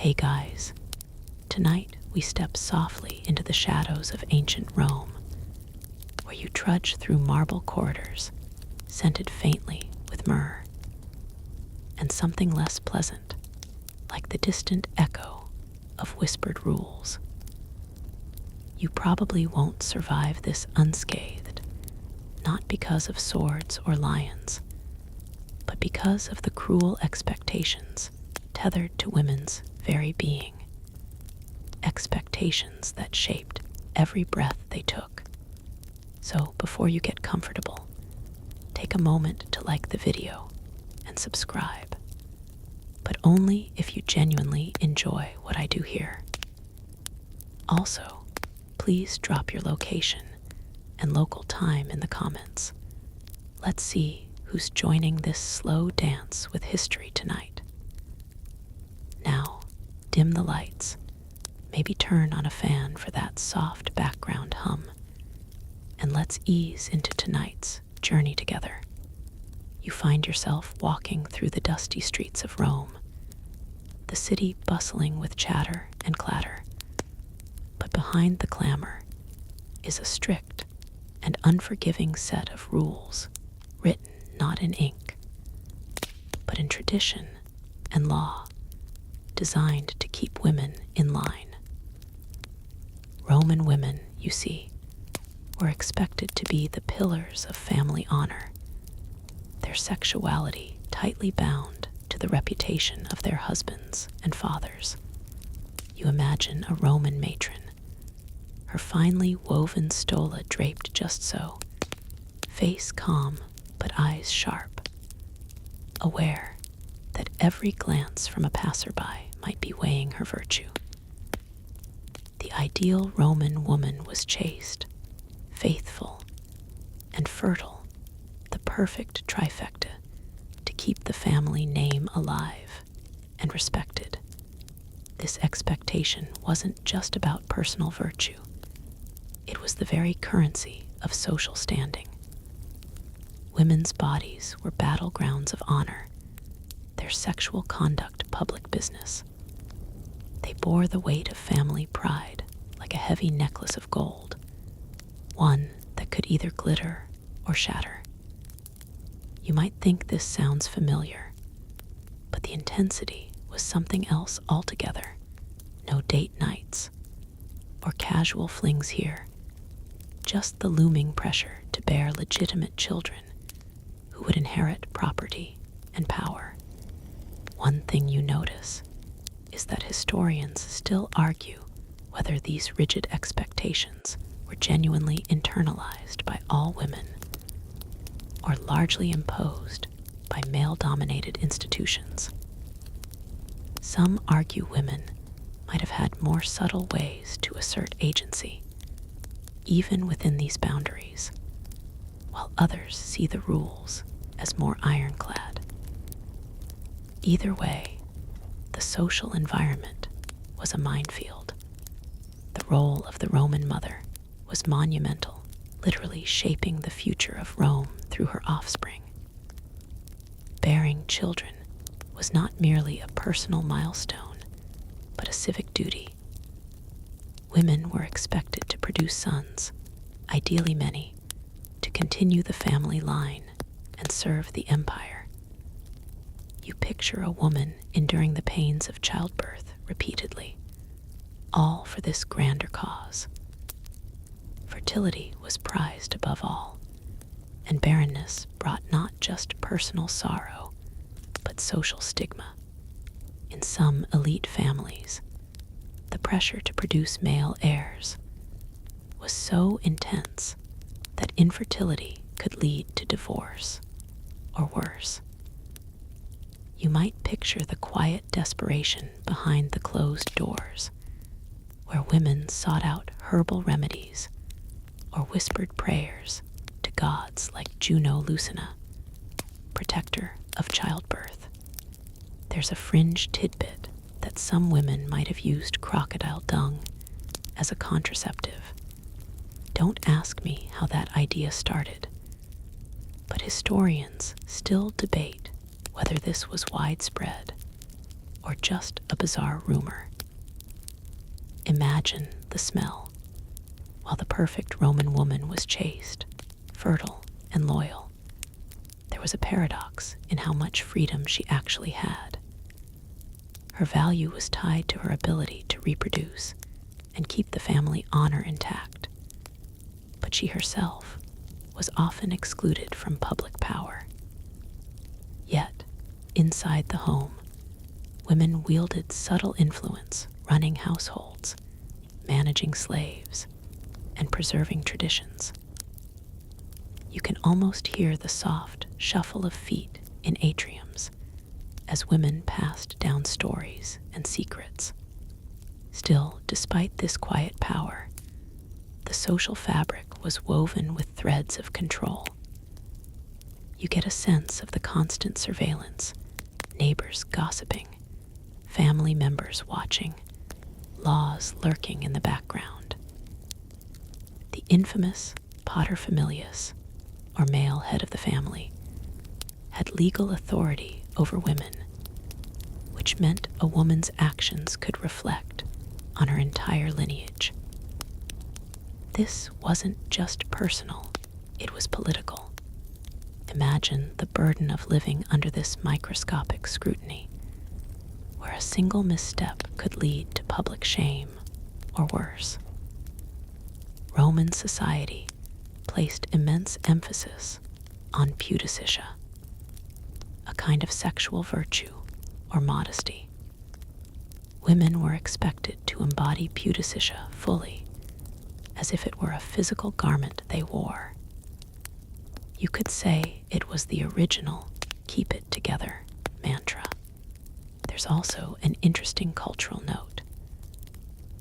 Hey guys, tonight we step softly into the shadows of ancient Rome, where you trudge through marble corridors, scented faintly with myrrh, and something less pleasant, like the distant echo of whispered rules. You probably won't survive this unscathed, not because of swords or lions, but because of the cruel expectations tethered to women's very being. Expectations that shaped every breath they took. So before you get comfortable, take a moment to like the video and subscribe. But only if you genuinely enjoy what I do here. Also, please drop your location and local time in the comments. Let's see who's joining this slow dance with history tonight. Now, dim the lights. Maybe turn on a fan for that soft background hum. And let's ease into tonight's journey together. You find yourself walking through the dusty streets of Rome, the city bustling with chatter and clatter. But behind the clamor is a strict and unforgiving set of rules, written not in ink, but in tradition and law, designed to keep women in line. Roman women, you see, were expected to be the pillars of family honor, their sexuality tightly bound to the reputation of their husbands and fathers. You imagine a Roman matron, her finely woven stola draped just so, face calm but eyes sharp, aware that every glance from a passerby might be weighing her virtue. The ideal Roman woman was chaste, faithful, and fertile, the perfect trifecta to keep the family name alive and respected. This expectation wasn't just about personal virtue. It was the very currency of social standing. Women's bodies were battlegrounds of honor, their sexual conduct public business. They bore the weight of family pride like a heavy necklace of gold, one that could either glitter or shatter. You might think this sounds familiar, but the intensity was something else altogether. No date nights or casual flings here, just the looming pressure to bear legitimate children who would inherit property and power. One thing you notice is that historians still argue whether these rigid expectations were genuinely internalized by all women or largely imposed by male-dominated institutions. Some argue women might have had more subtle ways to assert agency, even within these boundaries, while others see the rules as more ironclad. Either way, the social environment was a minefield. The role of the Roman mother was monumental, literally shaping the future of Rome through her offspring. Bearing children was not merely a personal milestone, but a civic duty. Women were expected to produce sons, ideally many, to continue the family line and serve the empire. You picture a woman enduring the pains of childbirth repeatedly, all for this grander cause. Fertility was prized above all, and barrenness brought not just personal sorrow, but social stigma. In some elite families, the pressure to produce male heirs was so intense that infertility could lead to divorce, or worse. You might picture the quiet desperation behind the closed doors, where women sought out herbal remedies or whispered prayers to gods like Juno Lucina, protector of childbirth. There's a fringe tidbit that some women might have used crocodile dung as a contraceptive. Don't ask me how that idea started, but historians still debate whether this was widespread or just a bizarre rumor. Imagine the smell. While the perfect Roman woman was chaste, fertile, and loyal, there was a paradox in how much freedom she actually had. Her value was tied to her ability to reproduce and keep the family honor intact, but she herself was often excluded from public power. Yet, inside the home, women wielded subtle influence, running households, managing slaves, and preserving traditions. You can almost hear the soft shuffle of feet in atriums as women passed down stories and secrets. Still, despite this quiet power, the social fabric was woven with threads of control. You get a sense of the constant surveillance, neighbors gossiping, family members watching, laws lurking in the background. The infamous paterfamilias, or male head of the family, had legal authority over women, which meant a woman's actions could reflect on her entire lineage. This wasn't just personal, it was political. Imagine the burden of living under this microscopic scrutiny, where a single misstep could lead to public shame or worse. Roman society placed immense emphasis on pudicitia, a kind of sexual virtue or modesty. Women were expected to embody pudicitia fully, as if it were a physical garment they wore. You could say it was the original "keep it together" mantra. There's also an interesting cultural note.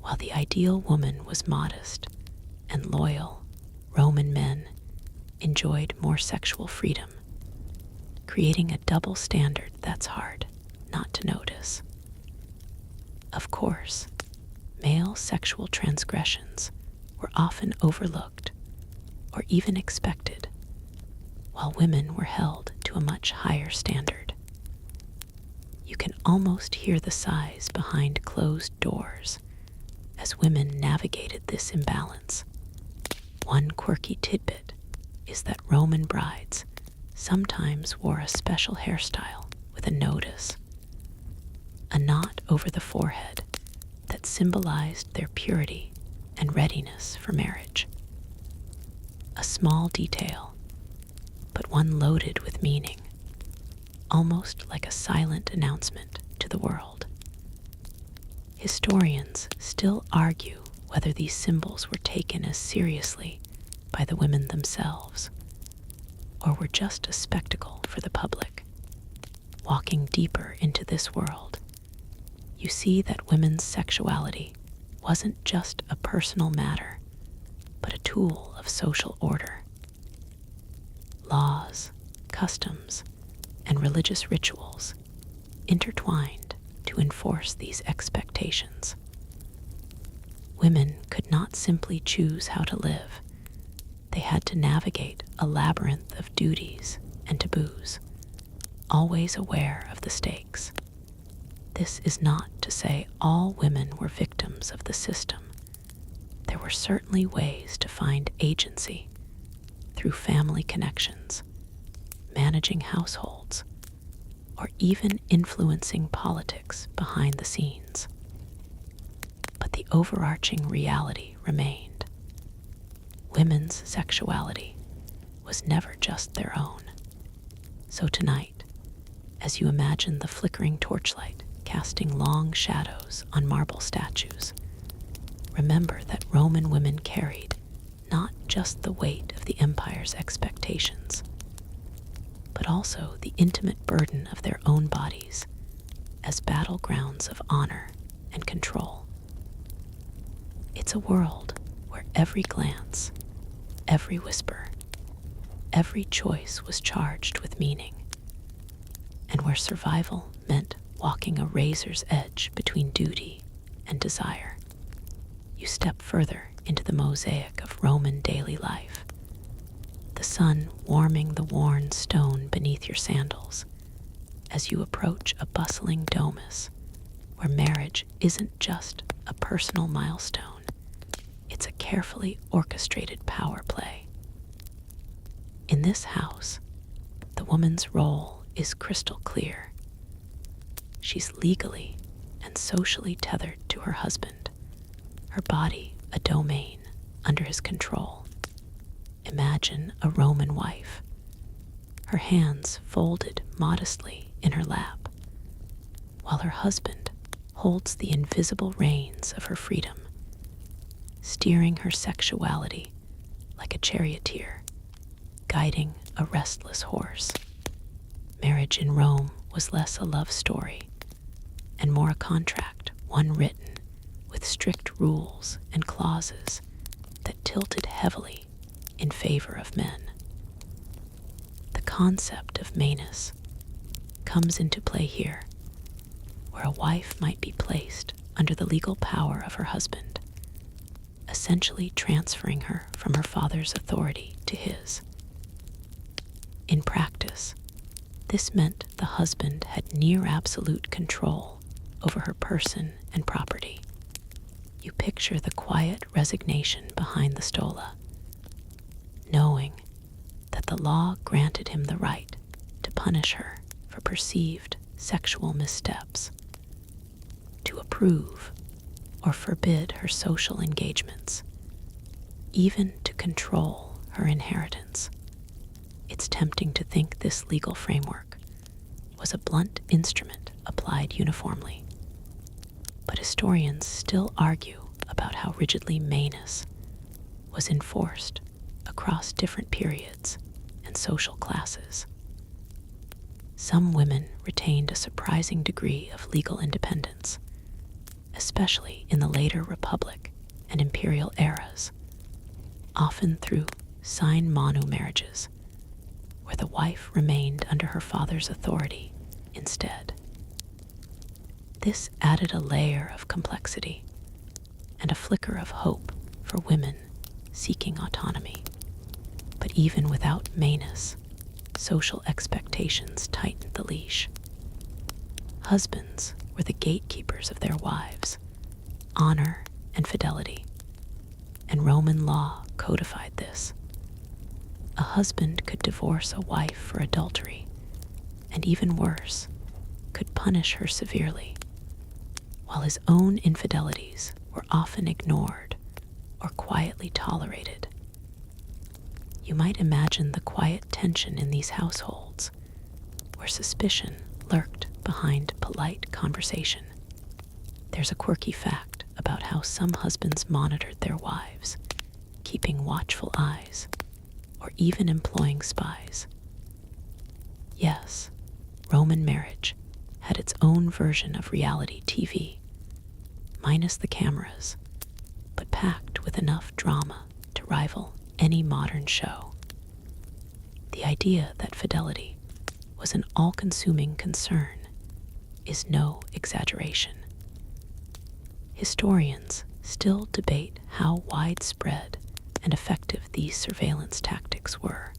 While the ideal woman was modest and loyal, Roman men enjoyed more sexual freedom, creating a double standard that's hard not to notice. Of course, male sexual transgressions were often overlooked or even expected, while women were held to a much higher standard. You can almost hear the sighs behind closed doors as women navigated this imbalance. One quirky tidbit is that Roman brides sometimes wore a special hairstyle with a nodus, a knot over the forehead that symbolized their purity and readiness for marriage. A small detail, but one loaded with meaning, almost like a silent announcement to the world. Historians still argue whether these symbols were taken as seriously by the women themselves, or were just a spectacle for the public. Walking deeper into this world, you see that women's sexuality wasn't just a personal matter, but a tool of social order. Laws, customs, and religious rituals intertwined to enforce these expectations. Women could not simply choose how to live. They had to navigate a labyrinth of duties and taboos, always aware of the stakes. This is not to say all women were victims of the system. There were certainly ways to find agency through family connections, managing households, or even influencing politics behind the scenes. But the overarching reality remained. Women's sexuality was never just their own. So tonight, as you imagine the flickering torchlight casting long shadows on marble statues, remember that Roman women carried not just the weight of the empire's expectations, but also the intimate burden of their own bodies as battlegrounds of honor and control. It's a world where every glance, every whisper, every choice was charged with meaning, and where survival meant walking a razor's edge between duty and desire. You step further into the mosaic of Roman daily life, the sun warming the worn stone beneath your sandals as you approach a bustling domus where marriage isn't just a personal milestone, it's a carefully orchestrated power play. In this house, the woman's role is crystal clear. She's legally and socially tethered to her husband, her body a domain under his control. Imagine a Roman wife, her hands folded modestly in her lap, while her husband holds the invisible reins of her freedom, steering her sexuality like a charioteer, guiding a restless horse. Marriage in Rome was less a love story and more a contract, one written with strict rules and clauses that tilted heavily in favor of men. The concept of maenus comes into play here, where a wife might be placed under the legal power of her husband, essentially transferring her from her father's authority to his. In practice, this meant the husband had near absolute control over her person and property. You picture the quiet resignation behind the stola, knowing that the law granted him the right to punish her for perceived sexual missteps, to approve or forbid her social engagements, even to control her inheritance. It's tempting to think this legal framework was a blunt instrument applied uniformly, but historians still argue about how rigidly maenus was enforced across different periods and social classes. Some women retained a surprising degree of legal independence, especially in the later Republic and imperial eras, often through sine manu marriages, where the wife remained under her father's authority instead. This added a layer of complexity and a flicker of hope for women seeking autonomy. But even without maenus, social expectations tightened the leash. Husbands were the gatekeepers of their wives, honor and fidelity, and Roman law codified this. A husband could divorce a wife for adultery, and even worse, could punish her severely, while his own infidelities were often ignored or quietly tolerated. You might imagine the quiet tension in these households, where suspicion lurked behind polite conversation. There's a quirky fact about how some husbands monitored their wives, keeping watchful eyes, or even employing spies. Yes, Roman marriage had its own version of reality TV, minus the cameras, but packed with enough drama to rival any modern show. The idea that fidelity was an all-consuming concern is no exaggeration. Historians still debate how widespread and effective these surveillance tactics were,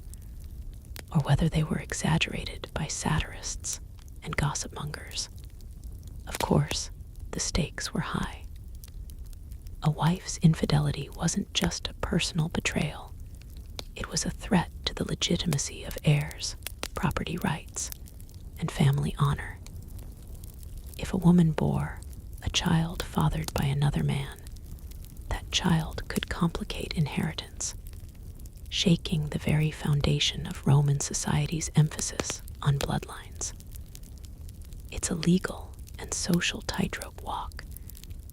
or whether they were exaggerated by satirists and gossip-mongers. Of course, the stakes were high. A wife's infidelity wasn't just a personal betrayal. It was a threat to the legitimacy of heirs, property rights, and family honor. If a woman bore a child fathered by another man, that child could complicate inheritance, shaking the very foundation of Roman society's emphasis on bloodlines. It's a legal and social tightrope walk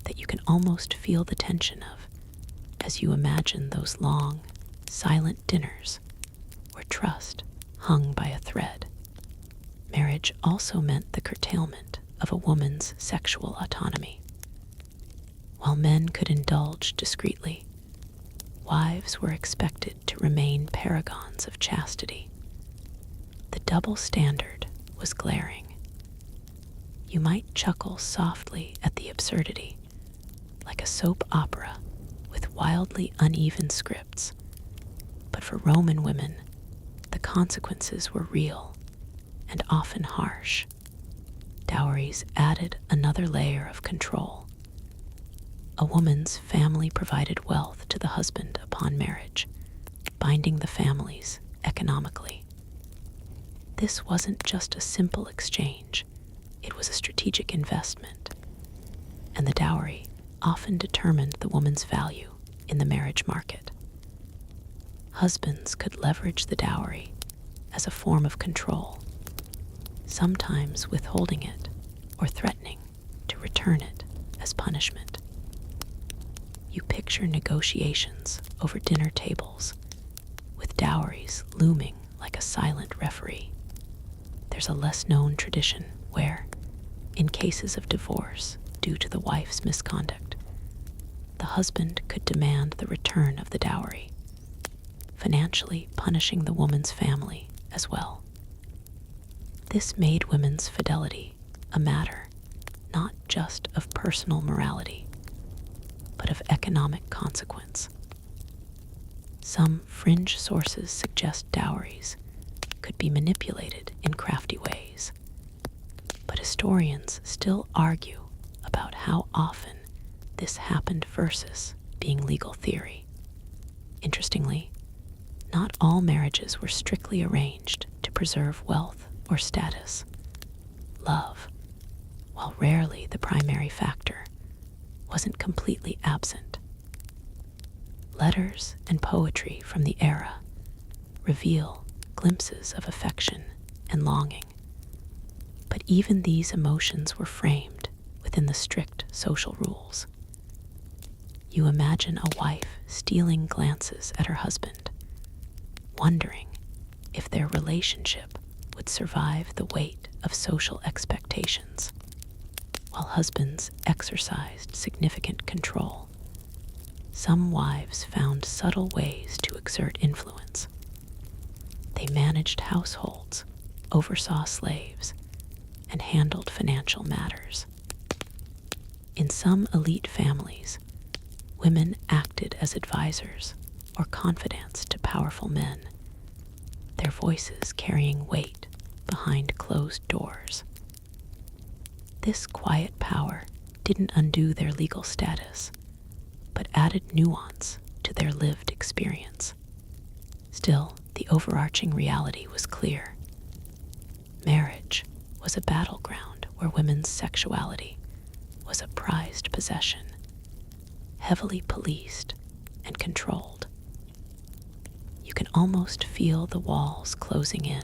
that you can almost feel the tension of as you imagine those long, silent dinners where trust hung by a thread. Marriage also meant the curtailment of a woman's sexual autonomy. While men could indulge discreetly, wives were expected to remain paragons of chastity. The double standard was glaring. You might chuckle softly at the absurdity, like a soap opera with wildly uneven scripts, but for Roman women, the consequences were real and often harsh. Dowries added another layer of control. A woman's family provided wealth to the husband upon marriage, binding the families economically. This wasn't just a simple exchange, it was a strategic investment, and the dowry often determined the woman's value in the marriage market. Husbands could leverage the dowry as a form of control, sometimes withholding it or threatening to return it as punishment. You picture negotiations over dinner tables, with dowries looming like a silent referee. There's a less-known tradition where, in cases of divorce due to the wife's misconduct, the husband could demand the return of the dowry, financially punishing the woman's family as well. This made women's fidelity a matter not just of personal morality, but of economic consequence. Some fringe sources suggest dowries could be manipulated in crafty ways, but historians still argue about how often this happened versus being legal theory. Interestingly, not all marriages were strictly arranged to preserve wealth or status. Love, while rarely the primary factor, wasn't completely absent. Letters and poetry from the era reveal glimpses of affection and longing, but even these emotions were framed within the strict social rules. You imagine a wife stealing glances at her husband, wondering if their relationship would survive the weight of social expectations, while husbands exercised significant control. Some wives found subtle ways to exert influence. They managed households, oversaw slaves, and handled financial matters. In some elite families, women acted as advisors or confidants to powerful men, their voices carrying weight behind closed doors. This quiet power didn't undo their legal status, but added nuance to their lived experience. Still, the overarching reality was clear. Marriage was a battleground where women's sexuality was a prized possession, heavily policed and controlled. You can almost feel the walls closing in,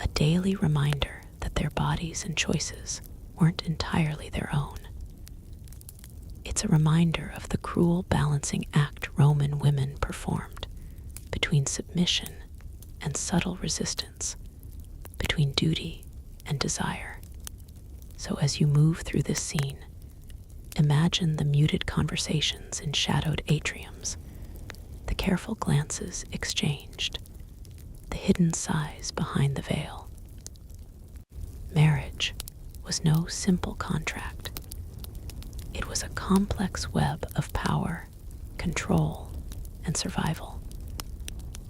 a daily reminder that their bodies and choices weren't entirely their own. It's a reminder of the cruel balancing act Roman women performed between submission and subtle resistance, between duty and desire. So as you move through this scene, imagine the muted conversations in shadowed atriums, the careful glances exchanged, the hidden sighs behind the veil. Marriage was no simple contract. It was a complex web of power, control, and survival,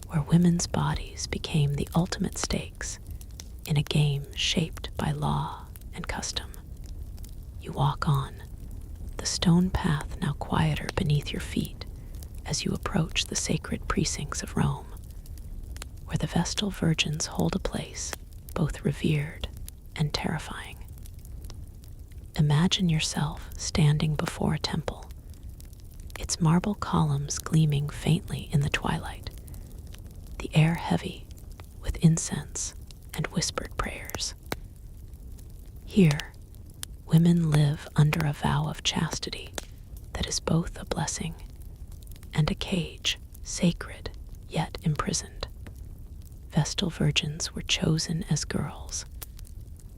where women's bodies became the ultimate stakes in a game shaped by law and custom. You walk on, the stone path now quieter beneath your feet as you approach the sacred precincts of Rome, where the Vestal Virgins hold a place both revered and terrifying. Imagine yourself standing before a temple, its marble columns gleaming faintly in the twilight, the air heavy with incense and whispered prayers. Here, women live under a vow of chastity that is both a blessing and a cage, sacred yet imprisoned. Vestal virgins were chosen as girls,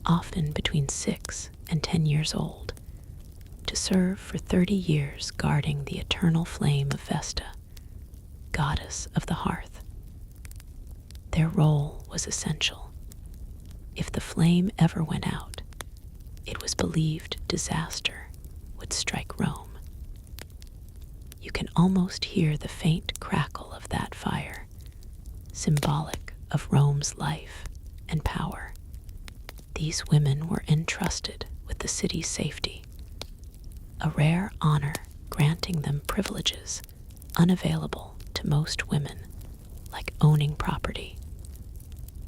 often between 6 and 10 years old, to serve for 30 years guarding the eternal flame of Vesta, goddess of the hearth. Their role was essential. If the flame ever went out, it was believed disaster would strike Rome. You can almost hear the faint crackle of that fire, symbolic of Rome's life and power. These women were entrusted with the city's safety, a rare honor granting them privileges unavailable to most women, like owning property,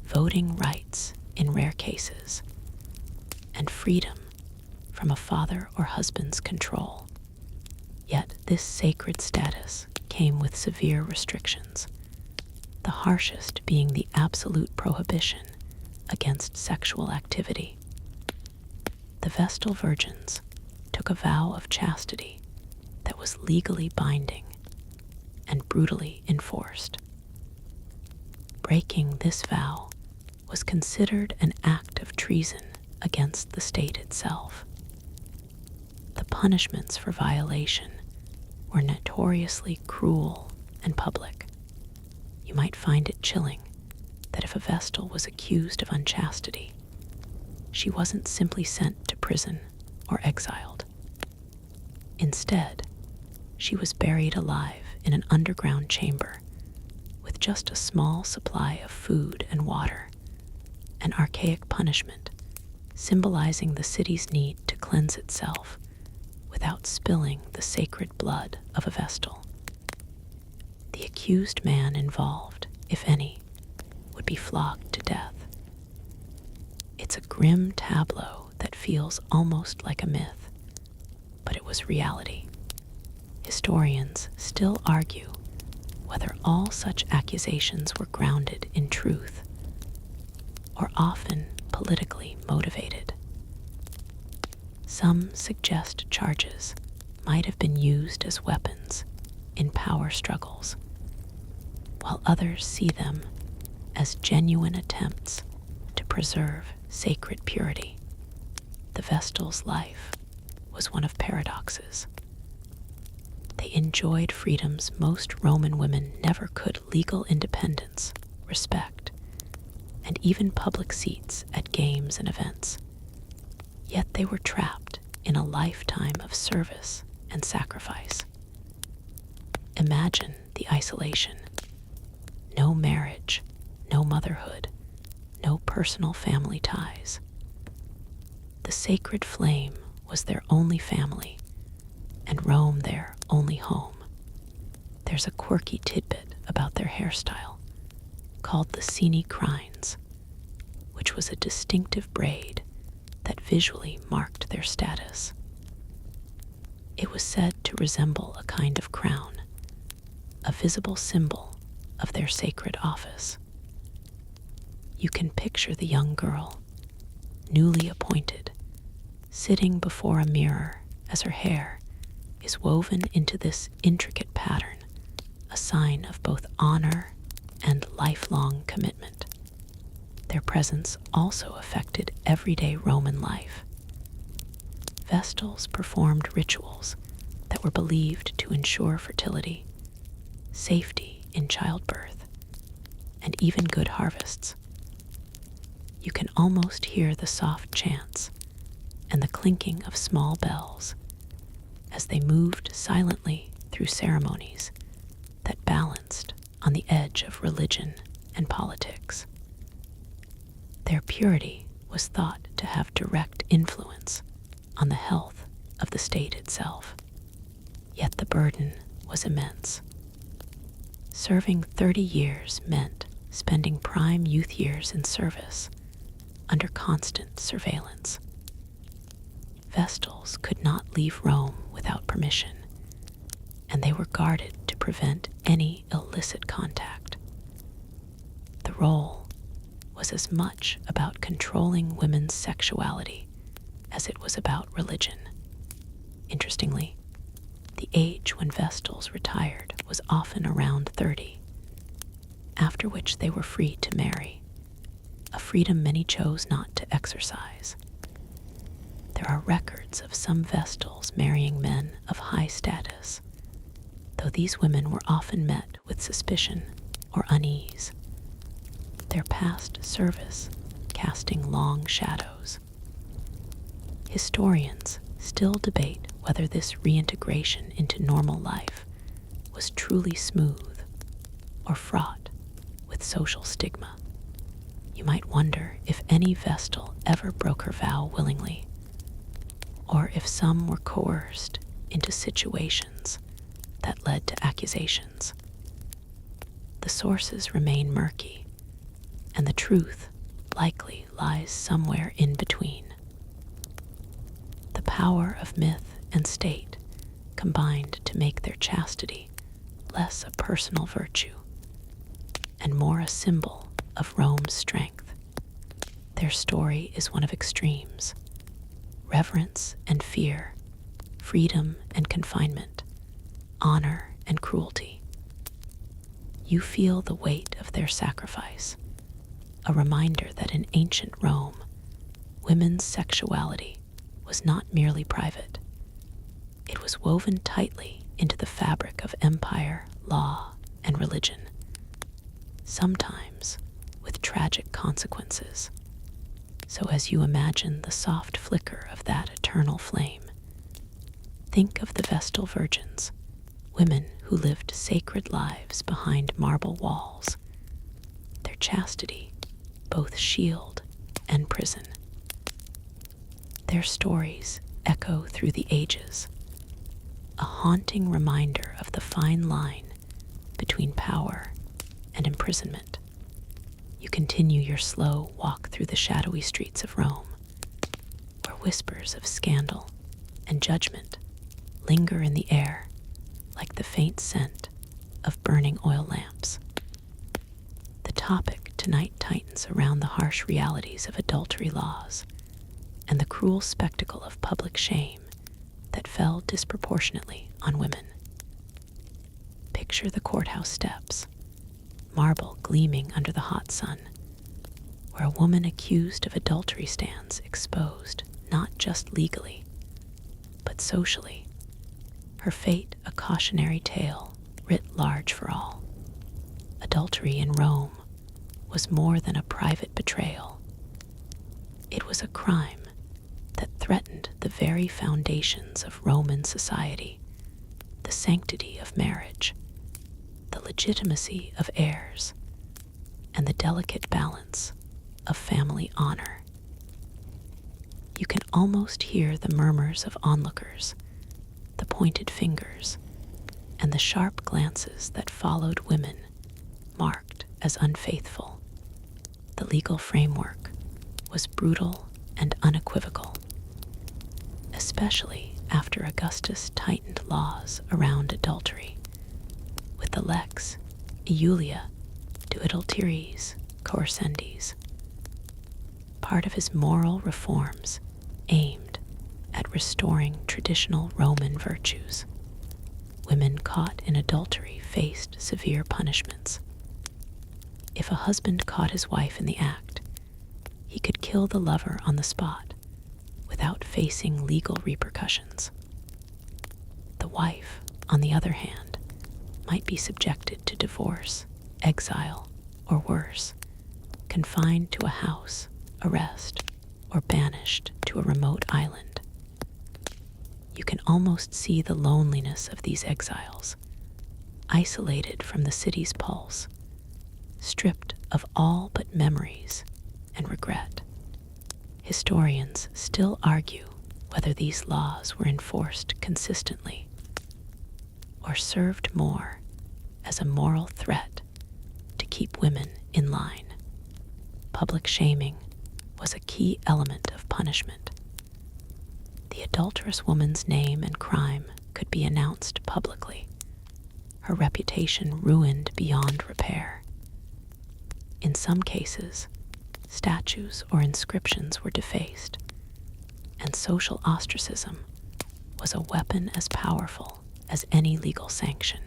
voting rights in rare cases, and freedom from a father or husband's control. Yet this sacred status came with severe restrictions, the harshest being the absolute prohibition against sexual activity. The Vestal virgins took a vow of chastity that was legally binding and brutally enforced. Breaking this vow was considered an act of treason against the state itself. The punishments for violation were notoriously cruel and public. You might find it chilling that if a Vestal was accused of unchastity, she wasn't simply sent to prison or exiled. Instead, she was buried alive in an underground chamber with just a small supply of food and water, an archaic punishment symbolizing the city's need to cleanse itself without spilling the sacred blood of a Vestal. The accused man involved, if any, would be flogged to death. It's a grim tableau that feels almost like a myth, but it was reality. Historians still argue whether all such accusations were grounded in truth or often politically motivated. Some suggest charges might have been used as weapons in power struggles, while others see them as genuine attempts to preserve sacred purity. The Vestal's life was one of paradoxes. They enjoyed freedoms most Roman women never could: legal independence, respect, and even public seats at games and events. Yet they were trapped in a lifetime of service and sacrifice. Imagine the isolation. No marriage, no motherhood, no personal family ties. The sacred flame was their only family, and Rome their only home. There's a quirky tidbit about their hairstyle, called the sine crines, which was a distinctive braid that visually marked their status. It was said to resemble a kind of crown, a visible symbol of their sacred office. You can picture the young girl, newly appointed, sitting before a mirror as her hair is woven into this intricate pattern, a sign of both honor and lifelong commitment. Their presence also affected everyday Roman life. Vestals performed rituals that were believed to ensure fertility, safety in childbirth, and even good harvests. You can almost hear the soft chants and the clinking of small bells as they moved silently through ceremonies that balanced on the edge of religion and politics. Their purity was thought to have direct influence on the health of the state itself, yet the burden was immense. Serving 30 years meant spending prime youth years in service under constant surveillance. Vestals could not leave Rome without permission, and they were guarded to prevent any illicit contact. The role was as much about controlling women's sexuality as it was about religion. Interestingly, the age when Vestals retired was often around 30, after which they were free to marry, a freedom many chose not to exercise. There are records of some Vestals marrying men of high status, though these women were often met with suspicion or unease, their past service casting long shadows. Historians still debate whether this reintegration into normal life was truly smooth or fraught with social stigma. You might wonder if any Vestal ever broke her vow willingly, or if some were coerced into situations that led to accusations. The sources remain murky, and the truth likely lies somewhere in between. The power of myth and state combined to make their chastity less a personal virtue and more a symbol of Rome's strength. Their story is one of extremes: reverence and fear, freedom and confinement, honor and cruelty. You feel the weight of their sacrifice, a reminder that in ancient Rome, women's sexuality was not merely private. It was woven tightly into the fabric of empire, law, and religion, sometimes with tragic consequences. So as you imagine the soft flicker of that eternal flame, think of the Vestal virgins, women who lived sacred lives behind marble walls, their chastity both shield and prison. Their stories echo through the ages, a haunting reminder of the fine line between power and imprisonment. You continue your slow walk through the shadowy streets of Rome, where whispers of scandal and judgment linger in the air like the faint scent of burning oil lamps. The topic tonight tightens around the harsh realities of adultery laws and the cruel spectacle of public shame that fell disproportionately on women. Picture the courthouse steps, marble gleaming under the hot sun, where a woman accused of adultery stands exposed not just legally, but socially, her fate a cautionary tale writ large for all. Adultery in Rome was more than a private betrayal. It was a crime that threatened the very foundations of Roman society, the sanctity of marriage, the legitimacy of heirs, and the delicate balance of family honor. You can almost hear the murmurs of onlookers, the pointed fingers, and the sharp glances that followed women marked as unfaithful. The legal framework was brutal and unequivocal, especially after Augustus tightened laws around adultery, with the lex Iulia de adulteriis coercendis. Part of his moral reforms aimed at restoring traditional Roman virtues. Women caught in adultery faced severe punishments. If a husband caught his wife in the act, he could kill the lover on the spot without facing legal repercussions. The wife, on the other hand, might be subjected to divorce, exile, or worse, confined to a house, arrest, or banished to a remote island. You can almost see the loneliness of these exiles, isolated from the city's pulse, stripped of all but memories and regret. Historians still argue whether these laws were enforced consistently or served more as a moral threat to keep women in line. Public shaming was a key element of punishment. The adulterous woman's name and crime could be announced publicly, her reputation ruined beyond repair. In some cases, statues or inscriptions were defaced, and social ostracism was a weapon as powerful as any legal sanction.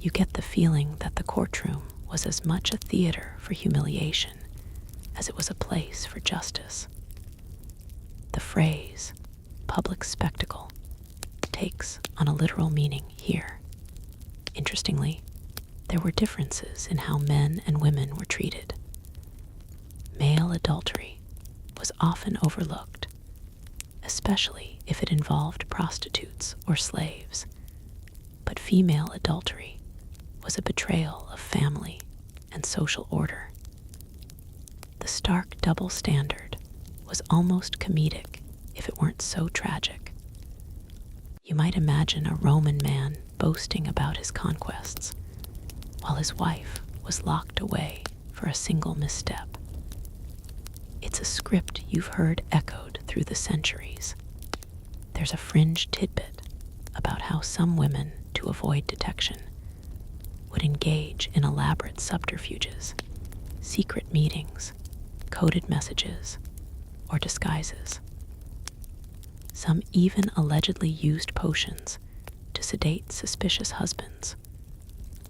You get the feeling that the courtroom was as much a theater for humiliation as it was a place for justice. The phrase, public spectacle, takes on a literal meaning here. Interestingly, there were differences in how men and women were treated. Male adultery was often overlooked, especially if it involved prostitutes or slaves, but female adultery was a betrayal of family and social order. The stark double standard was almost comedic if it weren't so tragic. You might imagine a Roman man boasting about his conquests, while his wife was locked away for a single misstep. It's a script you've heard echoed through the centuries. There's a fringe tidbit about how some women, to avoid detection, would engage in elaborate subterfuges, secret meetings, coded messages, or disguises. Some even allegedly used potions to sedate suspicious husbands,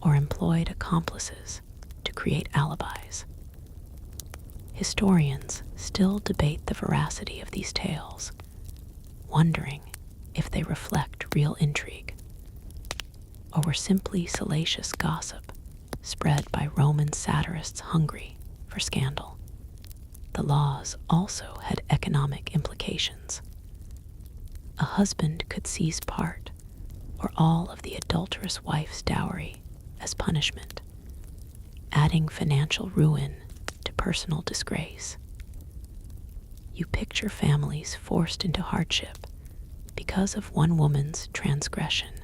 or employed accomplices to create alibis. Historians still debate the veracity of these tales, wondering if they reflect real intrigue, or were simply salacious gossip spread by Roman satirists hungry for scandal. The laws also had economic implications. A husband could seize part or all of the adulterous wife's dowry as punishment, adding financial ruin to personal disgrace. You picture families forced into hardship because of one woman's transgression,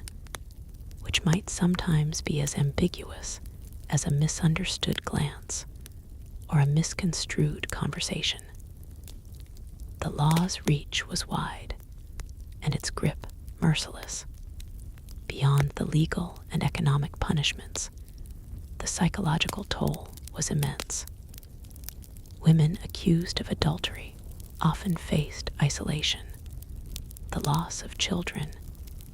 which might sometimes be as ambiguous as a misunderstood glance or a misconstrued conversation. The law's reach was wide, and its grip merciless. Beyond the legal and economic punishments, the psychological toll was immense. Women accused of adultery often faced isolation, the loss of children,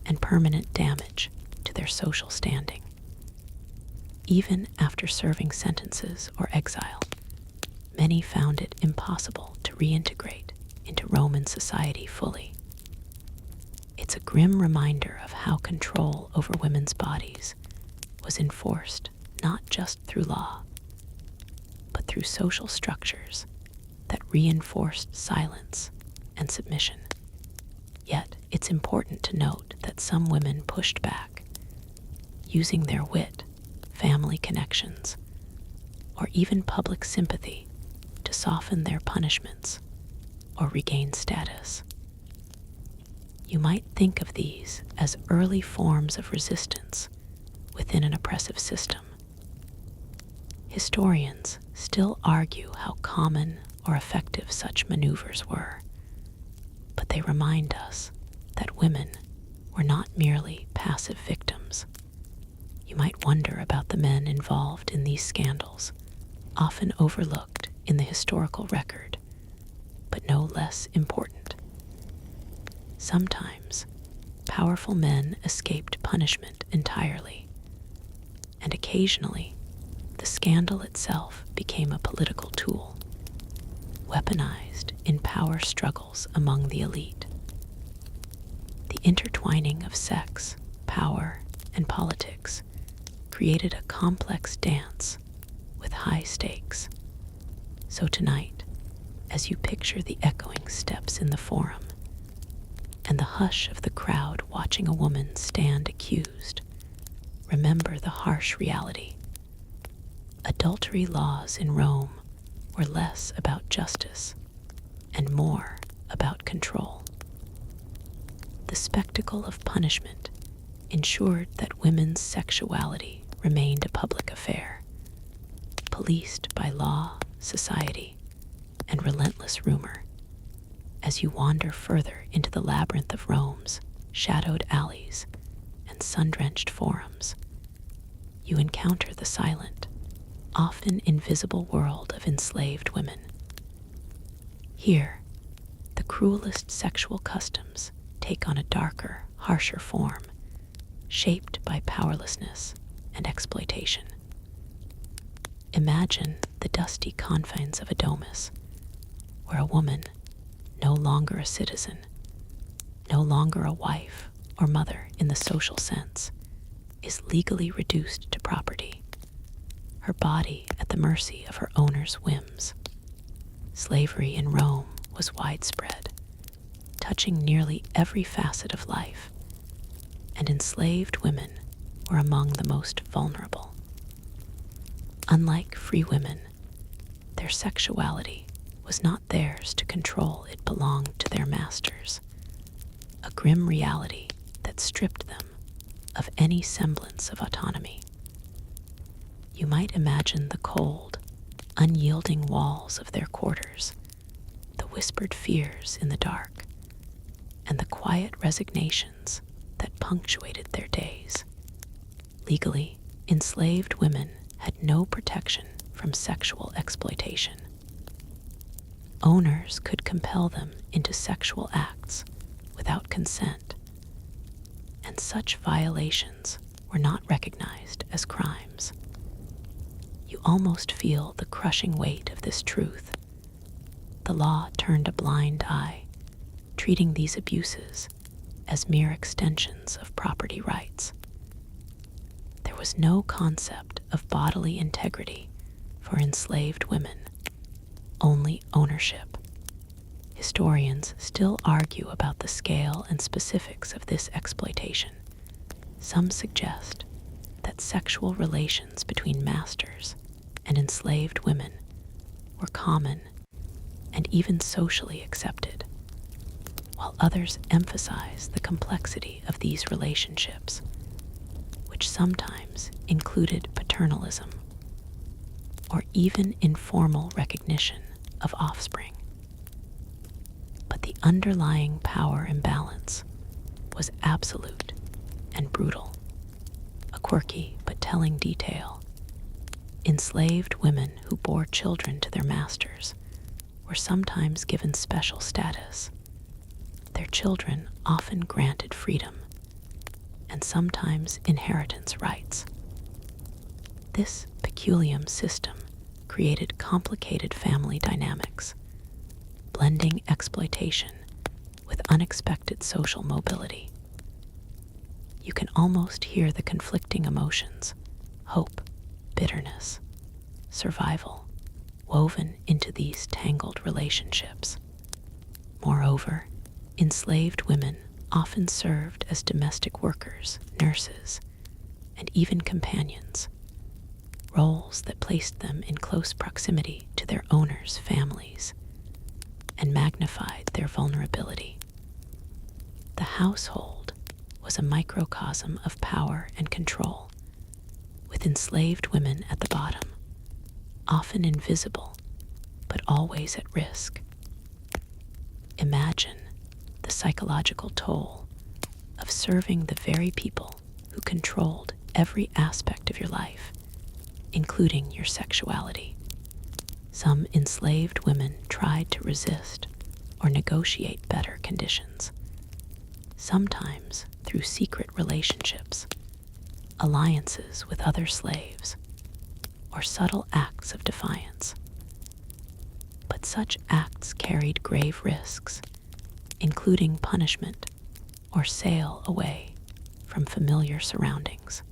and permanent damage to their social standing. Even after serving sentences or exile, many found it impossible to reintegrate into Roman society fully. It's a grim reminder of how control over women's bodies was enforced not just through law, but through social structures that reinforced silence and submission. Yet, it's important to note that some women pushed back, using their wit, family connections, or even public sympathy to soften their punishments or regain status. You might think of these as early forms of resistance within an oppressive system. Historians still argue how common or effective such maneuvers were, but they remind us that women were not merely passive victims. You might wonder about the men involved in these scandals, often overlooked in the historical record, but no less important. Sometimes, powerful men escaped punishment entirely, and occasionally, the scandal itself became a political tool, weaponized in power struggles among the elite. The intertwining of sex, power, and politics created a complex dance with high stakes. So tonight, as you picture the echoing steps in the forum and the hush of the crowd watching a woman stand accused, remember the harsh reality. Adultery laws in Rome were less about justice and more about control. The spectacle of punishment ensured that women's sexuality remained a public affair, policed by law, society, and relentless rumor. As you wander further into the labyrinth of Rome's shadowed alleys and sun-drenched forums, you encounter the silent, often invisible world of enslaved women. Here, the cruelest sexual customs take on a darker, harsher form, shaped by powerlessness and exploitation. Imagine the dusty confines of a domus, where a woman, no longer a citizen, no longer a wife or mother in the social sense, is legally reduced to property, her body at the mercy of her owner's whims. Slavery in Rome was widespread, touching nearly every facet of life, and enslaved women were among the most vulnerable. Unlike free women, Their sexuality was not theirs to control, it belonged to their masters, a grim reality that stripped them of any semblance of autonomy. You might imagine the cold, unyielding walls of their quarters, the whispered fears in the dark, and the quiet resignations that punctuated their days. Legally, enslaved women had no protection from sexual exploitation. Owners could compel them into sexual acts without consent, and such violations were not recognized as crimes. You almost feel the crushing weight of this truth. The law turned a blind eye, treating these abuses as mere extensions of property rights. There was no concept of bodily integrity for enslaved women, only ownership. Historians still argue about the scale and specifics of this exploitation. Some suggest that sexual relations between masters and enslaved women were common and even socially accepted, while others emphasize the complexity of these relationships, which sometimes included paternalism or even informal recognition of offspring. But the underlying power imbalance was absolute and brutal. A quirky but telling detail: enslaved women who bore children to their masters were sometimes given special status, their children often granted freedom, and sometimes inheritance rights. This peculiar system created complicated family dynamics, blending exploitation with unexpected social mobility. You can almost hear the conflicting emotions: hope, bitterness, survival, woven into these tangled relationships. Moreover, enslaved women often served as domestic workers, nurses, and even companions, roles that placed them in close proximity to their owners' families and magnified their vulnerability. The household was a microcosm of power and control, with enslaved women at the bottom, often invisible, but always at risk. Imagine the psychological toll of serving the very people who controlled every aspect of your life, including your sexuality. Some enslaved women tried to resist or negotiate better conditions, sometimes through secret relationships, alliances with other slaves, or subtle acts of defiance. But such acts carried grave risks, including punishment or sale away from familiar surroundings.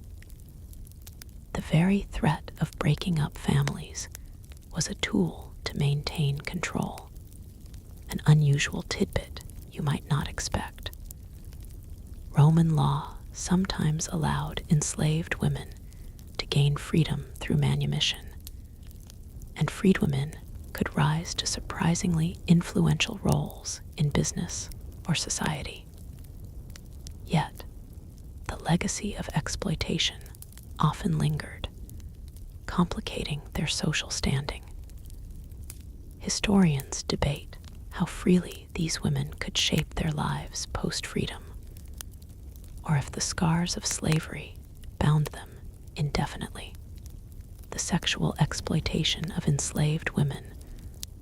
The very threat of breaking up families was a tool to maintain control, an unusual tidbit you might not expect. Roman law sometimes allowed enslaved women to gain freedom through manumission, and freedwomen could rise to surprisingly influential roles in business or society. Yet, the legacy of exploitation often lingered, complicating their social standing. Historians debate how freely these women could shape their lives post-freedom, or if the scars of slavery bound them indefinitely. The sexual exploitation of enslaved women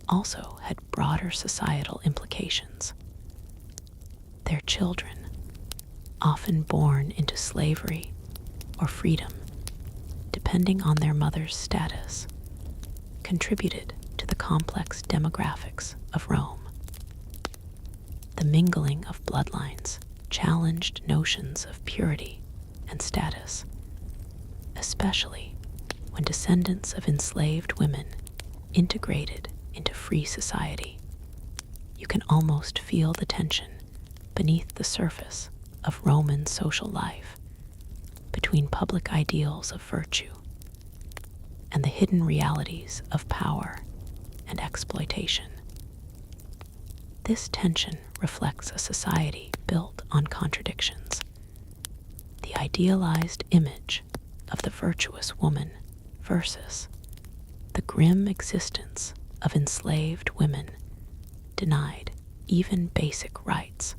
also had broader societal implications. Their children, often born into slavery or freedom, depending on their mother's status, contributed to the complex demographics of Rome. The mingling of bloodlines challenged notions of purity and status, especially when descendants of enslaved women integrated into free society. You can almost feel the tension beneath the surface of Roman social life, between public ideals of virtue and the hidden realities of power and exploitation. This tension reflects a society built on contradictions. The idealized image of the virtuous woman versus the grim existence of enslaved women denied even basic rights.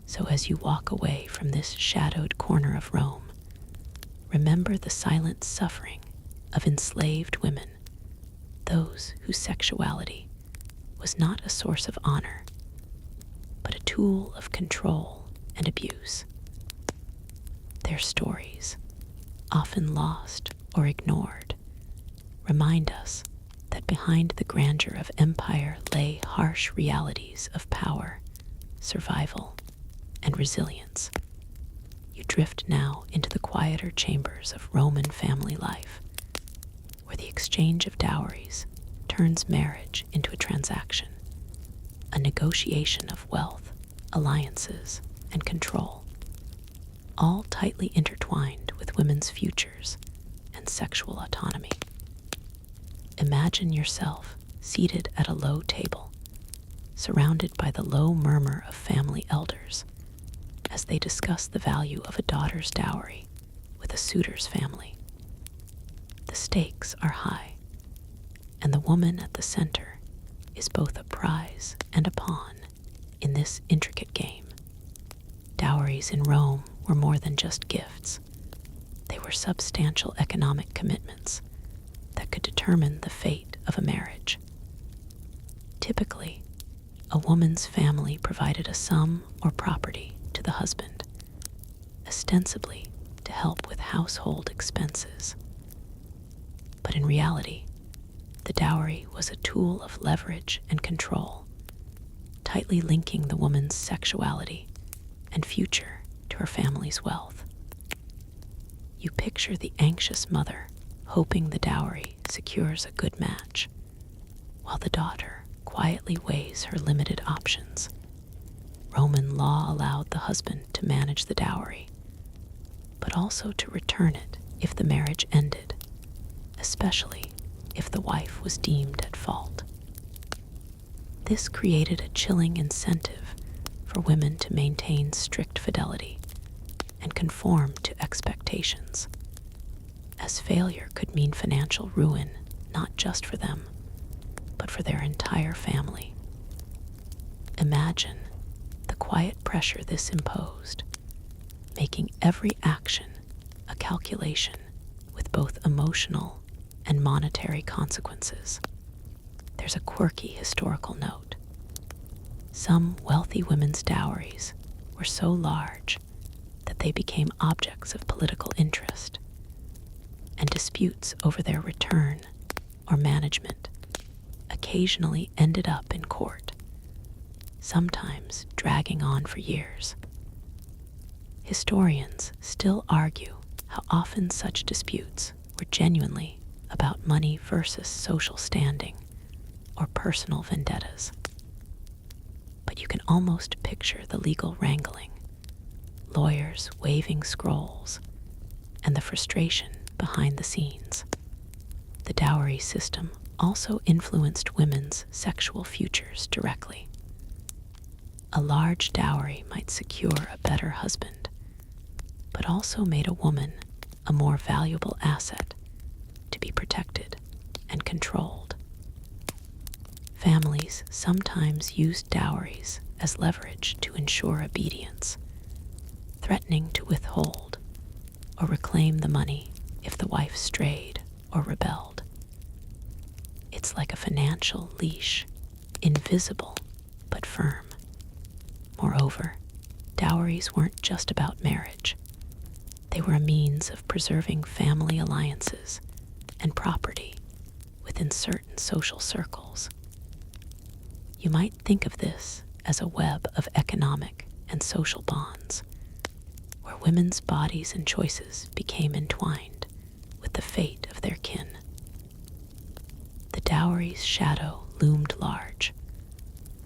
So as you walk away from this shadowed corner of Rome, remember the silent suffering of enslaved women, those whose sexuality was not a source of honor, but a tool of control and abuse. Their stories, often lost or ignored, remind us that behind the grandeur of empire lay harsh realities of power, survival, and resilience. You drift now into the quieter chambers of Roman family life, where the exchange of dowries turns marriage into a transaction, a negotiation of wealth, alliances, and control, all tightly intertwined with women's futures and sexual autonomy. Imagine yourself seated at a low table, surrounded by the low murmur of family elders, as they discuss the value of a daughter's dowry with a suitor's family. The stakes are high, and the woman at the center is both a prize and a pawn in this intricate game. Dowries in Rome were more than just gifts. They were substantial economic commitments that could determine the fate of a marriage. Typically, a woman's family provided a sum or property to the husband, ostensibly to help with household expenses. But in reality, the dowry was a tool of leverage and control, tightly linking the woman's sexuality and future to her family's wealth. You picture the anxious mother hoping the dowry secures a good match, while the daughter quietly weighs her limited options. Roman law allowed the husband to manage the dowry, but also to return it if the marriage ended, especially if the wife was deemed at fault. This created a chilling incentive for women to maintain strict fidelity and conform to expectations, as failure could mean financial ruin not just for them, but for their entire family. Imagine the quiet pressure this imposed, making every action a calculation with both emotional and monetary consequences. There's a quirky historical note. Some wealthy women's dowries were so large that they became objects of political interest, and disputes over their return or management occasionally ended up in court, sometimes dragging on for years. Historians still argue how often such disputes were genuinely about money versus social standing or personal vendettas. But you can almost picture the legal wrangling, lawyers waving scrolls, and the frustration behind the scenes. The dowry system also influenced women's sexual futures directly. A large dowry might secure a better husband, but also made a woman a more valuable asset to be protected and controlled. Families sometimes used dowries as leverage to ensure obedience, threatening to withhold or reclaim the money if the wife strayed or rebelled. It's like a financial leash, invisible but firm. Moreover, dowries weren't just about marriage. They were a means of preserving family alliances and property within certain social circles. You might think of this as a web of economic and social bonds, where women's bodies and choices became entwined with the fate of their kin. The dowry's shadow loomed large,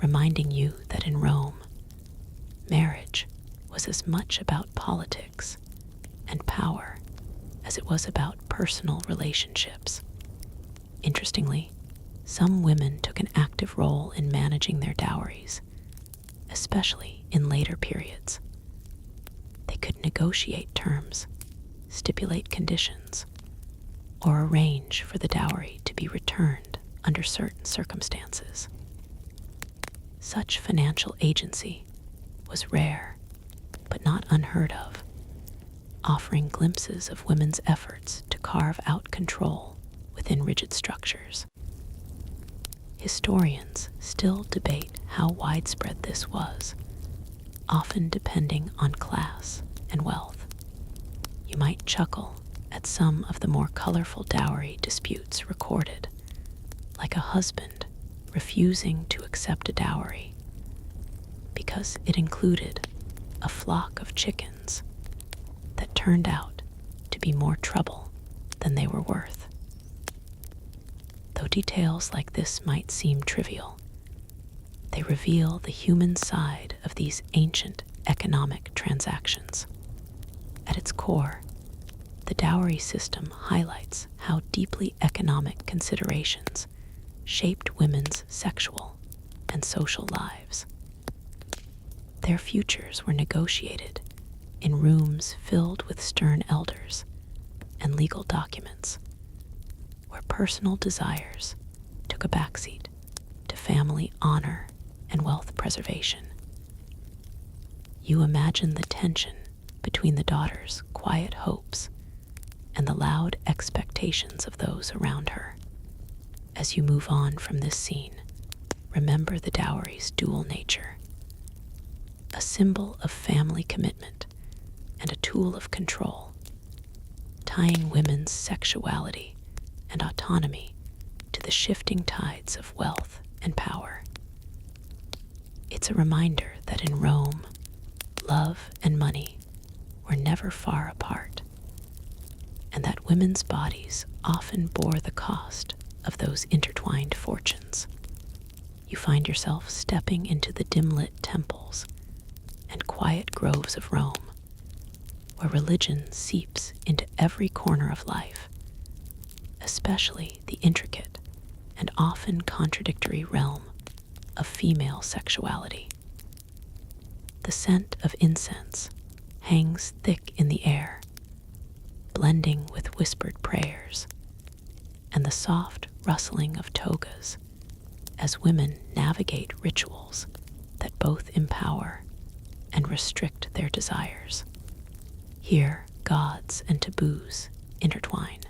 reminding you that in Rome, marriage was as much about politics and power as it was about personal relationships. Interestingly, Some women took an active role in managing their dowries, especially in later periods. They could negotiate terms, stipulate conditions, or arrange for the dowry to be returned under certain circumstances. Such financial agency was rare, but not unheard of, offering glimpses of women's efforts to carve out control within rigid structures. Historians still debate how widespread this was, often depending on class and wealth. You might chuckle at some of the more colorful dowry disputes recorded, like a husband refusing to accept a dowry because it included a flock of chickens that turned out to be more trouble than they were worth. Though details like this might seem trivial, they reveal the human side of these ancient economic transactions. At its core, the dowry system highlights how deeply economic considerations shaped women's sexual and social lives. Their futures were negotiated in rooms filled with stern elders and legal documents, where personal desires took a backseat to family honor and wealth preservation. You imagine the tension between the daughter's quiet hopes and the loud expectations of those around her. As you move on from this scene, remember the dowry's dual nature, a symbol of family commitment and a tool of control, tying women's sexuality and autonomy to the shifting tides of wealth and power. It's a reminder that in Rome, love and money were never far apart, and that women's bodies often bore the cost of those intertwined fortunes. You find yourself stepping into the dim-lit temples and quiet groves of Rome, where religion seeps into every corner of life, especially the intricate and often contradictory realm of female sexuality. The scent of incense hangs thick in the air, blending with whispered prayers and the soft rustling of togas as women navigate rituals that both empower and restrict their desires. Here, gods and taboos intertwine,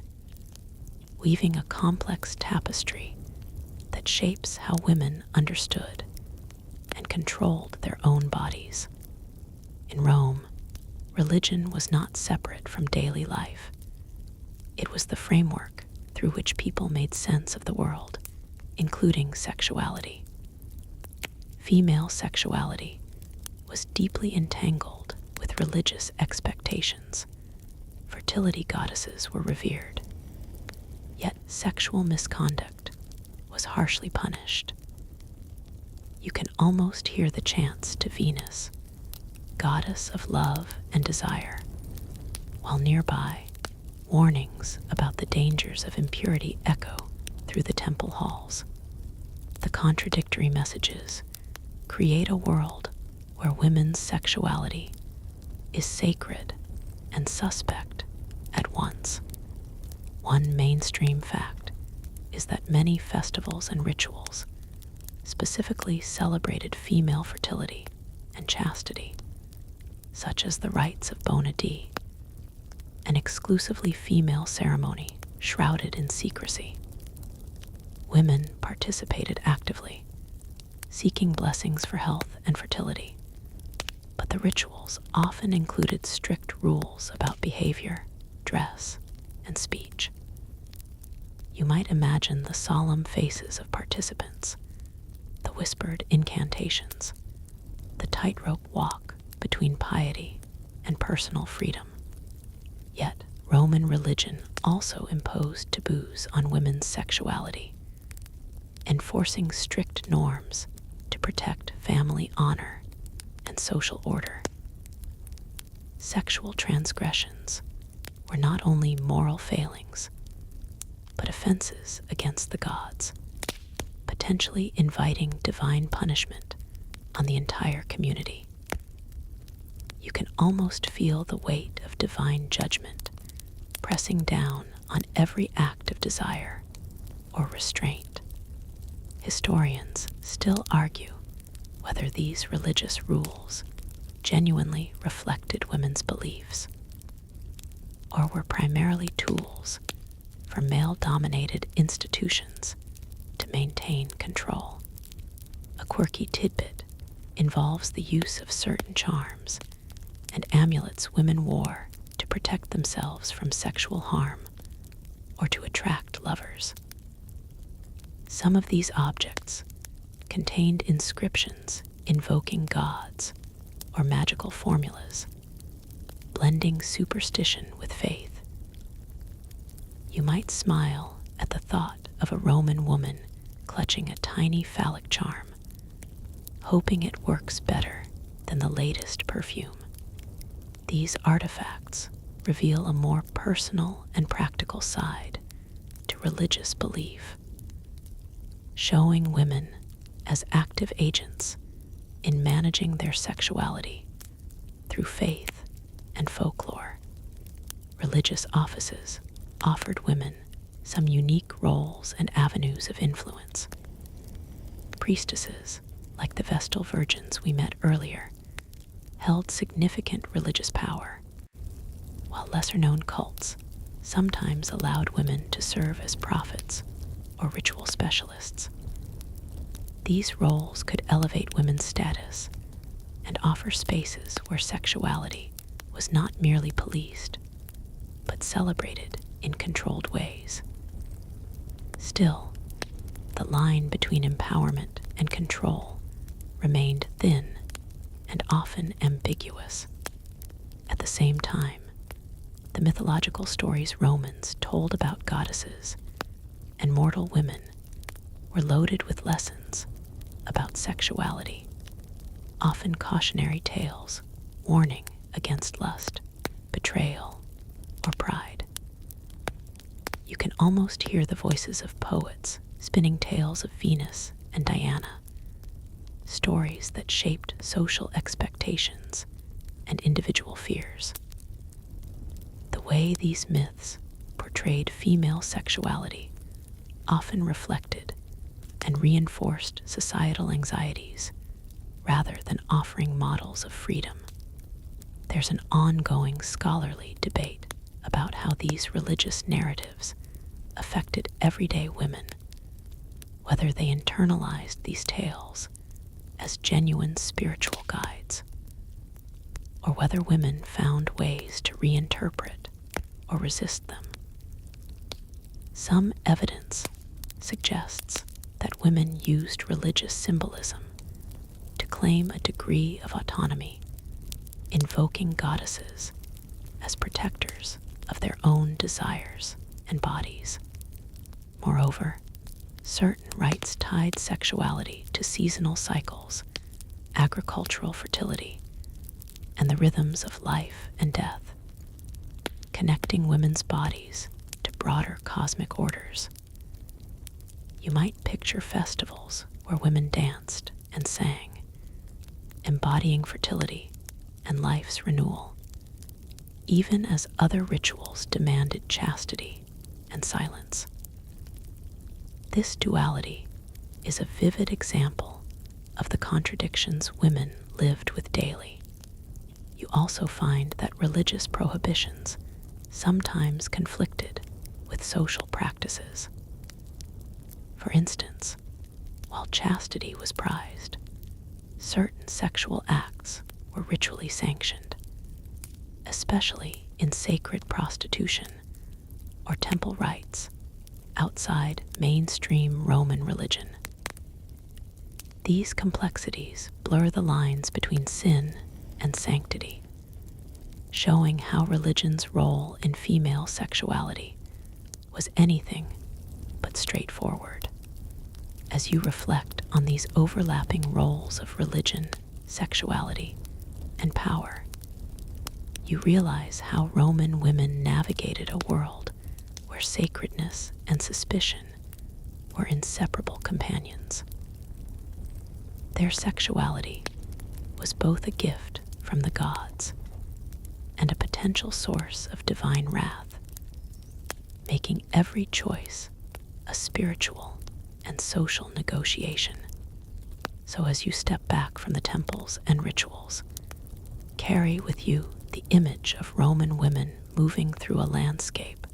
weaving a complex tapestry that shapes how women understood and controlled their own bodies. In Rome, religion was not separate from daily life. It was the framework through which people made sense of the world, including sexuality. Female sexuality was deeply entangled with religious expectations. Fertility goddesses were revered, yet sexual misconduct was harshly punished. You can almost hear the chants to Venus, goddess of love and desire, while nearby, warnings about the dangers of impurity echo through the temple halls. The contradictory messages create a world where women's sexuality is sacred and suspect at once. One mainstream fact is that many festivals and rituals specifically celebrated female fertility and chastity, such as the rites of Bona Dea, an exclusively female ceremony shrouded in secrecy. Women participated actively, seeking blessings for health and fertility, but the rituals often included strict rules about behavior, dress, and speech. You might imagine the solemn faces of participants, the whispered incantations, the tightrope walk between piety and personal freedom. Yet, Roman religion also imposed taboos on women's sexuality, enforcing strict norms to protect family honor and social order. Sexual transgressions were not only moral failings, but offenses against the gods. potentially inviting divine punishment on the entire community. You can almost feel the weight of divine judgment pressing down on every act of desire or restraint. Historians still argue whether these religious rules genuinely reflected women's beliefs or were primarily tools for male-dominated institutions to maintain control. A quirky tidbit involves the use of certain charms and amulets women wore to protect themselves from sexual harm or to attract lovers. Some of these objects contained inscriptions invoking gods or magical formulas, blending superstition with faith. You might smile at the thought of a Roman woman clutching a tiny phallic charm, hoping it works better than the latest perfume. These artifacts reveal a more personal and practical side to religious belief, showing women as active agents in managing their sexuality through faith and folklore. Religious offices offered women some unique roles and avenues of influence. Priestesses, like the Vestal Virgins we met earlier, held significant religious power, while lesser-known cults sometimes allowed women to serve as prophets or ritual specialists. These roles could elevate women's status and offer spaces where sexuality was not merely policed, but celebrated in controlled ways. Still, the line between empowerment and control remained thin and often ambiguous. At the same time, the mythological stories Romans told about goddesses and mortal women were loaded with lessons about sexuality, often cautionary tales warning against lust, betrayal, or pride. You can almost hear the voices of poets spinning tales of Venus and Diana, stories that shaped social expectations and individual fears. The way these myths portrayed female sexuality often reflected and reinforced societal anxieties rather than offering models of freedom. There's an ongoing scholarly debate about how these religious narratives affected everyday women, whether they internalized these tales as genuine spiritual guides, or whether women found ways to reinterpret or resist them. Some evidence suggests that women used religious symbolism to claim a degree of autonomy, invoking goddesses as protectors of their own desires and bodies. Moreover, certain rites tied sexuality to seasonal cycles, agricultural fertility, and the rhythms of life and death, connecting women's bodies to broader cosmic orders. You might picture festivals where women danced and sang, embodying fertility and life's renewal, even as other rituals demanded chastity and silence. This duality is a vivid example of the contradictions women lived with daily. You also find that religious prohibitions sometimes conflicted with social practices. For instance, while chastity was prized, certain sexual acts were ritually sanctioned, especially in sacred prostitution or temple rites outside mainstream Roman religion. These complexities blur the lines between sin and sanctity, showing how religion's role in female sexuality was anything but straightforward. As you reflect on these overlapping roles of religion, sexuality, and power, you realize how Roman women navigated a world where sacredness and suspicion were inseparable companions. Their sexuality was both a gift from the gods and a potential source of divine wrath, making every choice a spiritual and social negotiation. So as you step back from the temples and rituals, carry with you the image of Roman women moving through a landscape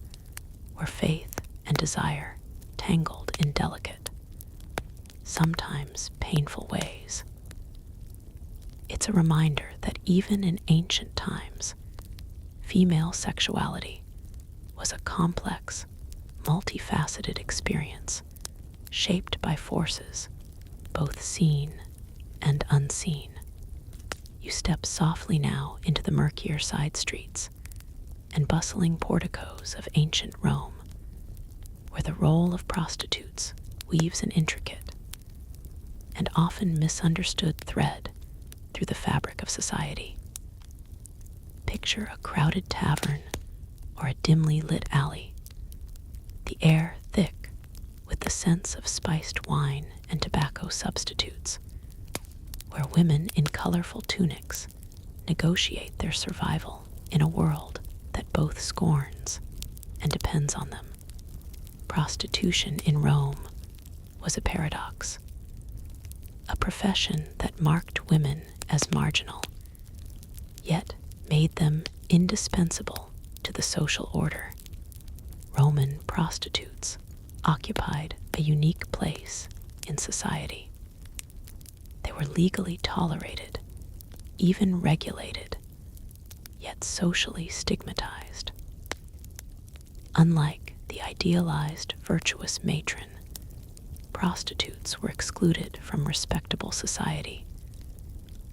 where faith and desire tangled in delicate, sometimes painful ways. It's a reminder that even in ancient times, female sexuality was a complex, multifaceted experience shaped by forces both seen and unseen. You step softly now into the murkier side streets and bustling porticos of ancient Rome, where the role of prostitutes weaves an intricate and often misunderstood thread through the fabric of society. Picture a crowded tavern or a dimly lit alley, the air thick with the scents of spiced wine and tobacco substitutes, where women in colorful tunics negotiate their survival in a world that both scorns and depends on them. Prostitution in Rome was a paradox, a profession that marked women as marginal, yet made them indispensable to the social order. Roman prostitutes occupied a unique place in society. They were legally tolerated, even regulated, yet socially stigmatized. Unlike the idealized virtuous matron, prostitutes were excluded from respectable society,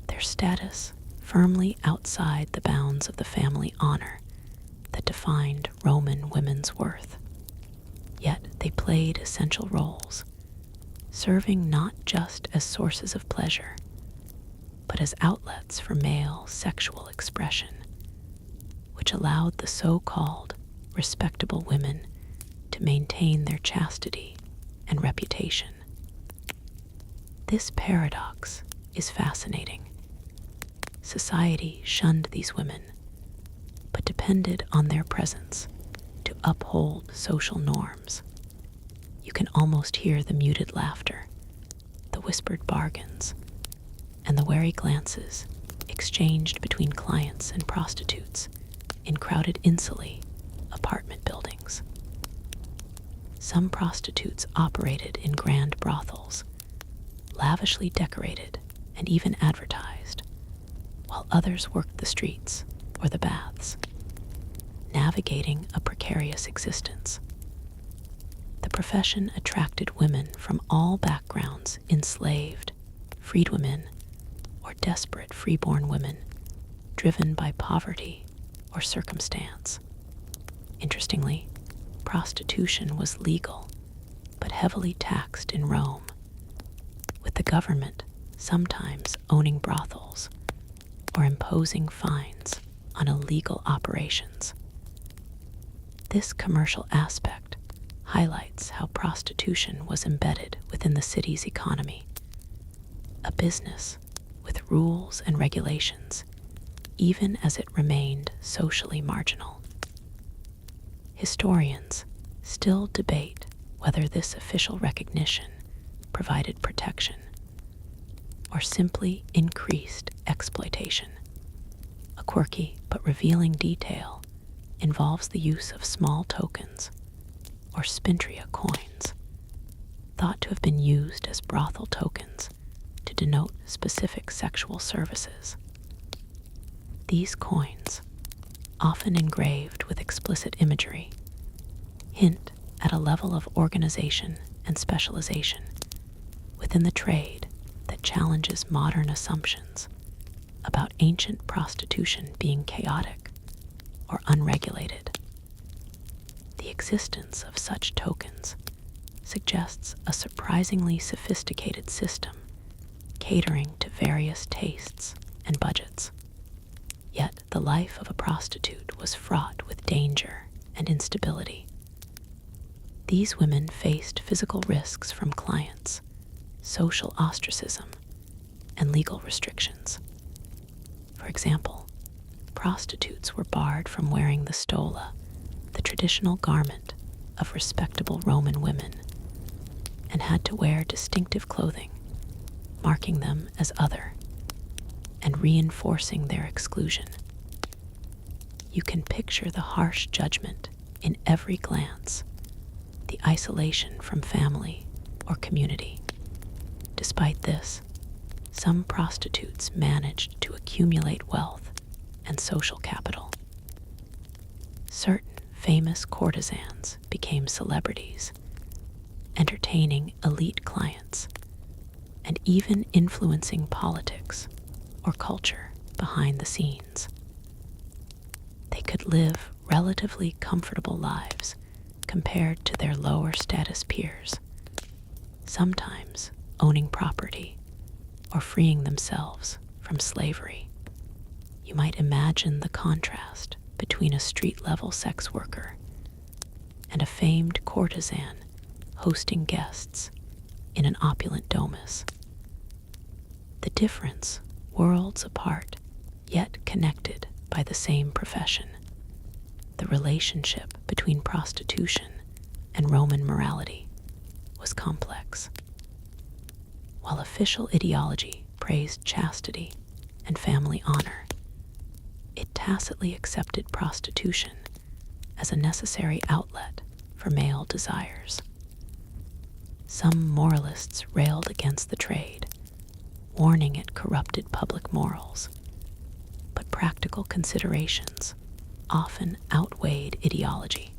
their status firmly outside the bounds of the family honor that defined Roman women's worth. Yet they played essential roles, serving not just as sources of pleasure, but as outlets for male sexual expression, which allowed the so-called respectable women to maintain their chastity and reputation. This paradox is fascinating. Society shunned these women, but depended on their presence to uphold social norms. You can almost hear the muted laughter, the whispered bargains, and the wary glances exchanged between clients and prostitutes in crowded insulae apartment buildings. Some prostitutes operated in grand brothels, lavishly decorated and even advertised, while others worked the streets or the baths, navigating a precarious existence. The profession attracted women from all backgrounds: enslaved, freedwomen, or desperate freeborn women driven by poverty or circumstance. Interestingly, prostitution was legal but heavily taxed in Rome, with the government sometimes owning brothels or imposing fines on illegal operations. This commercial aspect highlights how prostitution was embedded within the city's economy, a business with rules and regulations, even as it remained socially marginal. Historians still debate whether this official recognition provided protection or simply increased exploitation. A quirky but revealing detail involves the use of small tokens, or spintria coins, thought to have been used as brothel tokens to denote specific sexual services. These coins, often engraved with explicit imagery, hint at a level of organization and specialization within the trade that challenges modern assumptions about ancient prostitution being chaotic or unregulated. The existence of such tokens suggests a surprisingly sophisticated system catering to various tastes and budgets. Yet the life of a prostitute was fraught with danger and instability. These women faced physical risks from clients, social ostracism, and legal restrictions. For example, prostitutes were barred from wearing the stola, the traditional garment of respectable Roman women, and had to wear distinctive clothing, marking them as other and reinforcing their exclusion. You can picture the harsh judgment in every glance, the isolation from family or community. Despite this, some prostitutes managed to accumulate wealth and social capital. Certain famous courtesans became celebrities, entertaining elite clients, and even influencing politics or culture behind the scenes. They could live relatively comfortable lives compared to their lower status peers, sometimes owning property or freeing themselves from slavery. You might imagine the contrast between a street-level sex worker and a famed courtesan hosting guests in an opulent domus. The difference, worlds apart, yet connected by the same profession. The relationship between prostitution and Roman morality was complex. While official ideology praised chastity and family honor, it tacitly accepted prostitution as a necessary outlet for male desires. Some moralists railed against the trade, warning it corrupted public morals, but practical considerations often outweighed ideology.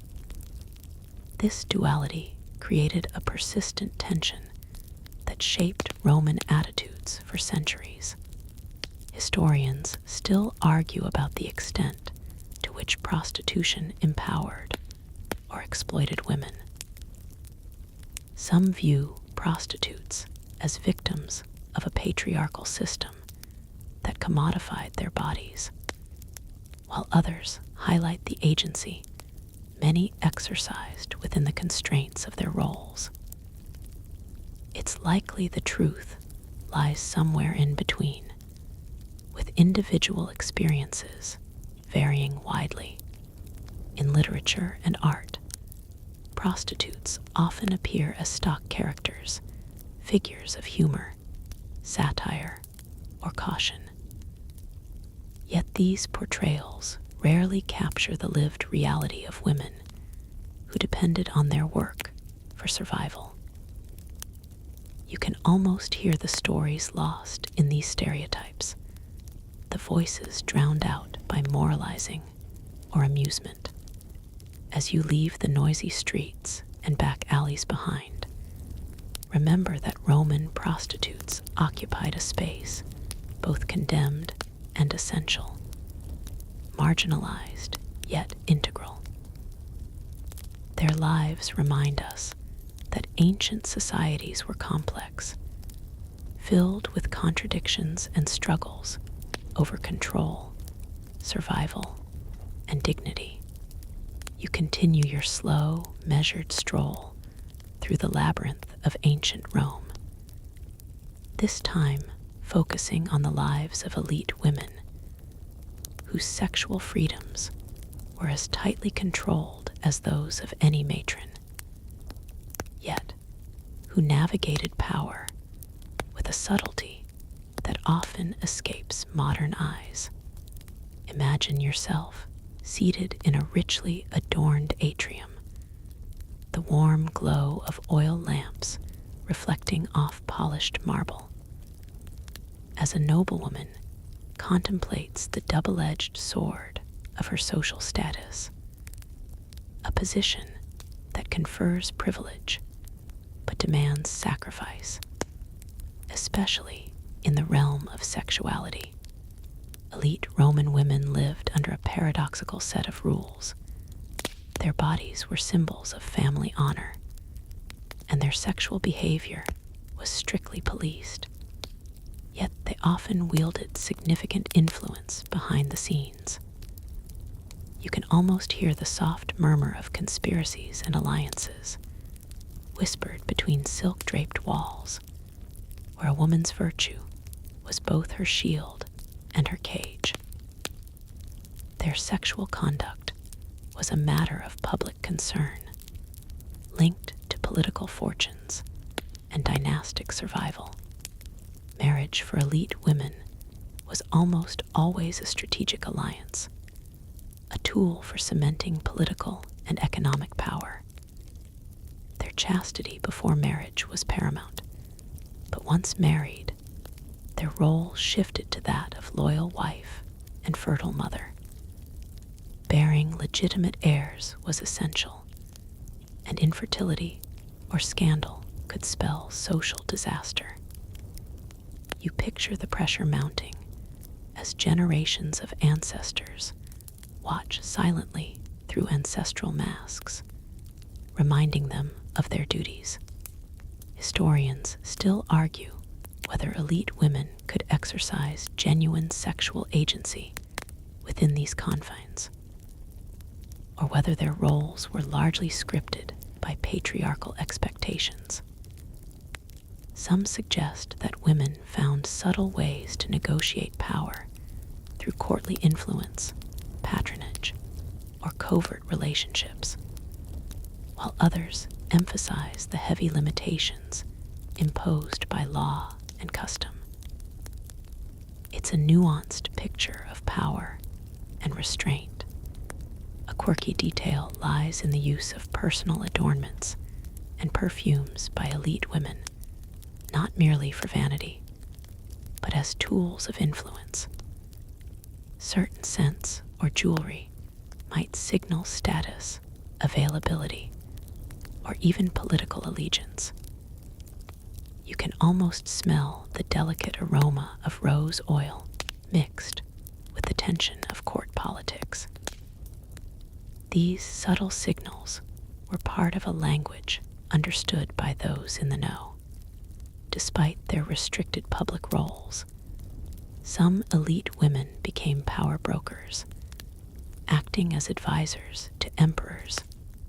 This duality created a persistent tension that shaped Roman attitudes for centuries. Historians still argue about the extent to which prostitution empowered or exploited women. Some view prostitutes as victims of a patriarchal system that commodified their bodies, while others highlight the agency many exercised within the constraints of their roles. It's likely the truth lies somewhere in between, with individual experiences varying widely. In literature and art, prostitutes often appear as stock characters, figures of humor, satire, or caution. Yet these portrayals rarely capture the lived reality of women who depended on their work for survival. You can almost hear the stories lost in these stereotypes, the voices drowned out by moralizing or amusement. As you leave the noisy streets and back alleys behind, remember that Roman prostitutes occupied a space both condemned and essential, marginalized yet integral. Their lives remind us that ancient societies were complex, filled with contradictions and struggles over control, survival, and dignity. You continue your slow, measured stroll through the labyrinth of ancient Rome, this time focusing on the lives of elite women whose sexual freedoms were as tightly controlled as those of any matron, yet who navigated power with a subtlety that often escapes modern eyes. Imagine yourself seated in a richly adorned atrium, the warm glow of oil lamps reflecting off polished marble, as a noblewoman contemplates the double-edged sword of her social status, a position that confers privilege but demands sacrifice, especially in the realm of sexuality. Elite Roman women lived under a paradoxical set of rules. Their bodies were symbols of family honor, and their sexual behavior was strictly policed. Yet they often wielded significant influence behind the scenes. You can almost hear the soft murmur of conspiracies and alliances, whispered between silk-draped walls, where a woman's virtue was both her shield and her cage. Their sexual conduct was a matter of public concern, linked to political fortunes and dynastic survival. Marriage for elite women was almost always a strategic alliance, a tool for cementing political and economic power. Their chastity before marriage was paramount, but once married, their role shifted to that of loyal wife and fertile mother. Bearing legitimate heirs was essential, and infertility or scandal could spell social disaster. You picture the pressure mounting as generations of ancestors watch silently through ancestral masks, reminding them of their duties. Historians still argue whether elite women could exercise genuine sexual agency within these confines, or whether their roles were largely scripted by patriarchal expectations. Some suggest that women found subtle ways to negotiate power through courtly influence, patronage, or covert relationships, while others emphasize the heavy limitations imposed by law and custom. It's a nuanced picture of power and restraint. A quirky detail lies in the use of personal adornments and perfumes by elite women, not merely for vanity, but as tools of influence. Certain scents or jewelry might signal status, availability, or even political allegiance. You can almost smell the delicate aroma of rose oil mixed with the tension of court politics. These subtle signals were part of a language understood by those in the know. Despite their restricted public roles, some elite women became power brokers, acting as advisors to emperors,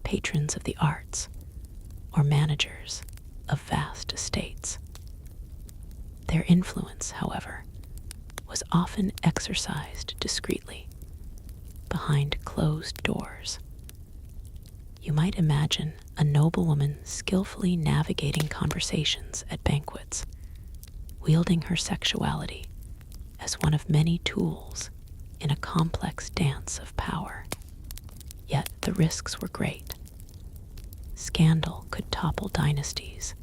patrons of the arts, or managers of vast estates. Their influence, however, was often exercised discreetly, behind closed doors. You might imagine a noblewoman skillfully navigating conversations at banquets, wielding her sexuality as one of many tools in a complex dance of power. Yet the risks were great. Scandal could topple dynasties,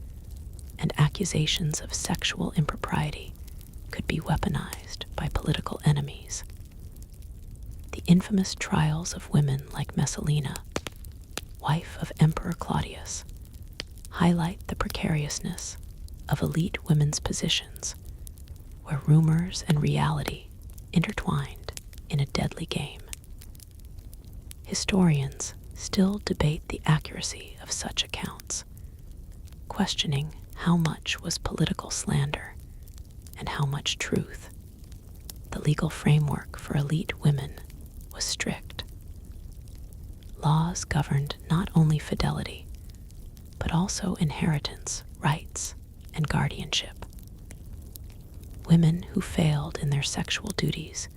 and accusations of sexual impropriety could be weaponized by political enemies. The infamous trials of women like Messalina, wife of Emperor Claudius, highlight the precariousness of elite women's positions, where rumors and reality intertwined in a deadly game. Historians still debate the accuracy of such accounts, questioning how much was political slander and how much truth. The legal framework for elite women was strict. Laws governed not only fidelity, but also inheritance, rights, and guardianship. Women who failed in their sexual duties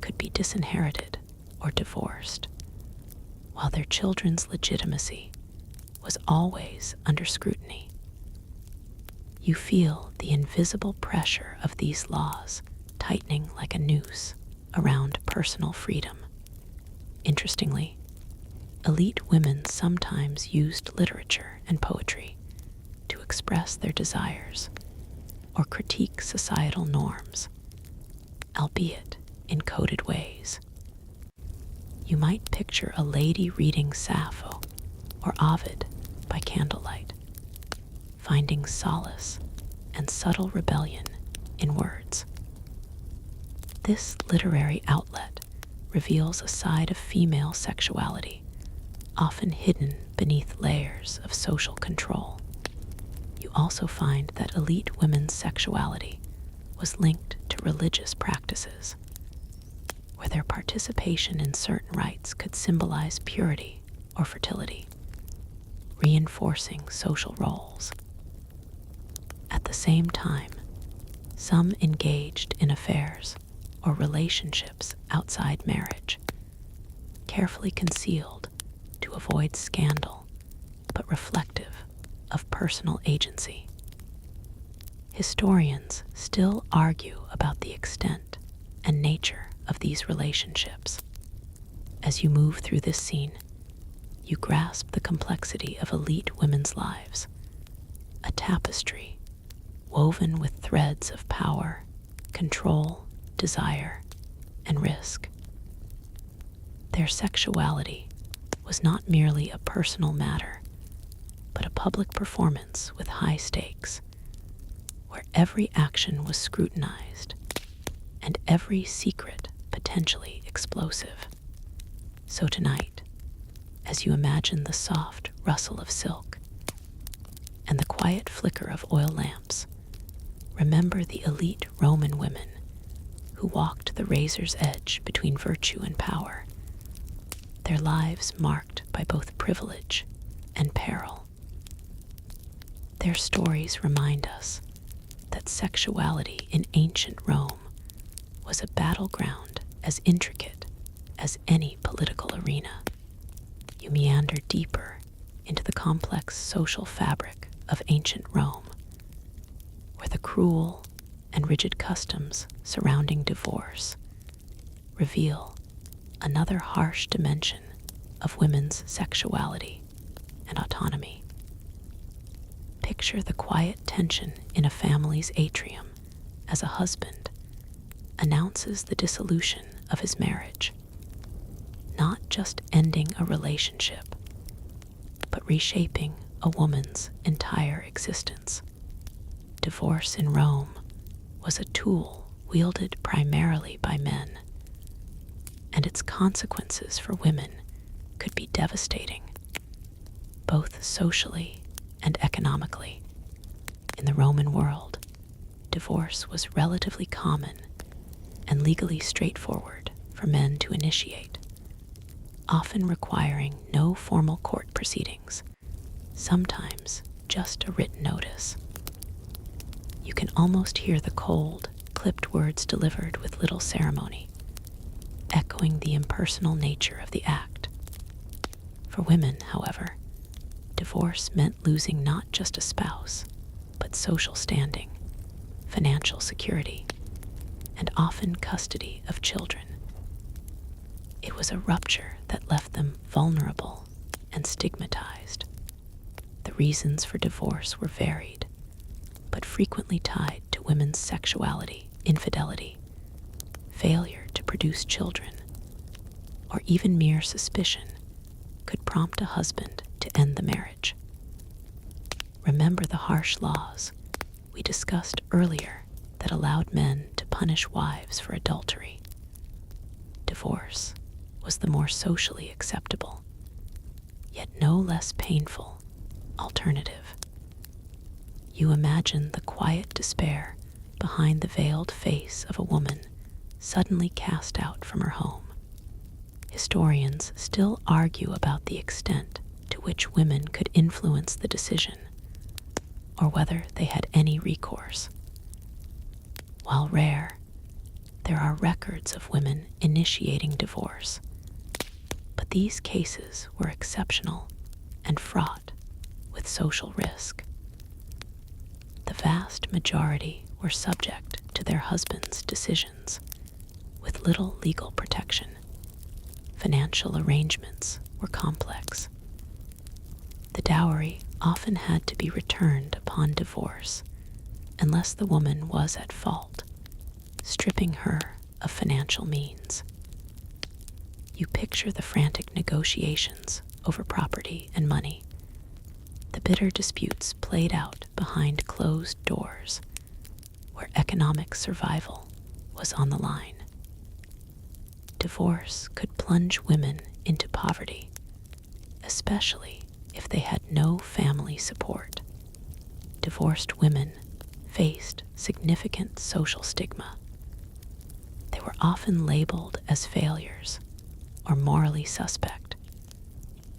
could be disinherited or divorced, while their children's legitimacy was always under scrutiny. You feel the invisible pressure of these laws tightening like a noose around personal freedom. Interestingly, elite women sometimes used literature and poetry to express their desires or critique societal norms, albeit in coded ways. You might picture a lady reading Sappho or Ovid by candlelight, finding solace and subtle rebellion in words. This literary outlet reveals a side of female sexuality, often hidden beneath layers of social control. You also find that elite women's sexuality was linked to religious practices, where their participation in certain rites could symbolize purity or fertility. reinforcing social roles. At the same time, some engaged in affairs or relationships outside marriage, carefully concealed to avoid scandal, but reflective of personal agency. Historians still argue about the extent and nature of these relationships. As you move through this scene, you grasp the complexity of elite women's lives, a tapestry woven with threads of power, control, desire, and risk. Their sexuality was not merely a personal matter, but a public performance with high stakes, where every action was scrutinized and every secret potentially explosive. So tonight, as you imagine the soft rustle of silk and the quiet flicker of oil lamps, remember the elite Roman women who walked the razor's edge between virtue and power, their lives marked by both privilege and peril. Their stories remind us that sexuality in ancient Rome was a battleground as intricate as any political arena. You meander deeper into the complex social fabric of ancient Rome, where the cruel and rigid customs surrounding divorce reveal another harsh dimension of women's sexuality and autonomy. Picture the quiet tension in a family's atrium as a husband announces the dissolution of his marriage, not just ending a relationship, but reshaping a woman's entire existence. Divorce in Rome was a tool wielded primarily by men, and its consequences for women could be devastating, both socially and economically. In the Roman world, divorce was relatively common and legally straightforward for men to initiate, often requiring no formal court proceedings, sometimes just a written notice. You can almost hear the cold, clipped words delivered with little ceremony, echoing the impersonal nature of the act. For women, however, divorce meant losing not just a spouse, but social standing, financial security, and often custody of children. It was a rupture that left them vulnerable and stigmatized. The reasons for divorce were varied, but frequently tied to women's sexuality, infidelity, failure to produce children, or even mere suspicion could prompt a husband to end the marriage. Remember the harsh laws we discussed earlier that allowed men to punish wives for adultery. Divorce was the more socially acceptable, yet no less painful, alternative. You imagine the quiet despair behind the veiled face of a woman suddenly cast out from her home. Historians still argue about the extent to which women could influence the decision, or whether they had any recourse. While rare, there are records of women initiating divorce, but these cases were exceptional and fraught with social risk. The vast majority were subject to their husbands' decisions, with little legal protection. Financial arrangements were complex. The dowry often had to be returned upon divorce, unless the woman was at fault, stripping her of financial means. You picture the frantic negotiations over property and money, the bitter disputes played out behind closed doors, where economic survival was on the line. Divorce could plunge women into poverty, especially if they had no family support. Divorced women faced significant social stigma. They were often labeled as failures or morally suspect,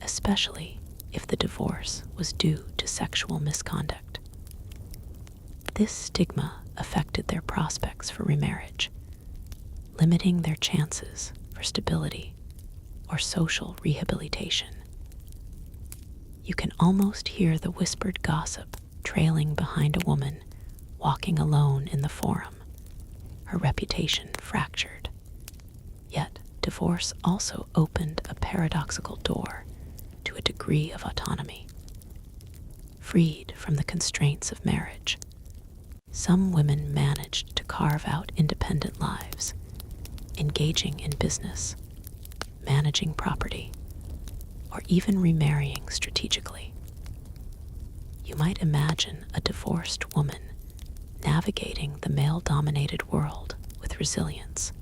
especially if the divorce was due to sexual misconduct. This stigma affected their prospects for remarriage, limiting their chances for stability or social rehabilitation. You can almost hear the whispered gossip trailing behind a woman walking alone in the forum, her reputation fractured. Yet, divorce also opened a paradoxical door to a degree of autonomy. Freed from the constraints of marriage, some women managed to carve out independent lives, engaging in business, managing property, or even remarrying strategically. You might imagine a divorced woman navigating the male-dominated world with resilience,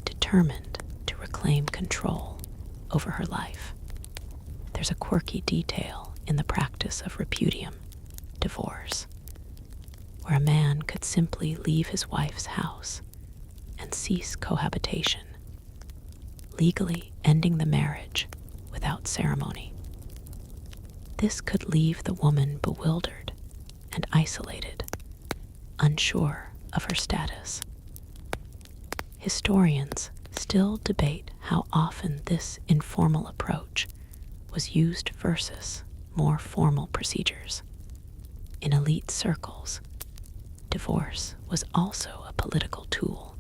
determined to reclaim control over her life. There's a quirky detail in the practice of repudium, divorce, where a man could simply leave his wife's house and cease cohabitation, legally ending the marriage without ceremony. This could leave the woman bewildered and isolated, unsure of her status. Historians still debate how often this informal approach was used versus more formal procedures. In elite circles, divorce was also a political tool.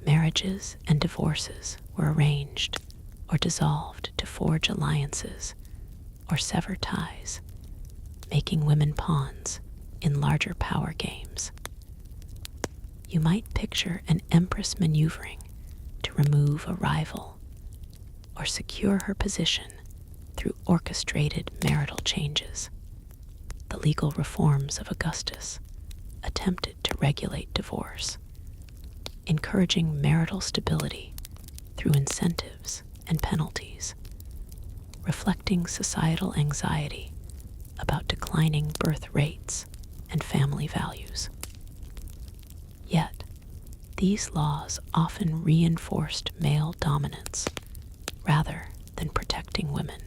Marriages and divorces were arranged or dissolved to forge alliances or sever ties, making women pawns in larger power games. You might picture an empress maneuvering to remove a rival or secure her position through orchestrated marital changes. The legal reforms of Augustus attempted to regulate divorce, encouraging marital stability through incentives and penalties, reflecting societal anxiety about declining birth rates and family values. Yet, these laws often reinforced male dominance rather than protecting women.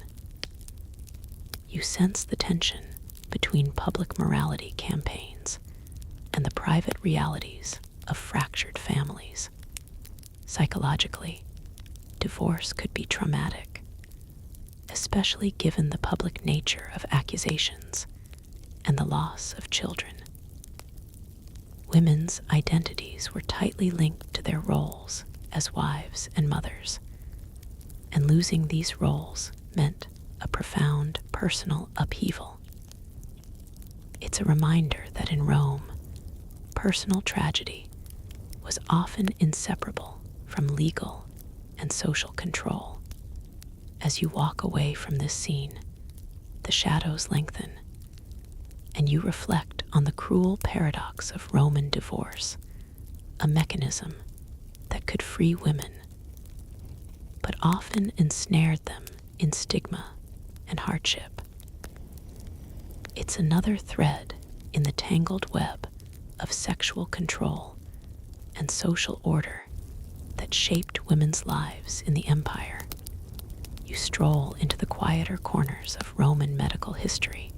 You sense the tension between public morality campaigns and the private realities of fractured families. Psychologically, divorce could be traumatic, especially given the public nature of accusations and the loss of children. Women's identities were tightly linked to their roles as wives and mothers, and losing these roles meant a profound personal upheaval. It's a reminder that in Rome, personal tragedy was often inseparable from legal and social control. As you walk away from this scene, the shadows lengthen, and you reflect on the cruel paradox of Roman divorce, a mechanism that could free women, but often ensnared them in stigma and hardship. It's another thread in the tangled web of sexual control and social order that shaped women's lives in the empire. You stroll into the quieter corners of Roman medical history,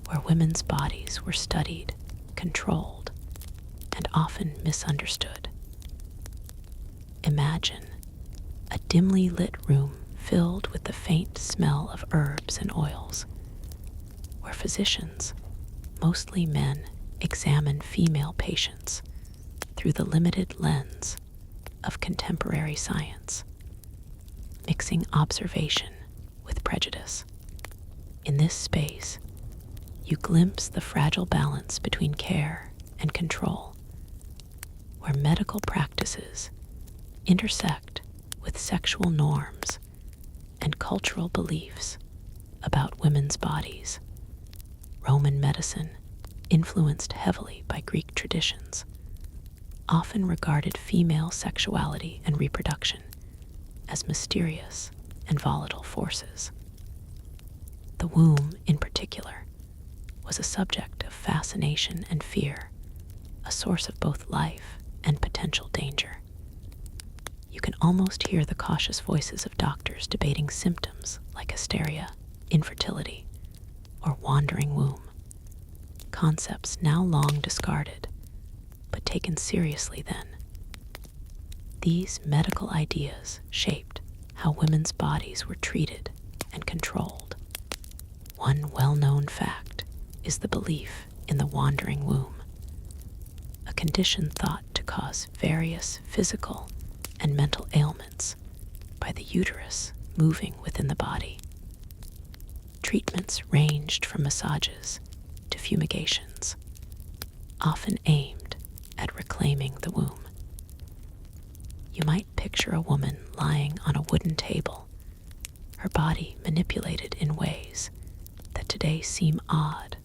where women's bodies were studied, controlled, and often misunderstood. Imagine a dimly lit room filled with the faint smell of herbs and oils, where physicians, mostly men, examine female patients through the limited lens of contemporary science, mixing observation with prejudice. In this space, you glimpse the fragile balance between care and control, where medical practices intersect with sexual norms and cultural beliefs about women's bodies. Roman medicine, influenced heavily by Greek traditions, often regarded female sexuality and reproduction as mysterious and volatile forces. The womb, in particular, was a subject of fascination and fear, a source of both life and potential danger. You can almost hear the cautious voices of doctors debating symptoms like hysteria, infertility, or wandering womb. Concepts now long discarded, but taken seriously then. These medical ideas shaped how women's bodies were treated and controlled. One well-known fact is the belief in the wandering womb, a condition thought to cause various physical and mental ailments by the uterus moving within the body. Treatments ranged from massages to fumigations, often aimed at reclaiming the womb. You might picture a woman lying on a wooden table, her body manipulated in ways that today seem odd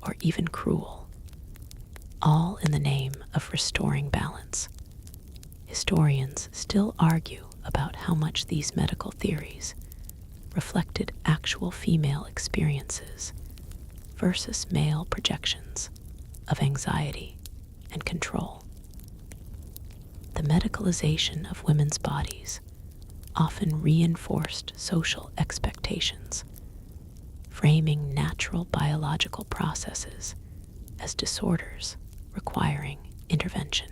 or even cruel, all in the name of restoring balance. Historians still argue about how much these medical theories reflected actual female experiences versus male projections of anxiety and control. The medicalization of women's bodies often reinforced social expectations, framing natural biological processes as disorders requiring intervention.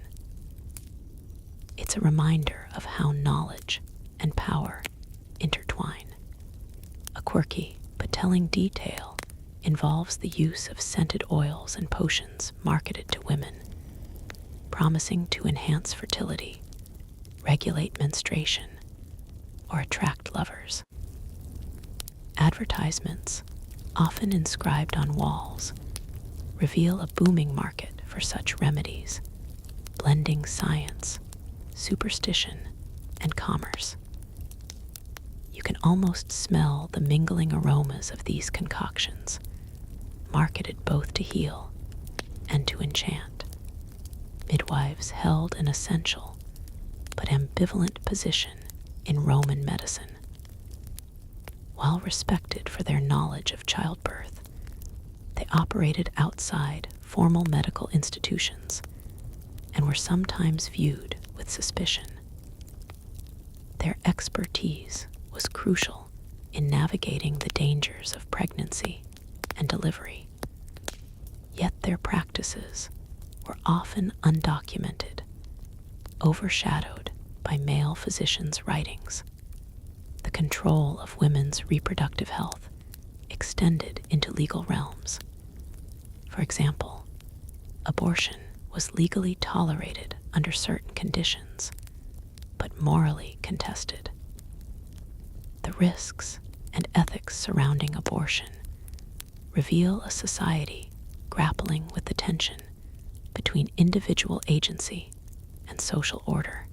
It's a reminder of how knowledge and power intertwine. A quirky but telling detail involves the use of scented oils and potions marketed to women, promising to enhance fertility, regulate menstruation, or attract lovers. Advertisements, often inscribed on walls, reveal a booming market for such remedies, blending science, superstition, and commerce. You can almost smell the mingling aromas of these concoctions, marketed both to heal and to enchant. Midwives held an essential but ambivalent position in Roman medicine. While respected for their knowledge of childbirth, they operated outside formal medical institutions and were sometimes viewed with suspicion. Their expertise was crucial in navigating the dangers of pregnancy and delivery, yet their practices were often undocumented, overshadowed by male physicians' writings. The control of women's reproductive health extended into legal realms. For example, abortion was legally tolerated under certain conditions, but morally contested. The risks and ethics surrounding abortion reveal a society grappling with the tension between individual agency and social order.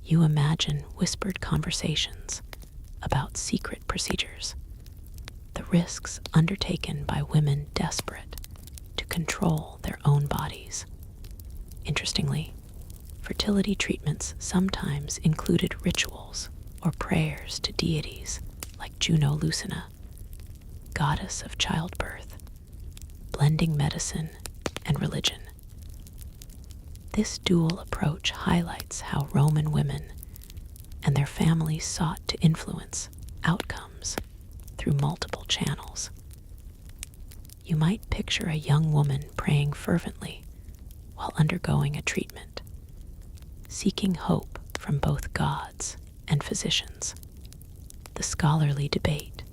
You imagine whispered conversations about secret procedures, the risks undertaken by women desperate to control their own bodies. Interestingly, fertility treatments sometimes included rituals or prayers to deities like Juno Lucina, goddess of childbirth, blending medicine and religion. This dual approach highlights how Roman women and their families sought to influence outcomes through multiple channels. You might picture a young woman praying fervently while undergoing a treatment, seeking hope from both gods and physicians. The scholarly debate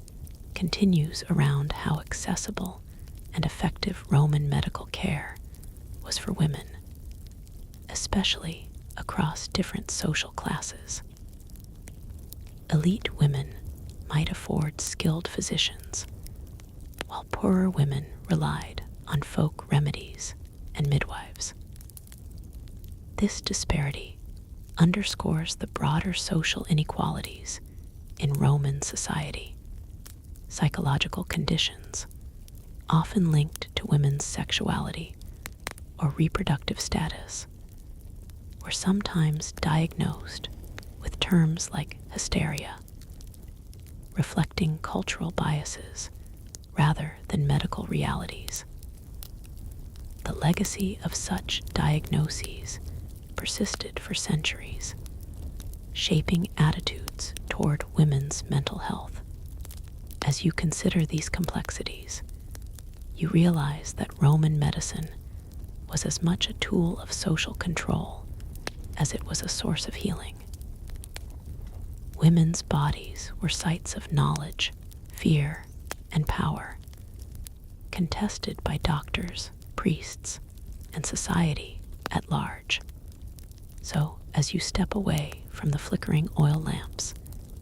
continues around how accessible and effective Roman medical care was for women, especially across different social classes. Elite women might afford skilled physicians, while poorer women relied on folk remedies and midwives. This disparity underscores the broader social inequalities in Roman society. Psychological conditions, often linked to women's sexuality or reproductive status, were sometimes diagnosed with terms like hysteria, reflecting cultural biases rather than medical realities. The legacy of such diagnoses persisted for centuries, shaping attitudes toward women's mental health. As you consider these complexities, you realize that Roman medicine was as much a tool of social control as it was a source of healing. Women's bodies were sites of knowledge, fear, and power, contested by doctors, priests, and society at large. So, as you step away from the flickering oil lamps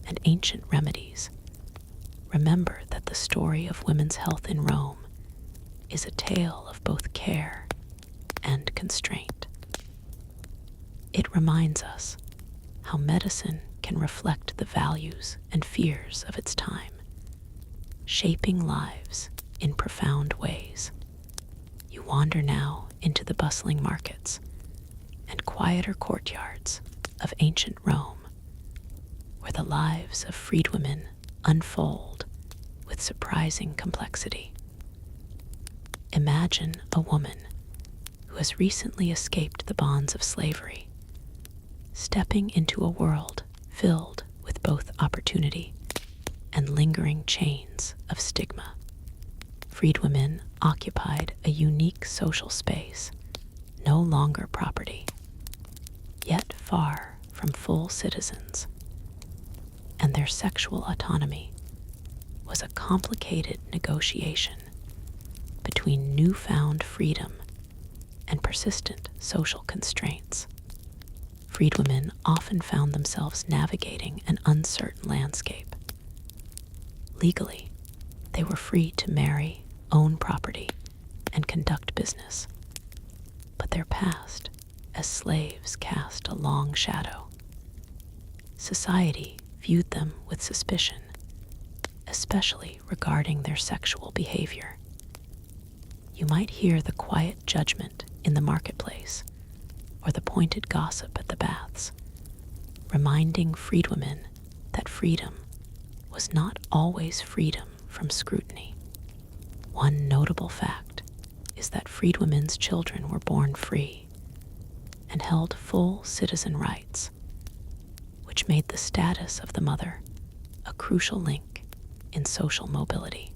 and ancient remedies, remember that the story of women's health in Rome is a tale of both care and constraint. It reminds us how medicine can reflect the values and fears of its time, shaping lives in profound ways. You wander now into the bustling markets and quieter courtyards of ancient Rome, where the lives of freedwomen unfold with surprising complexity. Imagine a woman who has recently escaped the bonds of slavery, stepping into a world filled with both opportunity and lingering chains of stigma. Freedwomen occupied a unique social space, no longer property, yet far from full citizens, and their sexual autonomy was a complicated negotiation between newfound freedom and persistent social constraints. Freedwomen often found themselves navigating an uncertain landscape. Legally, they were free to marry, own property, and conduct business, but their past as slaves cast a long shadow. Society viewed them with suspicion, especially regarding their sexual behavior. You might hear the quiet judgment in the marketplace or the pointed gossip at the baths, reminding freedwomen that freedom was not always freedom from scrutiny. One notable fact is that freedwomen's children were born free and held full citizen rights, which made the status of the mother a crucial link in social mobility.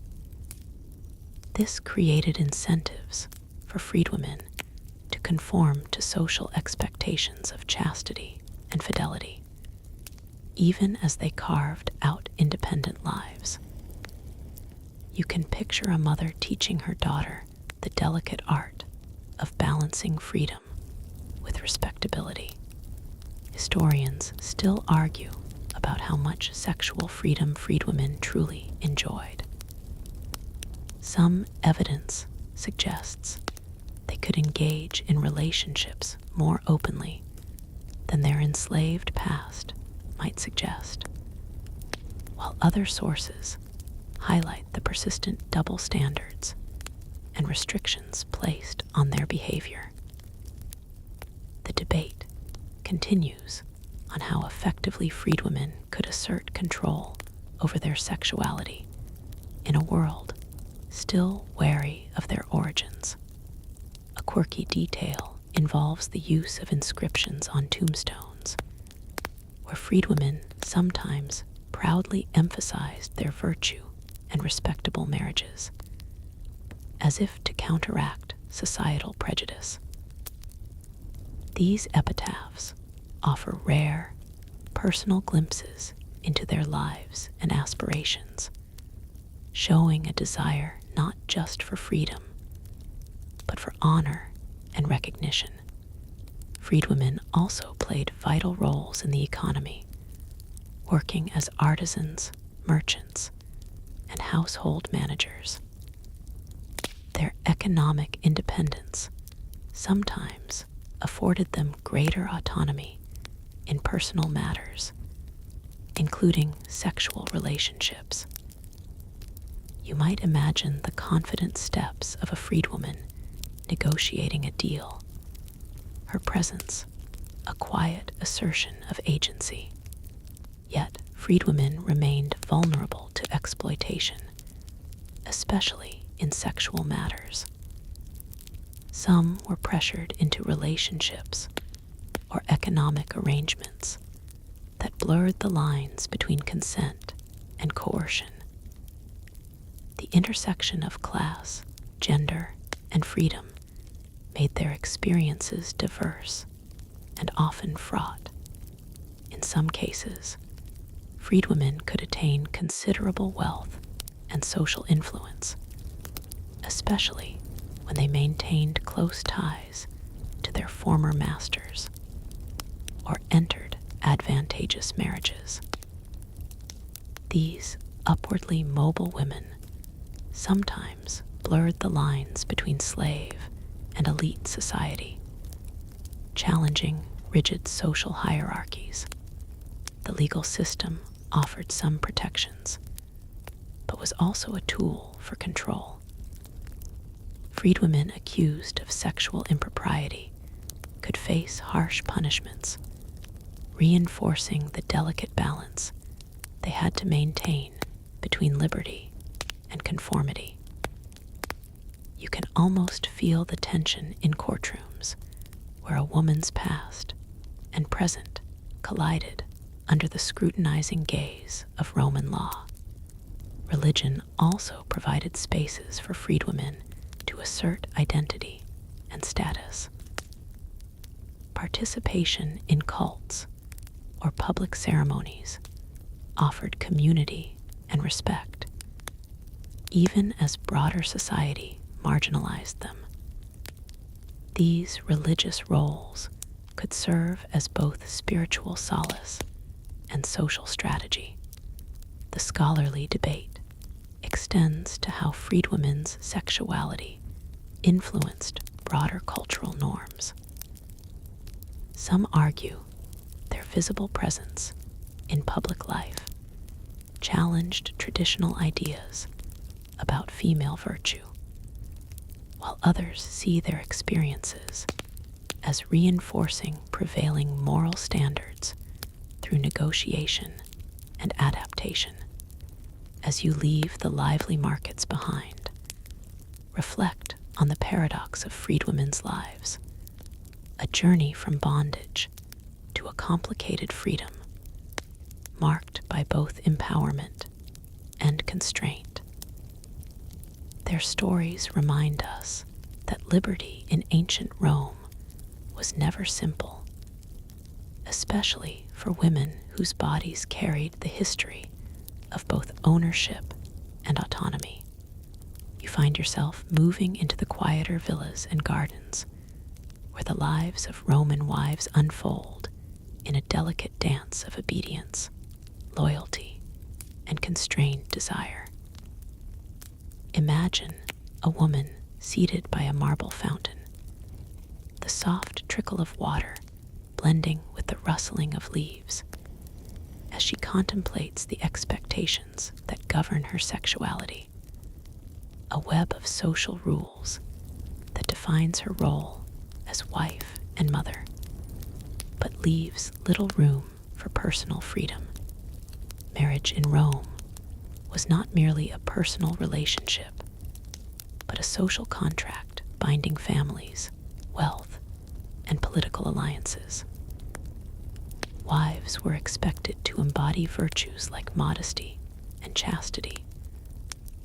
This created incentives for freedwomen to conform to social expectations of chastity and fidelity, even as they carved out independent lives. You can picture a mother teaching her daughter the delicate art of balancing freedom with respectability. Historians still argue about how much sexual freedom freedwomen truly enjoyed. Some evidence suggests they could engage in relationships more openly than their enslaved past might suggest, while other sources highlight the persistent double standards and restrictions placed on their behavior. The debate continues on how effectively freedwomen could assert control over their sexuality in a world still wary of their origins. A quirky detail involves the use of inscriptions on tombstones, where freedwomen sometimes proudly emphasized their virtue and respectable marriages, as if to counteract societal prejudice. These epitaphs offer rare, personal glimpses into their lives and aspirations, showing a desire not just for freedom, but for honor and recognition. Freedwomen also played vital roles in the economy, working as artisans, merchants, and household managers. Their economic independence sometimes afforded them greater autonomy in personal matters, including sexual relationships. You might imagine the confident steps of a freedwoman negotiating a deal, her presence a quiet assertion of agency. Yet freedwomen remained vulnerable to exploitation, especially in sexual matters. Some were pressured into relationships or economic arrangements that blurred the lines between consent and coercion. The intersection of class, gender, and freedom made their experiences diverse and often fraught. In some cases, freedwomen could attain considerable wealth and social influence, especially when they maintained close ties to their former masters or entered advantageous marriages. These upwardly mobile women sometimes blurred the lines between slave and elite society, challenging rigid social hierarchies. The legal system offered some protections, but was also a tool for control. Freedwomen accused of sexual impropriety could face harsh punishments, reinforcing the delicate balance they had to maintain between liberty and conformity. You can almost feel the tension in courtrooms where a woman's past and present collided under the scrutinizing gaze of Roman law. Religion also provided spaces for freedwomen to assert identity and status. Participation in cults or public ceremonies offered community and respect, even as broader society marginalized them. These religious roles could serve as both spiritual solace and social strategy. The scholarly debate extends to how freedwomen's sexuality influenced broader cultural norms. Some argue their visible presence in public life challenged traditional ideas about female virtue, while others see their experiences as reinforcing prevailing moral standards through negotiation and adaptation. As you leave the lively markets behind, reflect on the paradox of freedwomen's lives, a journey from bondage to a complicated freedom, marked by both empowerment and constraint. Their stories remind us that liberty in ancient Rome was never simple, especially for women whose bodies carried the history of both ownership and autonomy. You find yourself moving into the quieter villas and gardens where the lives of Roman wives unfold in a delicate dance of obedience, loyalty, and constrained desire. Imagine a woman seated by a marble fountain, the soft trickle of water blending with the rustling of leaves, as she contemplates the expectations that govern her sexuality, a web of social rules that defines her role as wife and mother, but leaves little room for personal freedom. Marriage in Rome was not merely a personal relationship, but a social contract binding families, wealth, and political alliances. Wives were expected to embody virtues like modesty and chastity,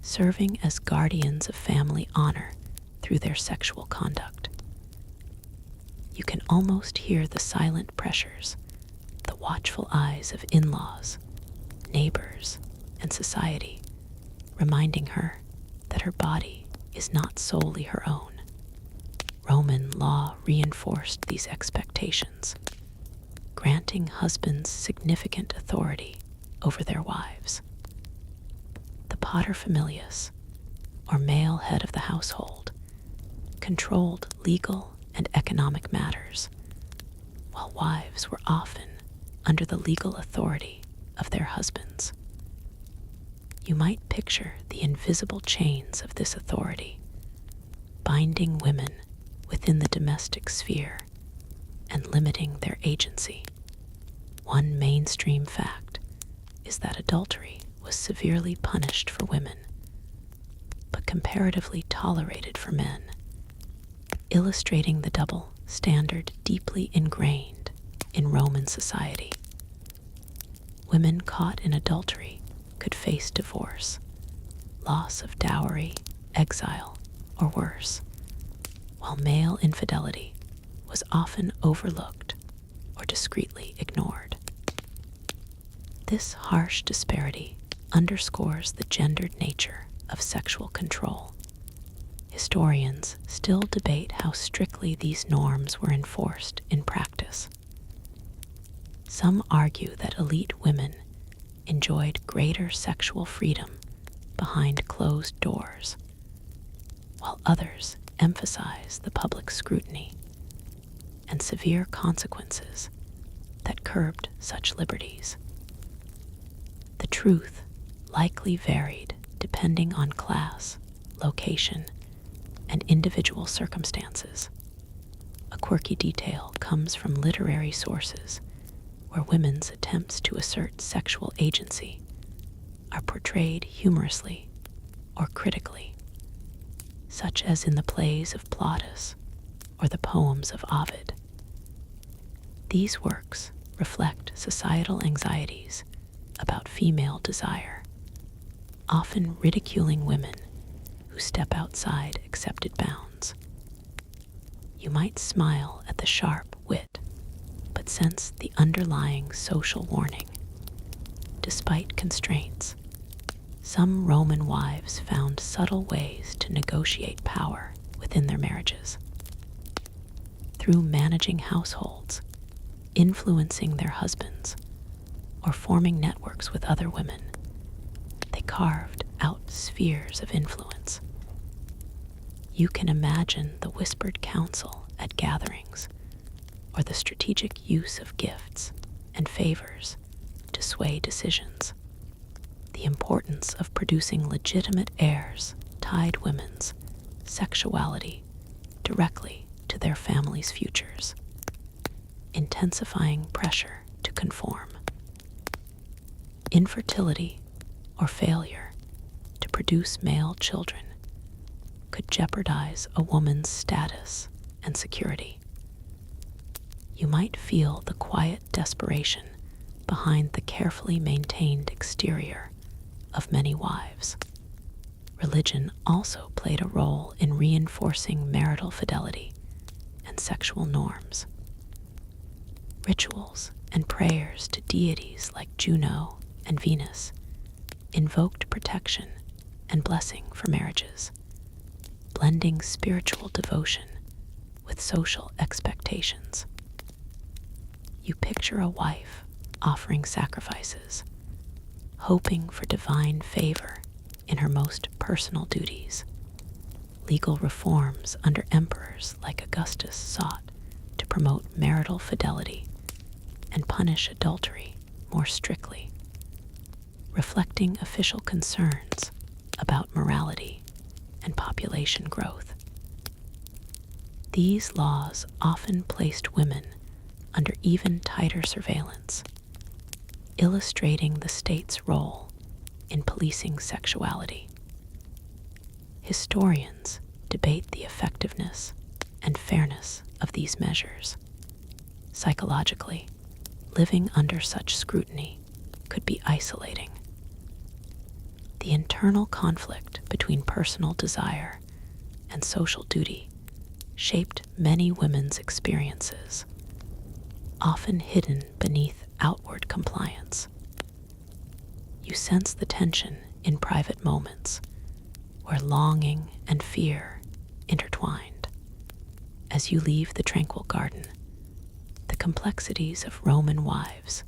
serving as guardians of family honor through their sexual conduct. You can almost hear the silent pressures, the watchful eyes of in-laws, neighbors, and society, reminding her that her body is not solely her own. Roman law reinforced these expectations, granting husbands significant authority over their wives. The paterfamilias, or male head of the household, controlled legal and economic matters, while wives were often under the legal authority of their husbands. You might picture the invisible chains of this authority, binding women within the domestic sphere and limiting their agency. One mainstream fact is that adultery was severely punished for women, but comparatively tolerated for men, illustrating the double standard deeply ingrained in Roman society. Women caught in adultery could face divorce, loss of dowry, exile, or worse, while male infidelity was often overlooked or discreetly ignored. This harsh disparity underscores the gendered nature of sexual control. Historians still debate how strictly these norms were enforced in practice. Some argue that elite women enjoyed greater sexual freedom behind closed doors, while others emphasize the public scrutiny and severe consequences that curbed such liberties. The truth likely varied depending on class, location, and individual circumstances. A quirky detail comes from literary sources where women's attempts to assert sexual agency are portrayed humorously or critically, such as in the plays of Plautus or the poems of Ovid. These works reflect societal anxieties about female desire, often ridiculing women who step outside accepted bounds. You might smile at the sharp wit, but sense the underlying social warning. Despite constraints, some Roman wives found subtle ways to negotiate power within their marriages. Through managing households, influencing their husbands, or forming networks with other women, they carved out spheres of influence. You can imagine the whispered counsel at gatherings, or the strategic use of gifts and favors to sway decisions. The importance of producing legitimate heirs tied women's sexuality directly to their families' futures, intensifying pressure to conform. Infertility or failure to produce male children could jeopardize a woman's status and security. You might feel the quiet desperation behind the carefully maintained exterior of many wives. Religion also played a role in reinforcing marital fidelity and sexual norms. Rituals and prayers to deities like Juno and Venus invoked protection and blessing for marriages, blending spiritual devotion with social expectations. You picture a wife offering sacrifices, hoping for divine favor in her most personal duties. Legal reforms under emperors like Augustus sought to promote marital fidelity and punish adultery more strictly, reflecting official concerns about morality and population growth. These laws often placed women under even tighter surveillance, illustrating the state's role in policing sexuality. Historians debate the effectiveness and fairness of these measures. Psychologically, living under such scrutiny could be isolating. The internal conflict between personal desire and social duty shaped many women's experiences, often hidden beneath outward compliance. You sense the tension in private moments where longing and fear intertwined. As you leave the tranquil garden, the complexities of Roman wives'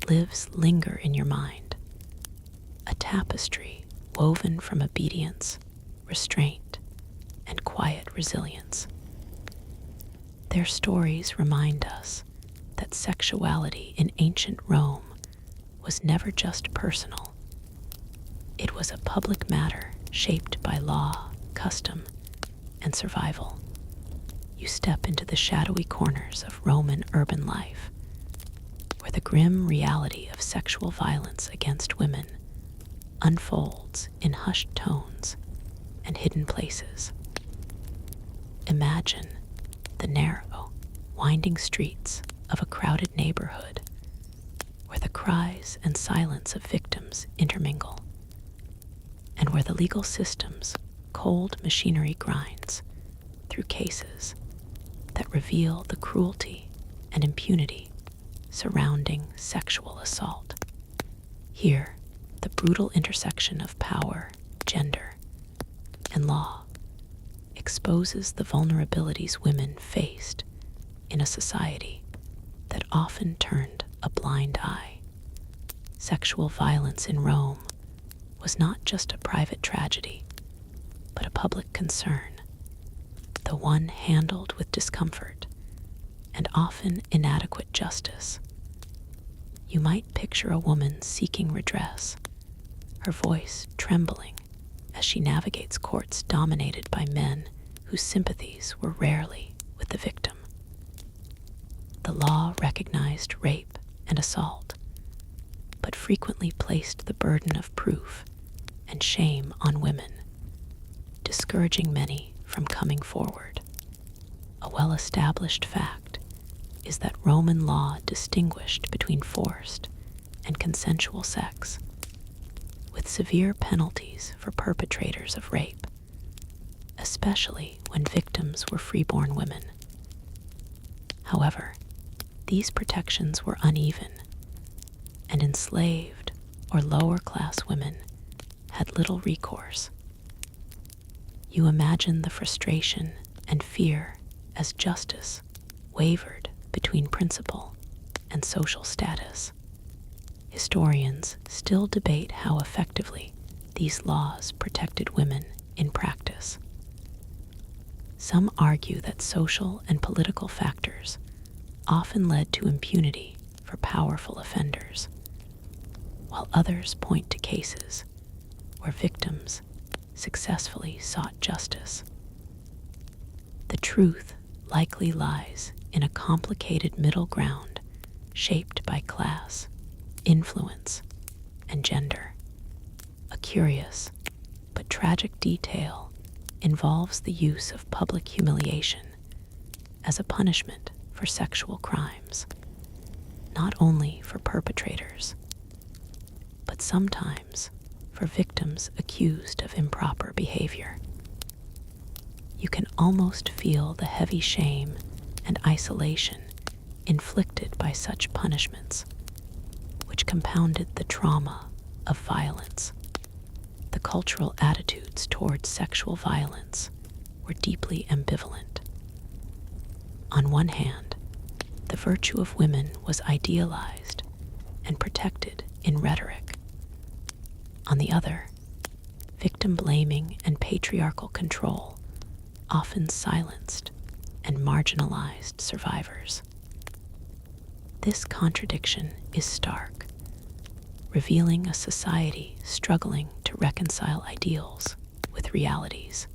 lives linger in your mind, a tapestry woven from obedience, restraint, and quiet resilience. Their stories remind us that sexuality in ancient Rome was never just personal. It was a public matter shaped by law, custom, and survival. You step into the shadowy corners of Roman urban life, where the grim reality of sexual violence against women unfolds in hushed tones and hidden places. Imagine the narrow, winding streets of a crowded neighborhood, where the cries and silence of victims intermingle, and where the legal system's cold machinery grinds through cases that reveal the cruelty and impunity surrounding sexual assault. Here, the brutal intersection of power, gender, and law exposes the vulnerabilities women faced in a society that often turned a blind eye. Sexual violence in Rome was not just a private tragedy, but a public concern, the one handled with discomfort and often inadequate justice. You might picture a woman seeking redress, her voice trembling as she navigates courts dominated by men whose sympathies were rarely with the victim. The law recognized rape and assault, but frequently placed the burden of proof and shame on women, discouraging many from coming forward. A well-established fact is that Roman law distinguished between forced and consensual sex, with severe penalties for perpetrators of rape, especially when victims were freeborn women. However, these protections were uneven, and enslaved or lower-class women had little recourse. You imagine the frustration and fear as justice wavered between principle and social status. Historians still debate how effectively these laws protected women in practice. Some argue that social and political factors often led to impunity for powerful offenders, while others point to cases where victims successfully sought justice. The truth likely lies in a complicated middle ground shaped by class, influence, and gender. A curious but tragic detail involves the use of public humiliation as a punishment for sexual crimes, not only for perpetrators, but sometimes for victims accused of improper behavior. You can almost feel the heavy shame and isolation inflicted by such punishments, which compounded the trauma of violence. The cultural attitudes towards sexual violence were deeply ambivalent. On one hand, the virtue of women was idealized and protected in rhetoric. On the other, victim blaming and patriarchal control often silenced and marginalized survivors. This contradiction is stark, revealing a society struggling to reconcile ideals with realities.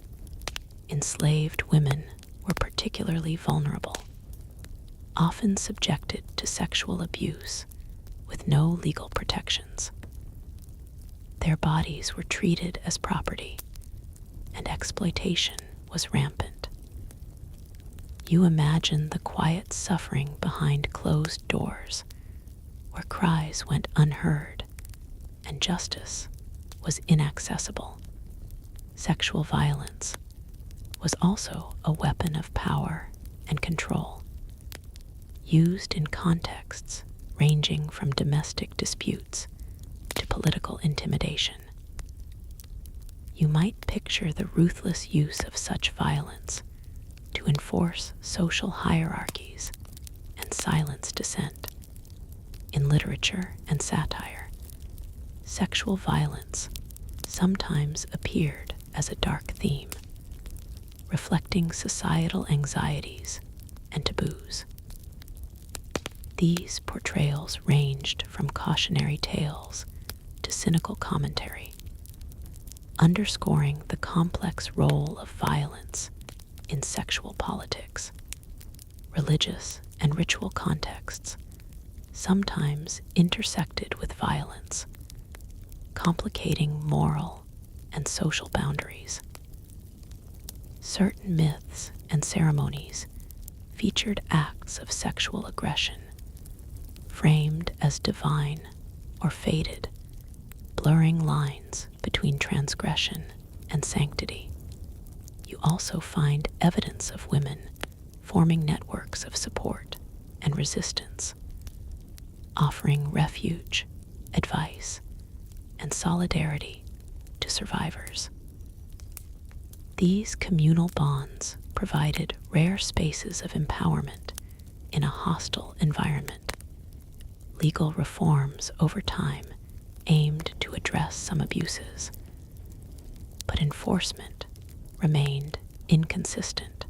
Enslaved women were particularly vulnerable, often subjected to sexual abuse with no legal protections. Their bodies were treated as property, and exploitation was rampant. You imagine the quiet suffering behind closed doors, where cries went unheard and justice was inaccessible. Sexual violence was also a weapon of power and control, used in contexts ranging from domestic disputes to political intimidation. You might picture the ruthless use of such violence to enforce social hierarchies and silence dissent. In literature and satire, sexual violence sometimes appeared as a dark theme, reflecting societal anxieties and taboos. These portrayals ranged from cautionary tales to cynical commentary, underscoring the complex role of violence in sexual politics. Religious and ritual contexts sometimes intersected with violence, complicating moral and social boundaries. Certain myths and ceremonies featured acts of sexual aggression, framed as divine or fated, blurring lines between transgression and sanctity. You also find evidence of women forming networks of support and resistance, offering refuge, advice, and solidarity to survivors. These communal bonds provided rare spaces of empowerment in a hostile environment. Legal reforms over time aimed to address some abuses, but enforcement remained inconsistent.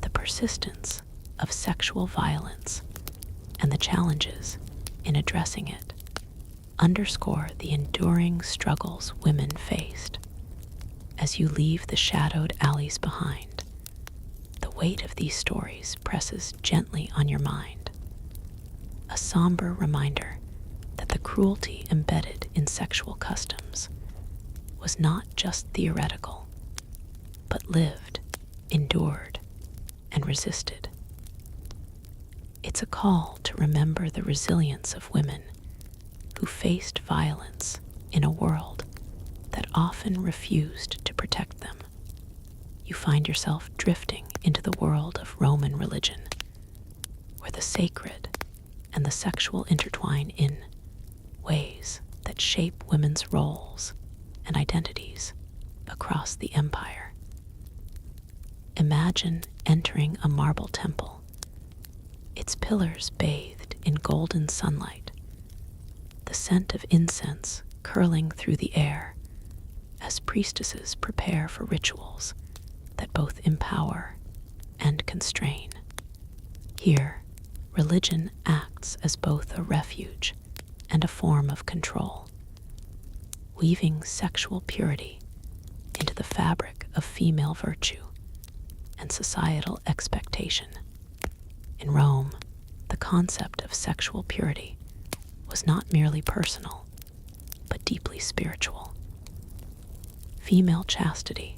The persistence of sexual violence and the challenges in addressing it underscore the enduring struggles women faced. As you leave the shadowed alleys behind, the weight of these stories presses gently on your mind, a somber reminder that the cruelty embedded in sexual customs was not just theoretical, but lived, endured, and resisted. It's a call to remember the resilience of women who faced violence in a world that often refused to protect them. You find yourself drifting into the world of Roman religion, where the sacred and the sexual intertwine in ways that shape women's roles and identities across the empire. Imagine entering a marble temple, its pillars bathed in golden sunlight, the scent of incense curling through the air as priestesses prepare for rituals that both empower and constrain. Here, religion acts as both a refuge and a form of control, weaving sexual purity into the fabric of female virtue and societal expectation. In Rome, the concept of sexual purity was not merely personal, but deeply spiritual. Female chastity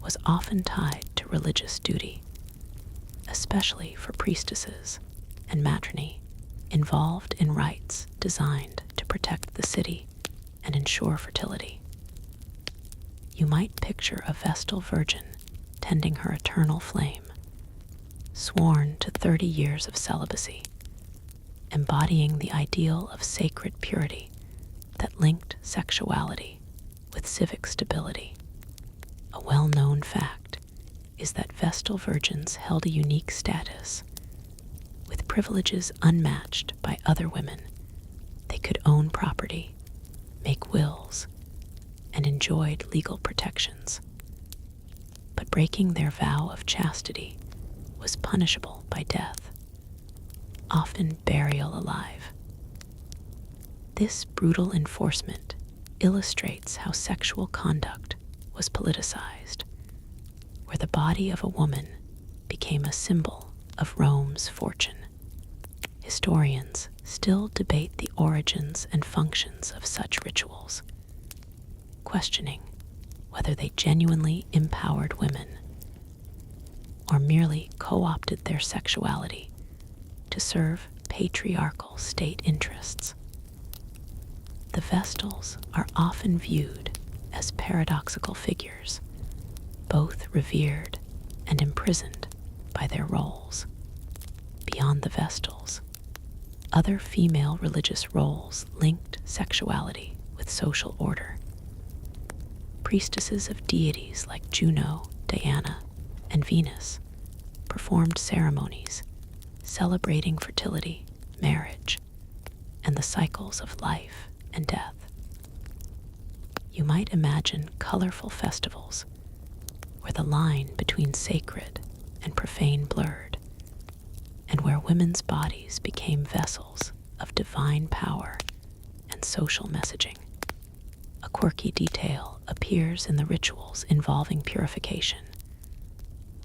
was often tied to religious duty, especially for priestesses and matrony involved in rites designed to protect the city and ensure fertility. You might picture a Vestal virgin tending her eternal flame, sworn to 30 years of celibacy, embodying the ideal of sacred purity that linked sexuality with civic stability. A well-known fact is that Vestal virgins held a unique status. With privileges unmatched by other women, they could own property, make wills, and enjoyed legal protections. But breaking their vow of chastity was punishable by death, often burial alive. This brutal enforcement illustrates how sexual conduct was politicized, where the body of a woman became a symbol of Rome's fortune. Historians still debate the origins and functions of such rituals, questioning whether they genuinely empowered women or merely co-opted their sexuality to serve patriarchal state interests. The Vestals are often viewed as paradoxical figures, both revered and imprisoned by their roles. Beyond the Vestals, other female religious roles linked sexuality with social order. Priestesses of deities like Juno, Diana, and Venus performed ceremonies celebrating fertility, marriage, and the cycles of life and death. You might imagine colorful festivals where the line between sacred and profane blurred, and where women's bodies became vessels of divine power and social messaging. A quirky detail appears in the rituals involving purification,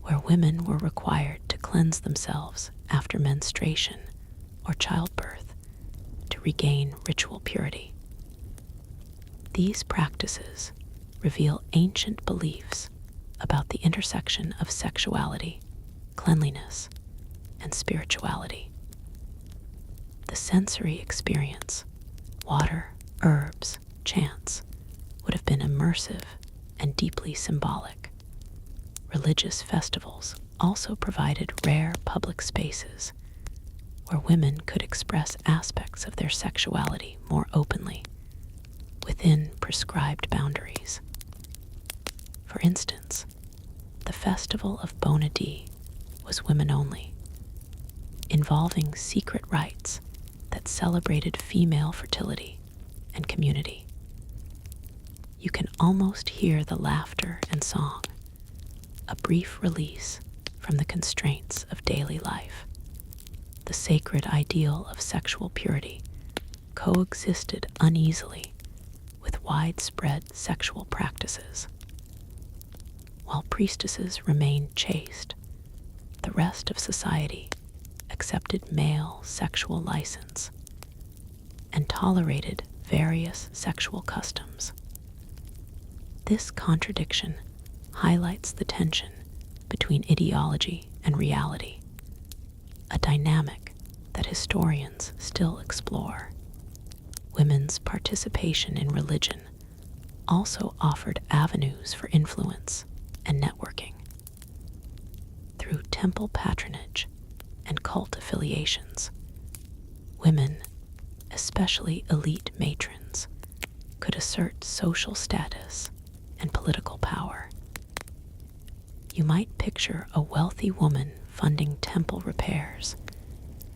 where women were required to cleanse themselves after menstruation or childbirth to regain ritual purity. These practices reveal ancient beliefs about the intersection of sexuality, cleanliness, and spirituality. The sensory experience, water, herbs, chants, would have been immersive and deeply symbolic. Religious festivals also provided rare public spaces where women could express aspects of their sexuality more openly within prescribed boundaries. For instance, the festival of Bonadi was women only, involving secret rites that celebrated female fertility and community. You can almost hear the laughter and song, a brief release from the constraints of daily life. The sacred ideal of sexual purity coexisted uneasily with widespread sexual practices. While priestesses remained chaste, the rest of society accepted male sexual license and tolerated various sexual customs. This contradiction highlights the tension between ideology and reality, a dynamic that historians still explore. Women's participation in religion also offered avenues for influence and networking. Through temple patronage and cult affiliations, women, especially elite matrons, could assert social status and political power. You might picture a wealthy woman funding temple repairs,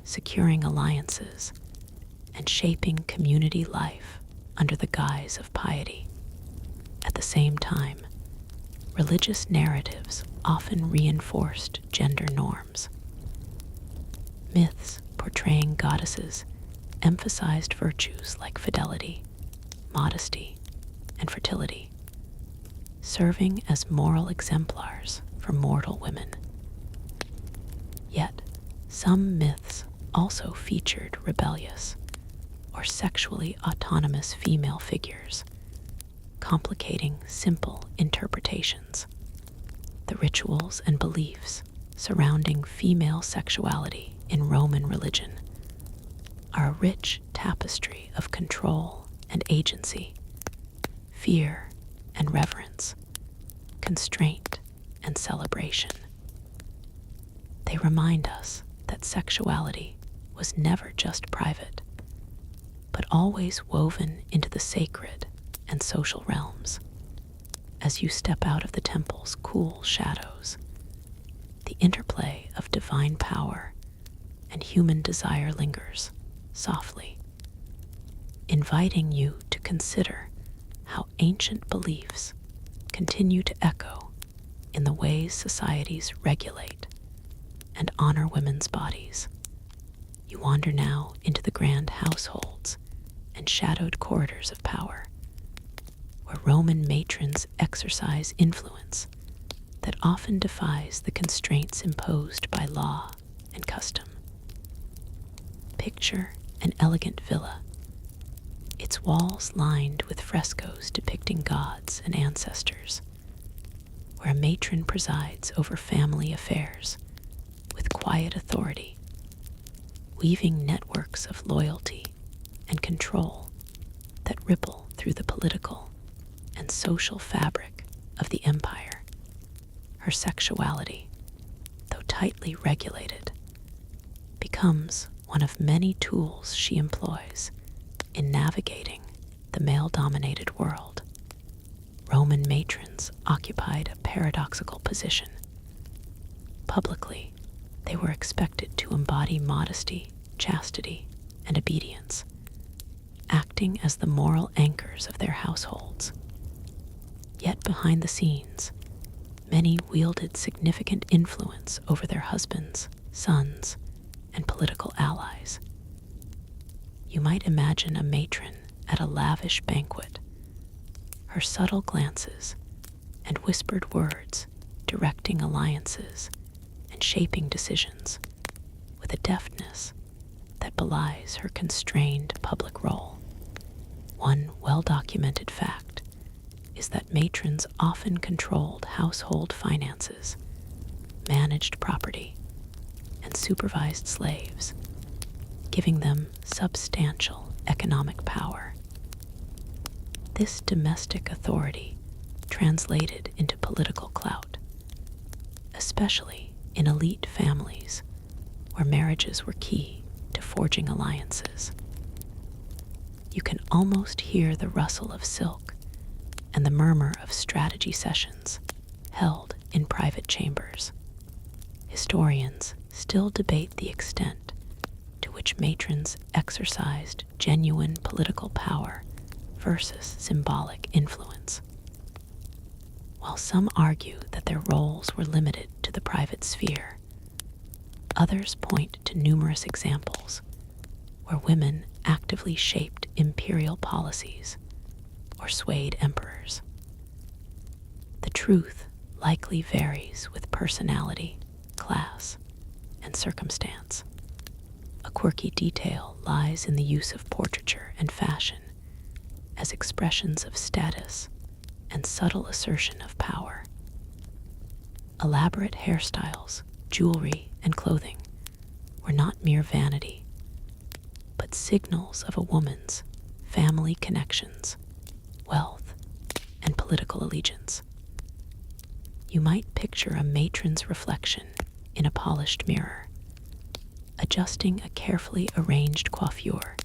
securing alliances, and shaping community life under the guise of piety. At the same time, religious narratives often reinforced gender norms. Myths portraying goddesses emphasized virtues like fidelity, modesty, and fertility, serving as moral exemplars for mortal women. Yet, some myths also featured rebellious or sexually autonomous female figures, complicating simple interpretations. The rituals and beliefs surrounding female sexuality in Roman religion are a rich tapestry of control and agency, fear and reverence, constraint and celebration. They remind us that sexuality was never just private, but always woven into the sacred and social realms. As you step out of the temple's cool shadows, the interplay of divine power and human desire lingers softly, inviting you to consider how ancient beliefs continue to echo in the ways societies regulate and honor women's bodies. You wander now into the grand households and shadowed corridors of power, where Roman matrons exercise influence that often defies the constraints imposed by law and custom. Picture an elegant villa, its walls lined with frescoes depicting gods and ancestors, where a matron presides over family affairs with quiet authority, weaving networks of loyalty and control that ripple through the political and social fabric of the empire. Her sexuality, though tightly regulated, becomes one of many tools she employs in navigating the male-dominated world. Roman matrons occupied a paradoxical position. Publicly, they were expected to embody modesty, chastity, and obedience, acting as the moral anchors of their households. Yet behind the scenes, many wielded significant influence over their husbands, sons, and political allies. You might imagine a matron at a lavish banquet, her subtle glances and whispered words directing alliances and shaping decisions with a deftness that belies her constrained public role. One well-documented fact is that matrons often controlled household finances, managed property, and supervised slaves, giving them substantial economic power. This domestic authority translated into political clout, especially in elite families where marriages were key to forging alliances. You can almost hear the rustle of silk and the murmur of strategy sessions held in private chambers. Historians still debate the extent to which matrons exercised genuine political power versus symbolic influence. While some argue that their roles were limited to the private sphere, others point to numerous examples where women actively shaped imperial policies or swayed emperors. The truth likely varies with personality, class, and circumstance. A quirky detail lies in the use of portraiture and fashion as expressions of status and subtle assertion of power. Elaborate hairstyles, jewelry, and clothing were not mere vanity, but signals of a woman's family connections, wealth, and political allegiance. You might picture a matron's reflection in a polished mirror, adjusting a carefully arranged coiffure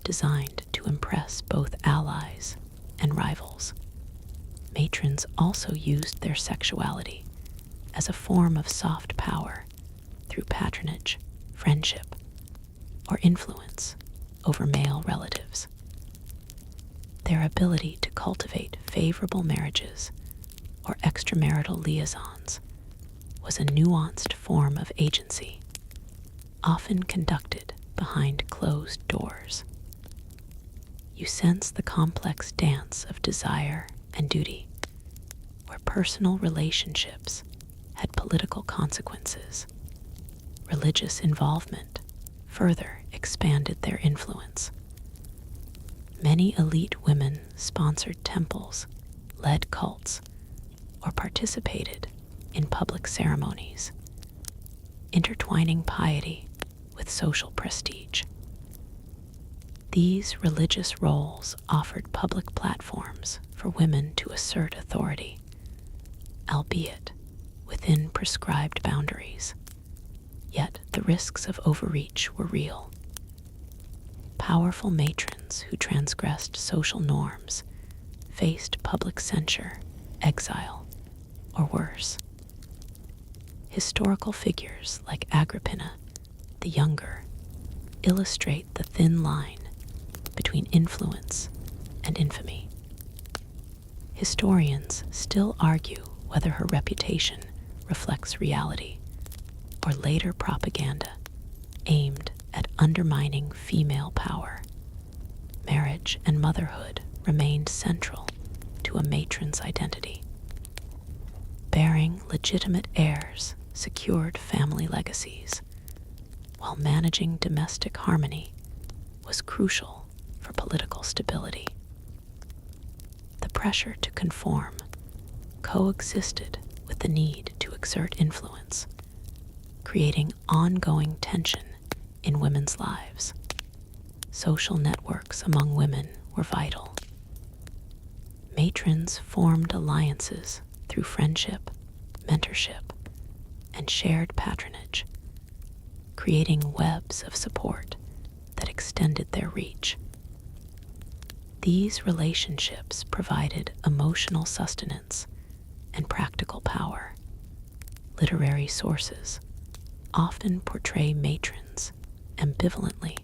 designed to impress both allies and rivals. Matrons also used their sexuality as a form of soft power through patronage, friendship, or influence over male relatives. Their ability to cultivate favorable marriages or extramarital liaisons was a nuanced form of agency, often conducted behind closed doors. You sense the complex dance of desire and duty, where personal relationships had political consequences. Religious involvement further expanded their influence. Many elite women sponsored temples, led cults, or participated in public ceremonies, intertwining piety with social prestige. These religious roles offered public platforms for women to assert authority, albeit within prescribed boundaries. Yet the risks of overreach were real. Powerful matrons who transgressed social norms faced public censure, exile, or worse. Historical figures like Agrippina the Younger illustrate the thin line between influence and infamy. Historians still argue whether her reputation reflects reality or later propaganda aimed at undermining female power. Marriage and motherhood remained central to a matron's identity. Bearing legitimate heirs secured family legacies, while managing domestic harmony was crucial for political stability. The pressure to conform coexisted with the need to exert influence, creating ongoing tension in women's lives. Social networks among women were vital. Matrons formed alliances through friendship, mentorship, and shared patronage, creating webs of support that extended their reach. These relationships provided emotional sustenance and practical power. Literary sources often portray matrons ambivalently,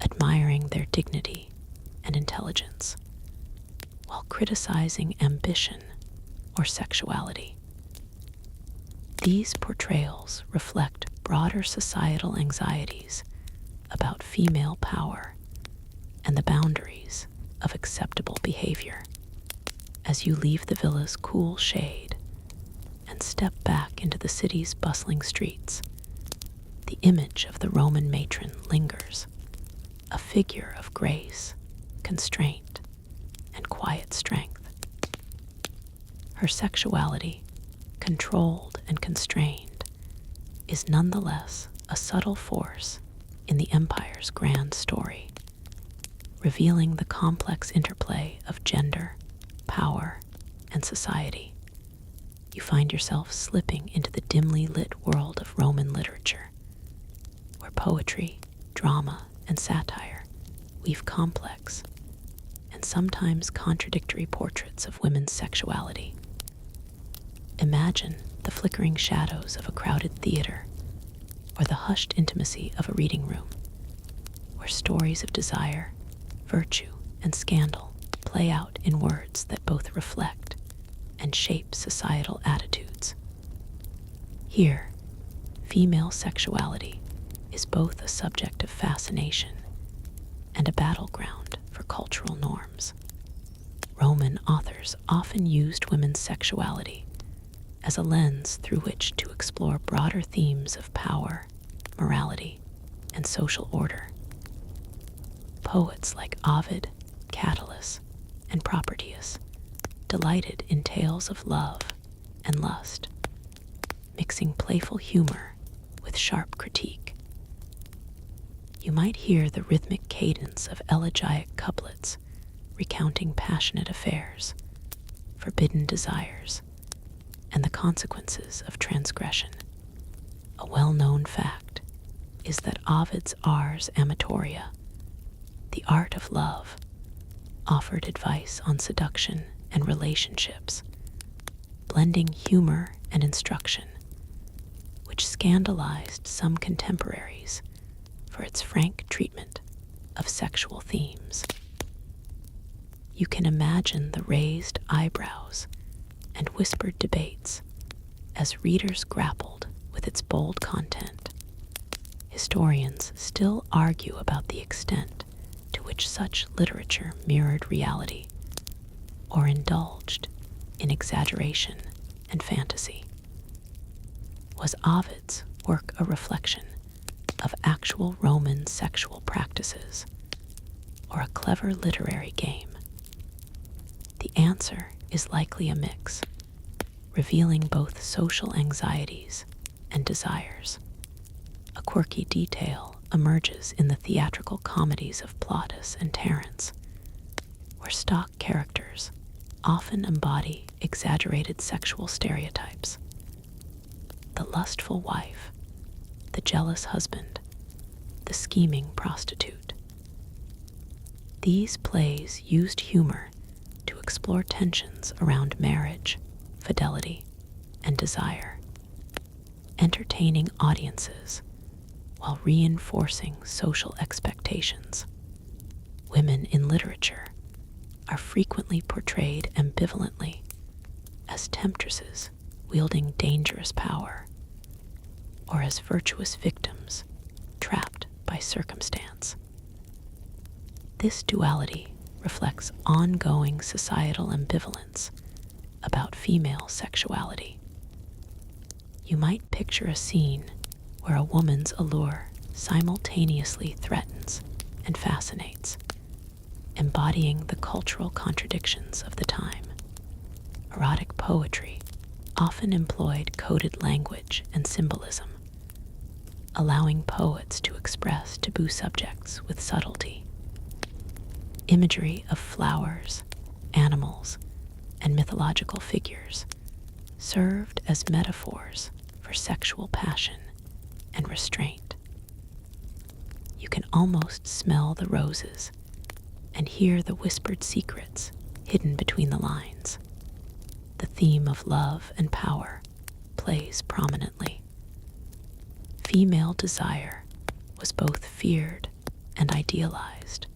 admiring their dignity and intelligence, while criticizing ambition or sexuality. These portrayals reflect broader societal anxieties about female power and the boundaries of acceptable behavior. As you leave the villa's cool shade and step back into the city's bustling streets, the image of the Roman matron lingers, a figure of grace, constraint, and quiet strength. Her sexuality, controlled and constrained, is nonetheless a subtle force in the empire's grand story, revealing the complex interplay of gender, power, and society. You find yourself slipping into the dimly lit world of Roman literature, where poetry, drama, and satire weave complex and sometimes contradictory portraits of women's sexuality. Imagine the flickering shadows of a crowded theater or the hushed intimacy of a reading room, where stories of desire, virtue, and scandal play out in words that both reflect and shape societal attitudes. Here, female sexuality is both a subject of fascination and a battleground for cultural norms. Roman authors often used women's sexuality as a lens through which to explore broader themes of power, morality, and social order. Poets like Ovid, Catullus, and Propertius delighted in tales of love and lust, mixing playful humor with sharp critique. You might hear the rhythmic cadence of elegiac couplets recounting passionate affairs, forbidden desires, and the consequences of transgression. A well-known fact is that Ovid's Ars Amatoria, the art of love, offered advice on seduction and relationships, blending humor and instruction, which scandalized some contemporaries for its frank treatment of sexual themes. You can imagine the raised eyebrows and whispered debates as readers grappled with its bold content. Historians still argue about the extent to which such literature mirrored reality or indulged in exaggeration and fantasy. Was Ovid's work a reflection of actual Roman sexual practices or a clever literary game? The answer is likely a mix, revealing both social anxieties and desires. A quirky detail emerges in the theatrical comedies of Plautus and Terence, where stock characters often embody exaggerated sexual stereotypes. The lustful wife, the jealous husband, the scheming prostitute. These plays used humor to explore tensions around marriage, fidelity, and desire, entertaining audiences while reinforcing social expectations. Women in literature are frequently portrayed ambivalently as temptresses wielding dangerous power, or as virtuous victims trapped by circumstance. This duality reflects ongoing societal ambivalence about female sexuality. You might picture a scene where a woman's allure simultaneously threatens and fascinates, embodying the cultural contradictions of the time. Erotic poetry often employed coded language and symbolism, allowing poets to express taboo subjects with subtlety. Imagery of flowers, animals, and mythological figures served as metaphors for sexual passion and restraint. You can almost smell the roses and hear the whispered secrets hidden between the lines. The theme of love and power plays prominently. Female desire was both feared and idealized,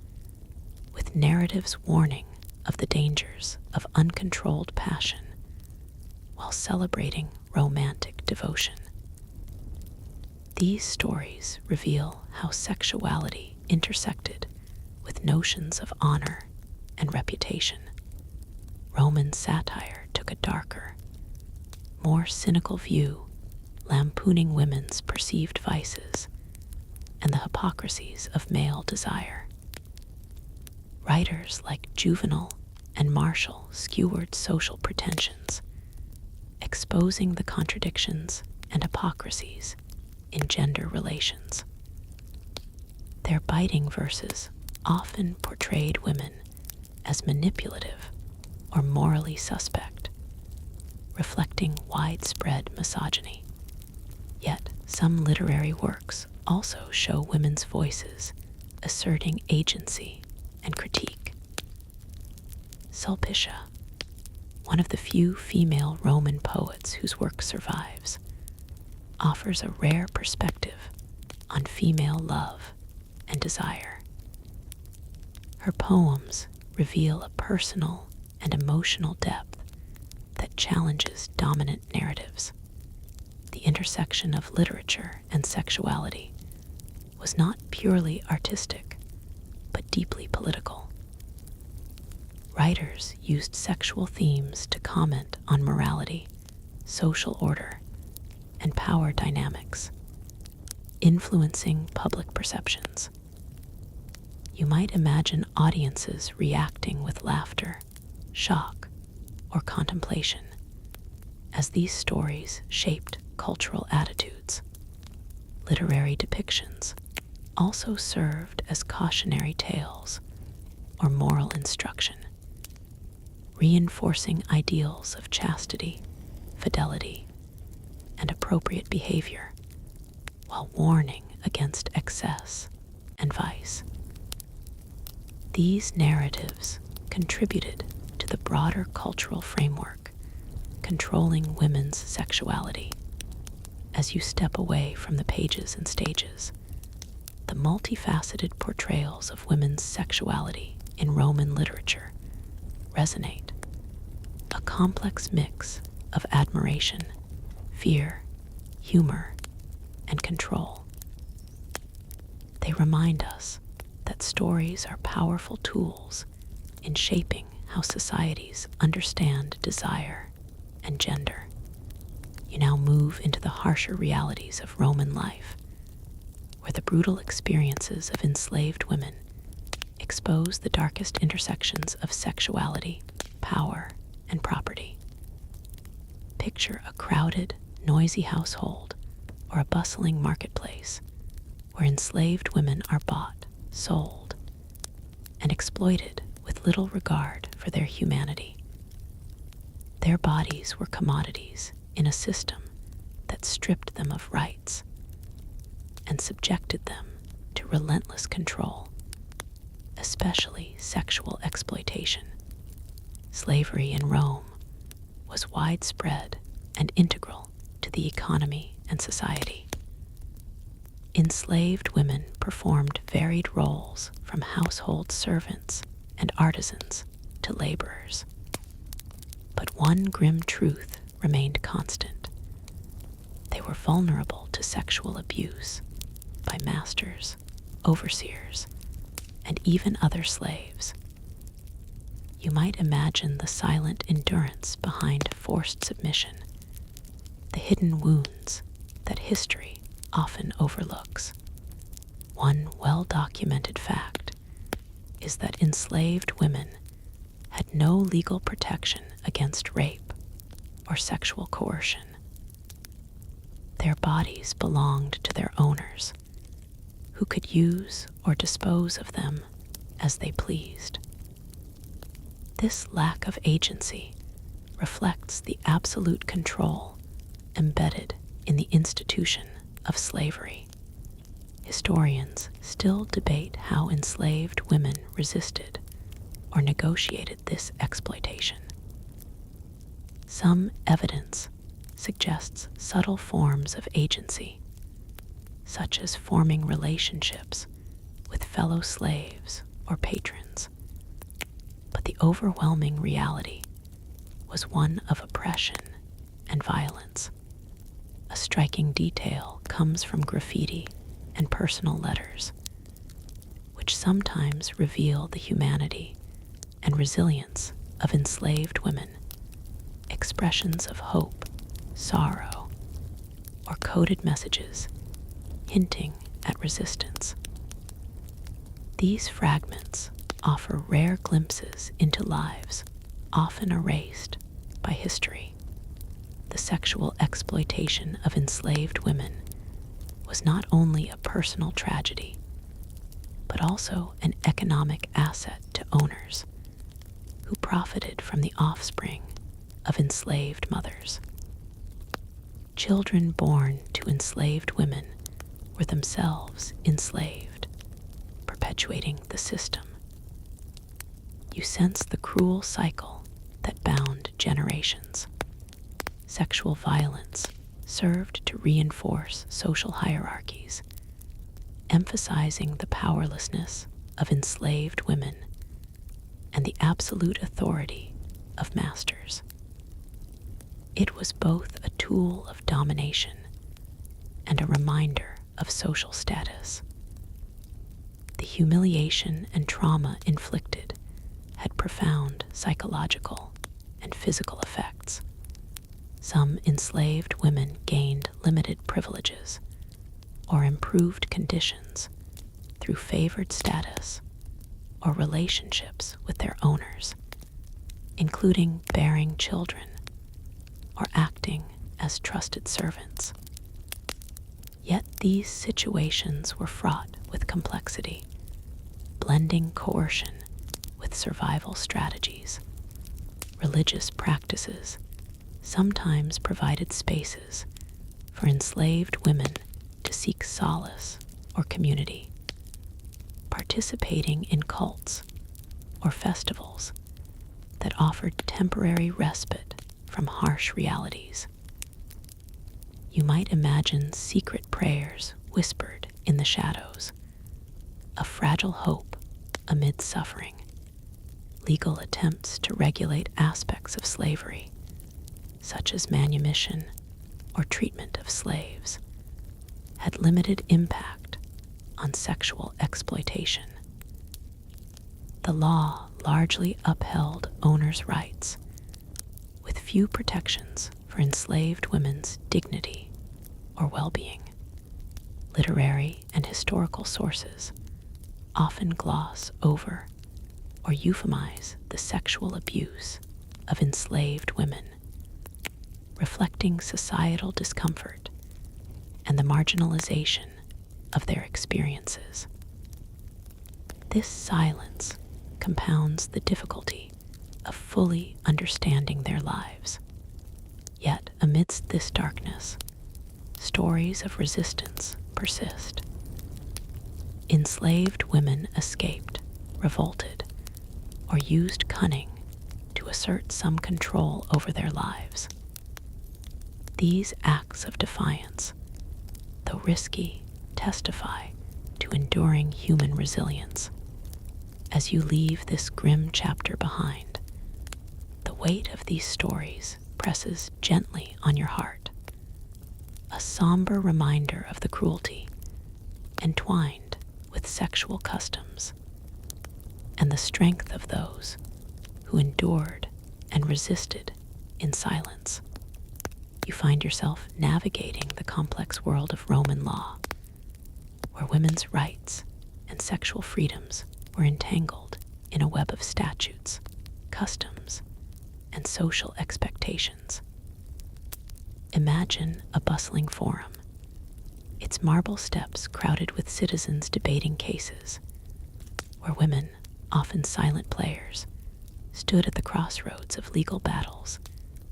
with narratives warning of the dangers of uncontrolled passion while celebrating romantic devotion. These stories reveal how sexuality intersected with notions of honor and reputation. Roman satire took a darker, more cynical view, lampooning women's perceived vices and the hypocrisies of male desire. Writers like Juvenal and Martial skewered social pretensions, exposing the contradictions and hypocrisies in gender relations. Their biting verses often portrayed women as manipulative or morally suspect, reflecting widespread misogyny. Yet, some literary works also show women's voices asserting agency and critique. Sulpicia, one of the few female Roman poets whose work survives, offers a rare perspective on female love and desire. Her poems reveal a personal and emotional depth that challenges dominant narratives. The intersection of literature and sexuality was not purely artistic, but deeply political. Writers used sexual themes to comment on morality, social order, and power dynamics, influencing public perceptions. You might imagine audiences reacting with laughter, shock, or contemplation as these stories shaped cultural attitudes. Literary depictions also served as cautionary tales or moral instruction, reinforcing ideals of chastity, fidelity, and appropriate behavior, while warning against excess and vice. These narratives contributed to the broader cultural framework controlling women's sexuality. As you step away from the pages and stages, the multifaceted portrayals of women's sexuality in Roman literature resonate, a complex mix of admiration, fear, humor, and control. They remind us that stories are powerful tools in shaping how societies understand desire and gender. You now move into the harsher realities of Roman life, where the brutal experiences of enslaved women expose the darkest intersections of sexuality, power, and property. Picture a crowded, noisy household or a bustling marketplace where enslaved women are bought, sold, and exploited with little regard for their humanity. Their bodies were commodities in a system that stripped them of rights and subjected them to relentless control, especially sexual exploitation. Slavery in Rome was widespread and integral to the economy and society. Enslaved women performed varied roles from household servants and artisans to laborers. But one grim truth remained constant. They were vulnerable to sexual abuse by masters, overseers, and even other slaves. You might imagine the silent endurance behind forced submission, the hidden wounds that history often overlooks. One well-documented fact is that enslaved women had no legal protection against rape or sexual coercion. Their bodies belonged to their owners, who could use or dispose of them as they pleased. This lack of agency reflects the absolute control embedded in the institution of slavery. Historians still debate how enslaved women resisted or negotiated this exploitation. Some evidence suggests subtle forms of agency, such as forming relationships with fellow slaves or patrons. But the overwhelming reality was one of oppression and violence. A striking detail comes from graffiti and personal letters, which sometimes reveal the humanity and resilience of enslaved women. Expressions of hope, sorrow, or coded messages hinting at resistance. These fragments offer rare glimpses into lives often erased by history. The sexual exploitation of enslaved women was not only a personal tragedy, but also an economic asset to owners who profited from the offspring of enslaved mothers. Children born to enslaved women were themselves enslaved, perpetuating the system. You sense the cruel cycle that bound generations. Sexual violence served to reinforce social hierarchies, emphasizing the powerlessness of enslaved women and the absolute authority of masters. It was both a tool of domination and a reminder of social status. The humiliation and trauma inflicted had profound psychological and physical effects. Some enslaved women gained limited privileges or improved conditions through favored status or relationships with their owners, including bearing children or acting as trusted servants. Yet these situations were fraught with complexity, blending coercion with survival strategies. Religious practices sometimes provided spaces for enslaved women to seek solace or community, participating in cults or festivals that offered temporary respite from harsh realities. You might imagine secret prayers whispered in the shadows, a fragile hope amid suffering. Legal attempts to regulate aspects of slavery, such as manumission or treatment of slaves, had limited impact on sexual exploitation. The law largely upheld owners' rights, with few protections for enslaved women's dignity or well-being. Literary and historical sources often gloss over or euphemize the sexual abuse of enslaved women, reflecting societal discomfort and the marginalization of their experiences. This silence compounds the difficulty of fully understanding their lives. Yet, amidst this darkness, stories of resistance persist. Enslaved women escaped, revolted, or used cunning to assert some control over their lives. These acts of defiance, though risky, testify to enduring human resilience. As you leave this grim chapter behind, the weight of these stories presses gently on your heart, a somber reminder of the cruelty entwined with sexual customs and the strength of those who endured and resisted in silence. You find yourself navigating the complex world of Roman law, where women's rights and sexual freedoms were entangled in a web of statutes, customs, and social expectations. Imagine a bustling forum, its marble steps crowded with citizens debating cases, where women, often silent players, stood at the crossroads of legal battles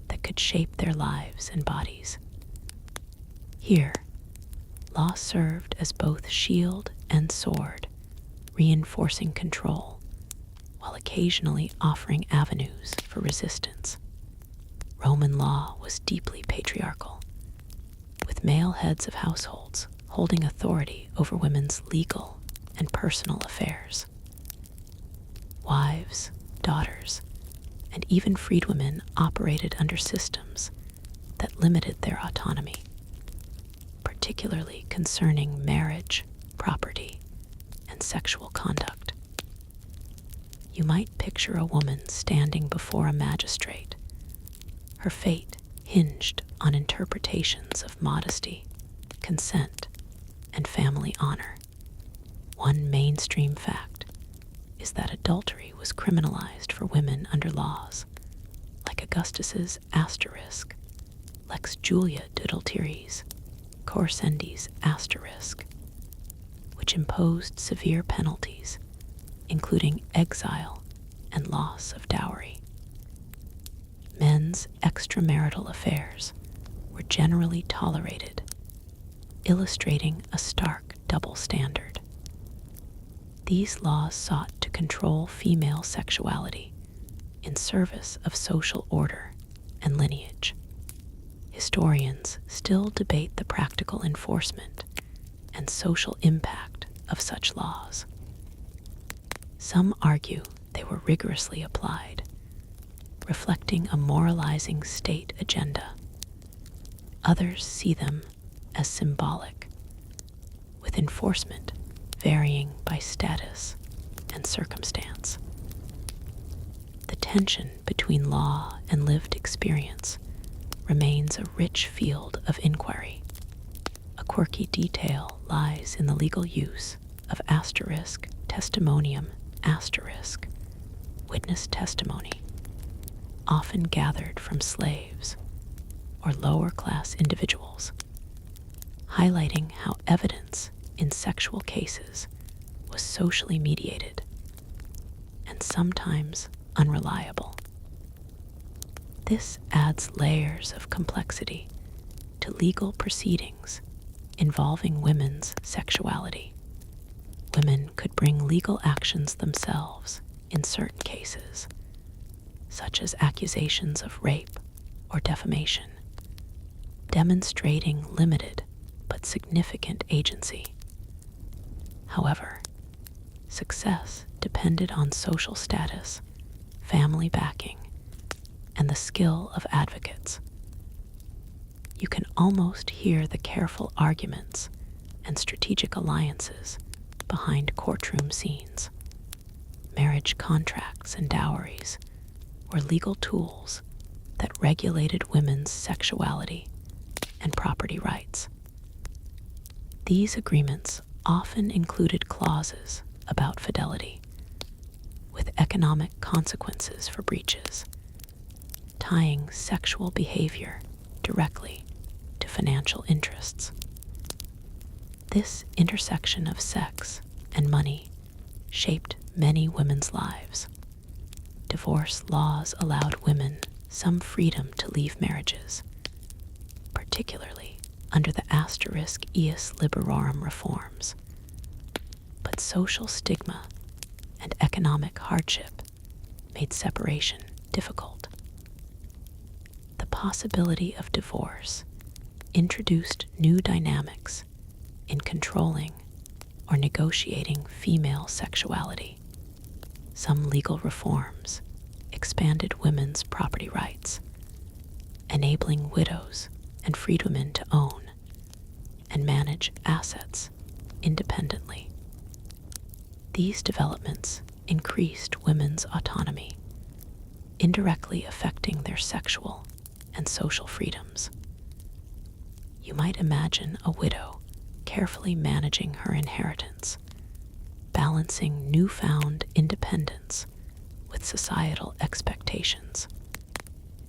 that could shape their lives and bodies. Here, law served as both shield and sword, reinforcing control, while occasionally offering avenues for resistance. Roman law was deeply patriarchal, with male heads of households holding authority over women's legal and personal affairs. Wives, daughters, and even freedwomen operated under systems that limited their autonomy, particularly concerning marriage, property, and sexual conduct. You might picture a woman standing before a magistrate, her fate hinged on interpretations of modesty, consent, and family honor. One mainstream fact is that adultery was criminalized for women under laws like Augustus's asterisk, Lex Julia Dudultieris, Corsendi's asterisk, which imposed severe penalties, including exile and loss of dowry. Men's extramarital affairs were generally tolerated, illustrating a stark double standard. These laws sought to control female sexuality in service of social order and lineage. Historians still debate the practical enforcement and social impact of such laws. Some argue they were rigorously applied, reflecting a moralizing state agenda. Others see them as symbolic, with enforcement varying by status and circumstance. The tension between law and lived experience remains a rich field of inquiry. A quirky detail lies in the legal use of testimonium, witness testimony, often gathered from slaves or lower-class individuals, highlighting how evidence in sexual cases was socially mediated and sometimes unreliable. This adds layers of complexity to legal proceedings involving women's sexuality. Women could bring legal actions themselves in certain cases, such as accusations of rape or defamation, demonstrating limited but significant agency. However, success depended on social status, family backing, and the skill of advocates. You can almost hear the careful arguments and strategic alliances behind courtroom scenes. Marriage contracts and dowries were legal tools that regulated women's sexuality and property rights. These agreements often included clauses about fidelity, with economic consequences for breaches, tying sexual behavior directly to financial interests. This intersection of sex and money shaped many women's lives. Divorce laws allowed women some freedom to leave marriages, particularly under the *ius liberorum reforms. But social stigma and economic hardship made separation difficult. The possibility of divorce introduced new dynamics in controlling or negotiating female sexuality. Some legal reforms expanded women's property rights, enabling widows and freedwomen to own and manage assets independently. These developments increased women's autonomy, indirectly affecting their sexual and social freedoms. You might imagine a widow carefully managing her inheritance, balancing newfound independence with societal expectations.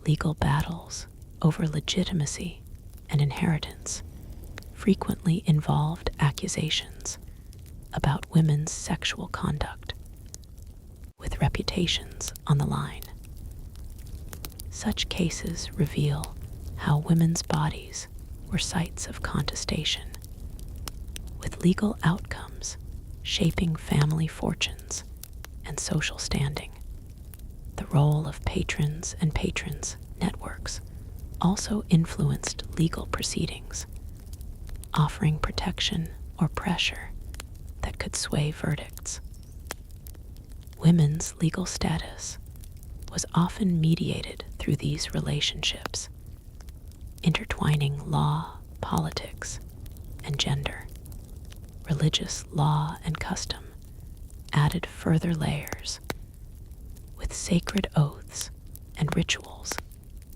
Legal battles over legitimacy and inheritance frequently involved accusations about women's sexual conduct, with reputations on the line. Such cases reveal how women's bodies were sites of contestation, with legal outcomes shaping family fortunes and social standing. The role of patrons and patrons' networks also influenced legal proceedings, offering protection or pressure that could sway verdicts. Women's legal status was often mediated through these relationships, intertwining law, politics, and gender. Religious law and custom added further layers, with sacred oaths and rituals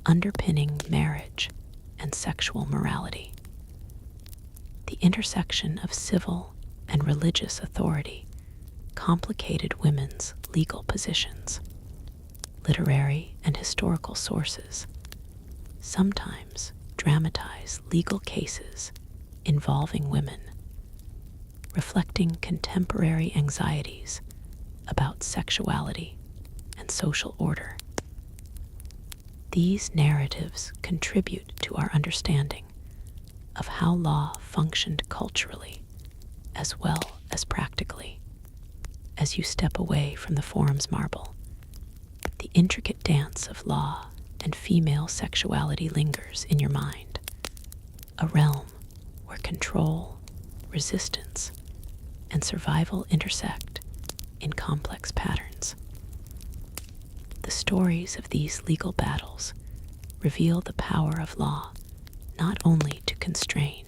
underpinning marriage and sexual morality. The intersection of civil and religious authority complicated women's legal positions. Literary and historical sources sometimes dramatize legal cases involving women, reflecting contemporary anxieties about sexuality and social order. These narratives contribute to our understanding of how law functioned culturally as well as practically. As you step away from the forum's marble, the intricate dance of law and female sexuality lingers in your mind, a realm where control, resistance, and survival intersect in complex patterns. The stories of these legal battles reveal the power of law not only to constrain,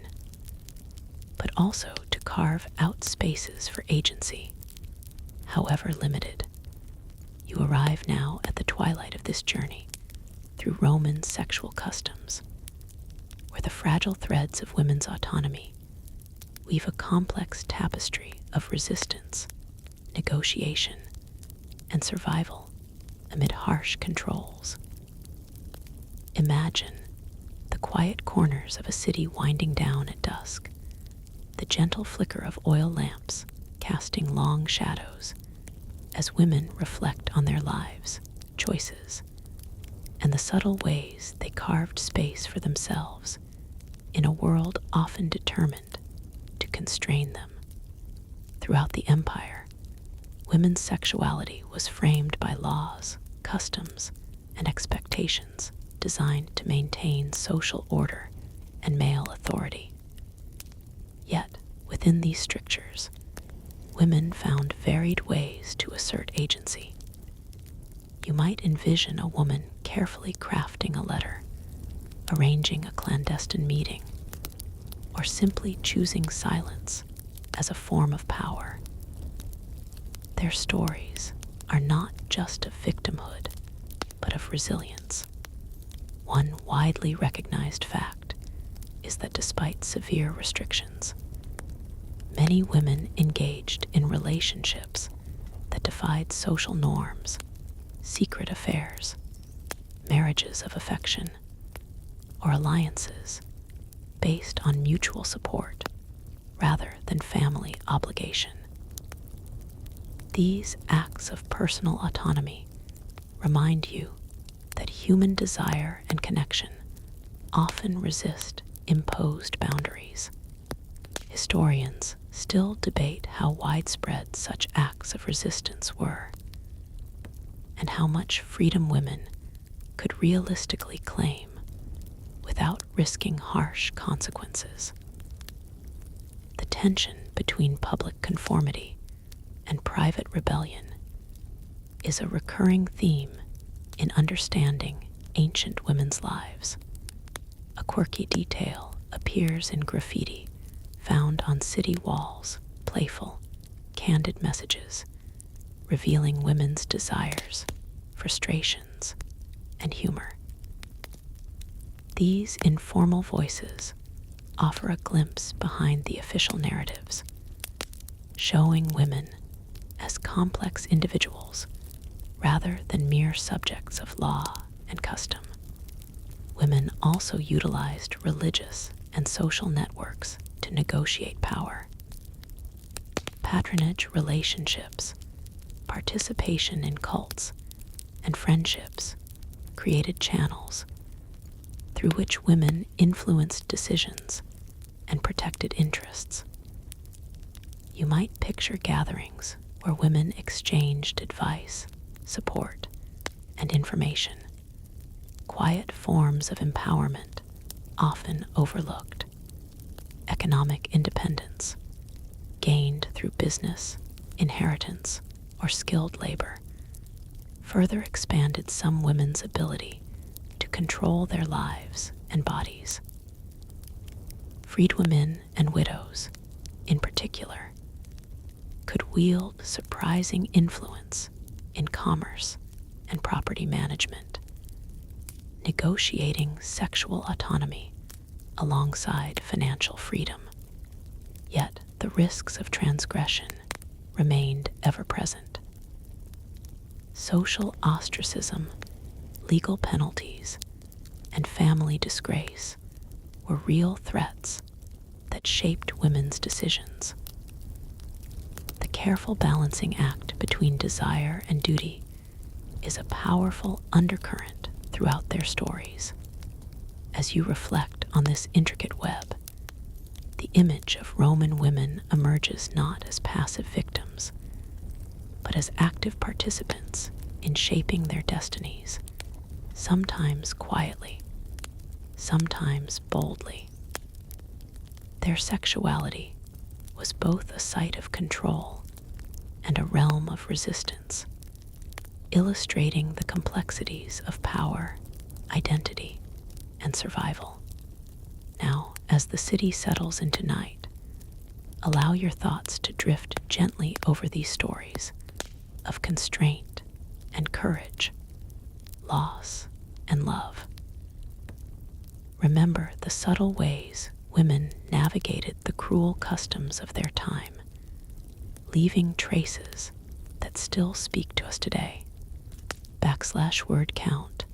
but also to carve out spaces for agency, however limited. You arrive now at the twilight of this journey through Roman sexual customs, where the fragile threads of women's autonomy weave a complex tapestry of resistance, negotiation, and survival amid harsh controls. Imagine the quiet corners of a city winding down at dusk, the gentle flicker of oil lamps casting long shadows as women reflect on their lives, choices, and the subtle ways they carved space for themselves in a world often determined to constrain them. Throughout the empire, women's sexuality was framed by laws, customs, and expectations designed to maintain social order and male authority. Yet, within these strictures, women found varied ways to assert agency. You might envision a woman carefully crafting a letter, arranging a clandestine meeting, or simply choosing silence as a form of power. Their stories are not just of victimhood, but of resilience. One widely recognized fact is that despite severe restrictions, many women engaged in relationships that defied social norms, secret affairs, marriages of affection, or alliances based on mutual support rather than family obligation. These acts of personal autonomy remind you that human desire and connection often resist imposed boundaries. Historians still debate how widespread such acts of resistance were, and how much freedom women could realistically claim without risking harsh consequences. The tension between public conformity and private rebellion is a recurring theme in understanding ancient women's lives. A quirky detail appears in graffiti found on city walls, playful, candid messages revealing women's desires, frustrations, and humor. These informal voices offer a glimpse behind the official narratives, showing women as complex individuals rather than mere subjects of law and custom. Women also utilized religious and social networks to negotiate power. Patronage relationships, participation in cults, and friendships created channels through which women influenced decisions and protected interests. You might picture gatherings where women exchanged advice, support, and information, quiet forms of empowerment often overlooked. Economic independence, gained through business, inheritance, or skilled labor, further expanded some women's ability to control their lives and bodies. Freedwomen and widows, in particular, could wield surprising influence in commerce and property management, negotiating sexual autonomy alongside financial freedom. Yet the risks of transgression remained ever present. Social ostracism, legal penalties, and family disgrace were real threats that shaped women's decisions. careful balancing act between desire and duty is a powerful undercurrent throughout their stories. As you reflect on this intricate web, the image of Roman women emerges not as passive victims, but as active participants in shaping their destinies, sometimes quietly, sometimes boldly. Their sexuality was both a site of control and a realm of resistance, illustrating the complexities of power, identity, and survival. Now, as the city settles into night, allow your thoughts to drift gently over these stories of constraint and courage, loss and love. Remember the subtle ways women navigated the cruel customs of their time, leaving traces that still speak to us today. Word count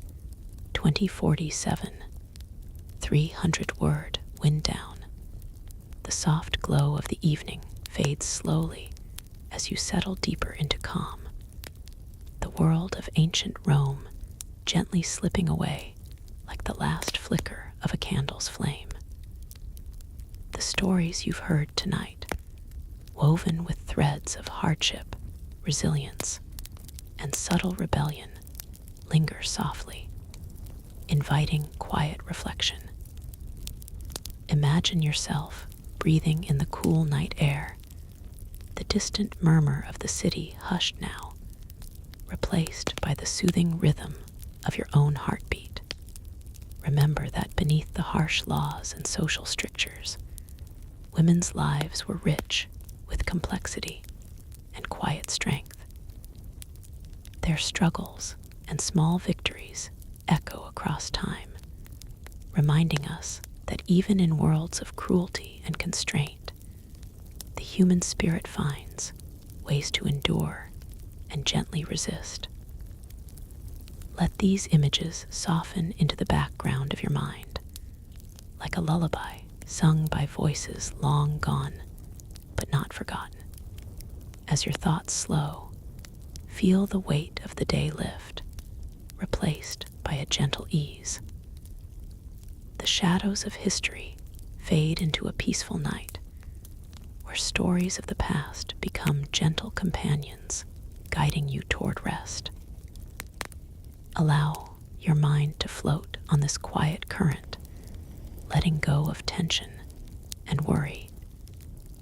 2047, 300 word wind down. The soft glow of the evening fades slowly as you settle deeper into calm. The world of ancient Rome gently slipping away like the last flicker of a candle's flame. The stories you've heard tonight, woven with threads of hardship, resilience, and subtle rebellion, linger softly, inviting quiet reflection. Imagine yourself breathing in the cool night air, the distant murmur of the city hushed now, replaced by the soothing rhythm of your own heartbeat. Remember that beneath the harsh laws and social strictures, women's lives were rich with complexity and quiet strength. Their struggles and small victories echo across time, reminding us that even in worlds of cruelty and constraint, the human spirit finds ways to endure and gently resist. Let these images soften into the background of your mind, like a lullaby sung by voices long gone but not forgotten. As your thoughts slow, feel the weight of the day lift, replaced by a gentle ease. The shadows of history fade into a peaceful night, where stories of the past become gentle companions, guiding you toward rest. Allow your mind to float on this quiet current, letting go of tension and worry,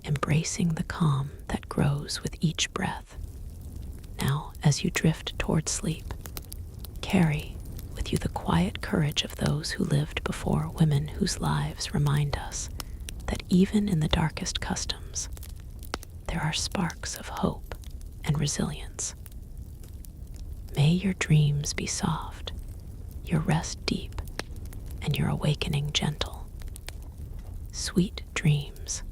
embracing the calm that grows with each breath. Now, as you drift toward sleep, carry with you the quiet courage of those who lived before, women whose lives remind us that even in the darkest customs, there are sparks of hope and resilience. May your dreams be soft, your rest deep, and your awakening gentle. Sweet dreams.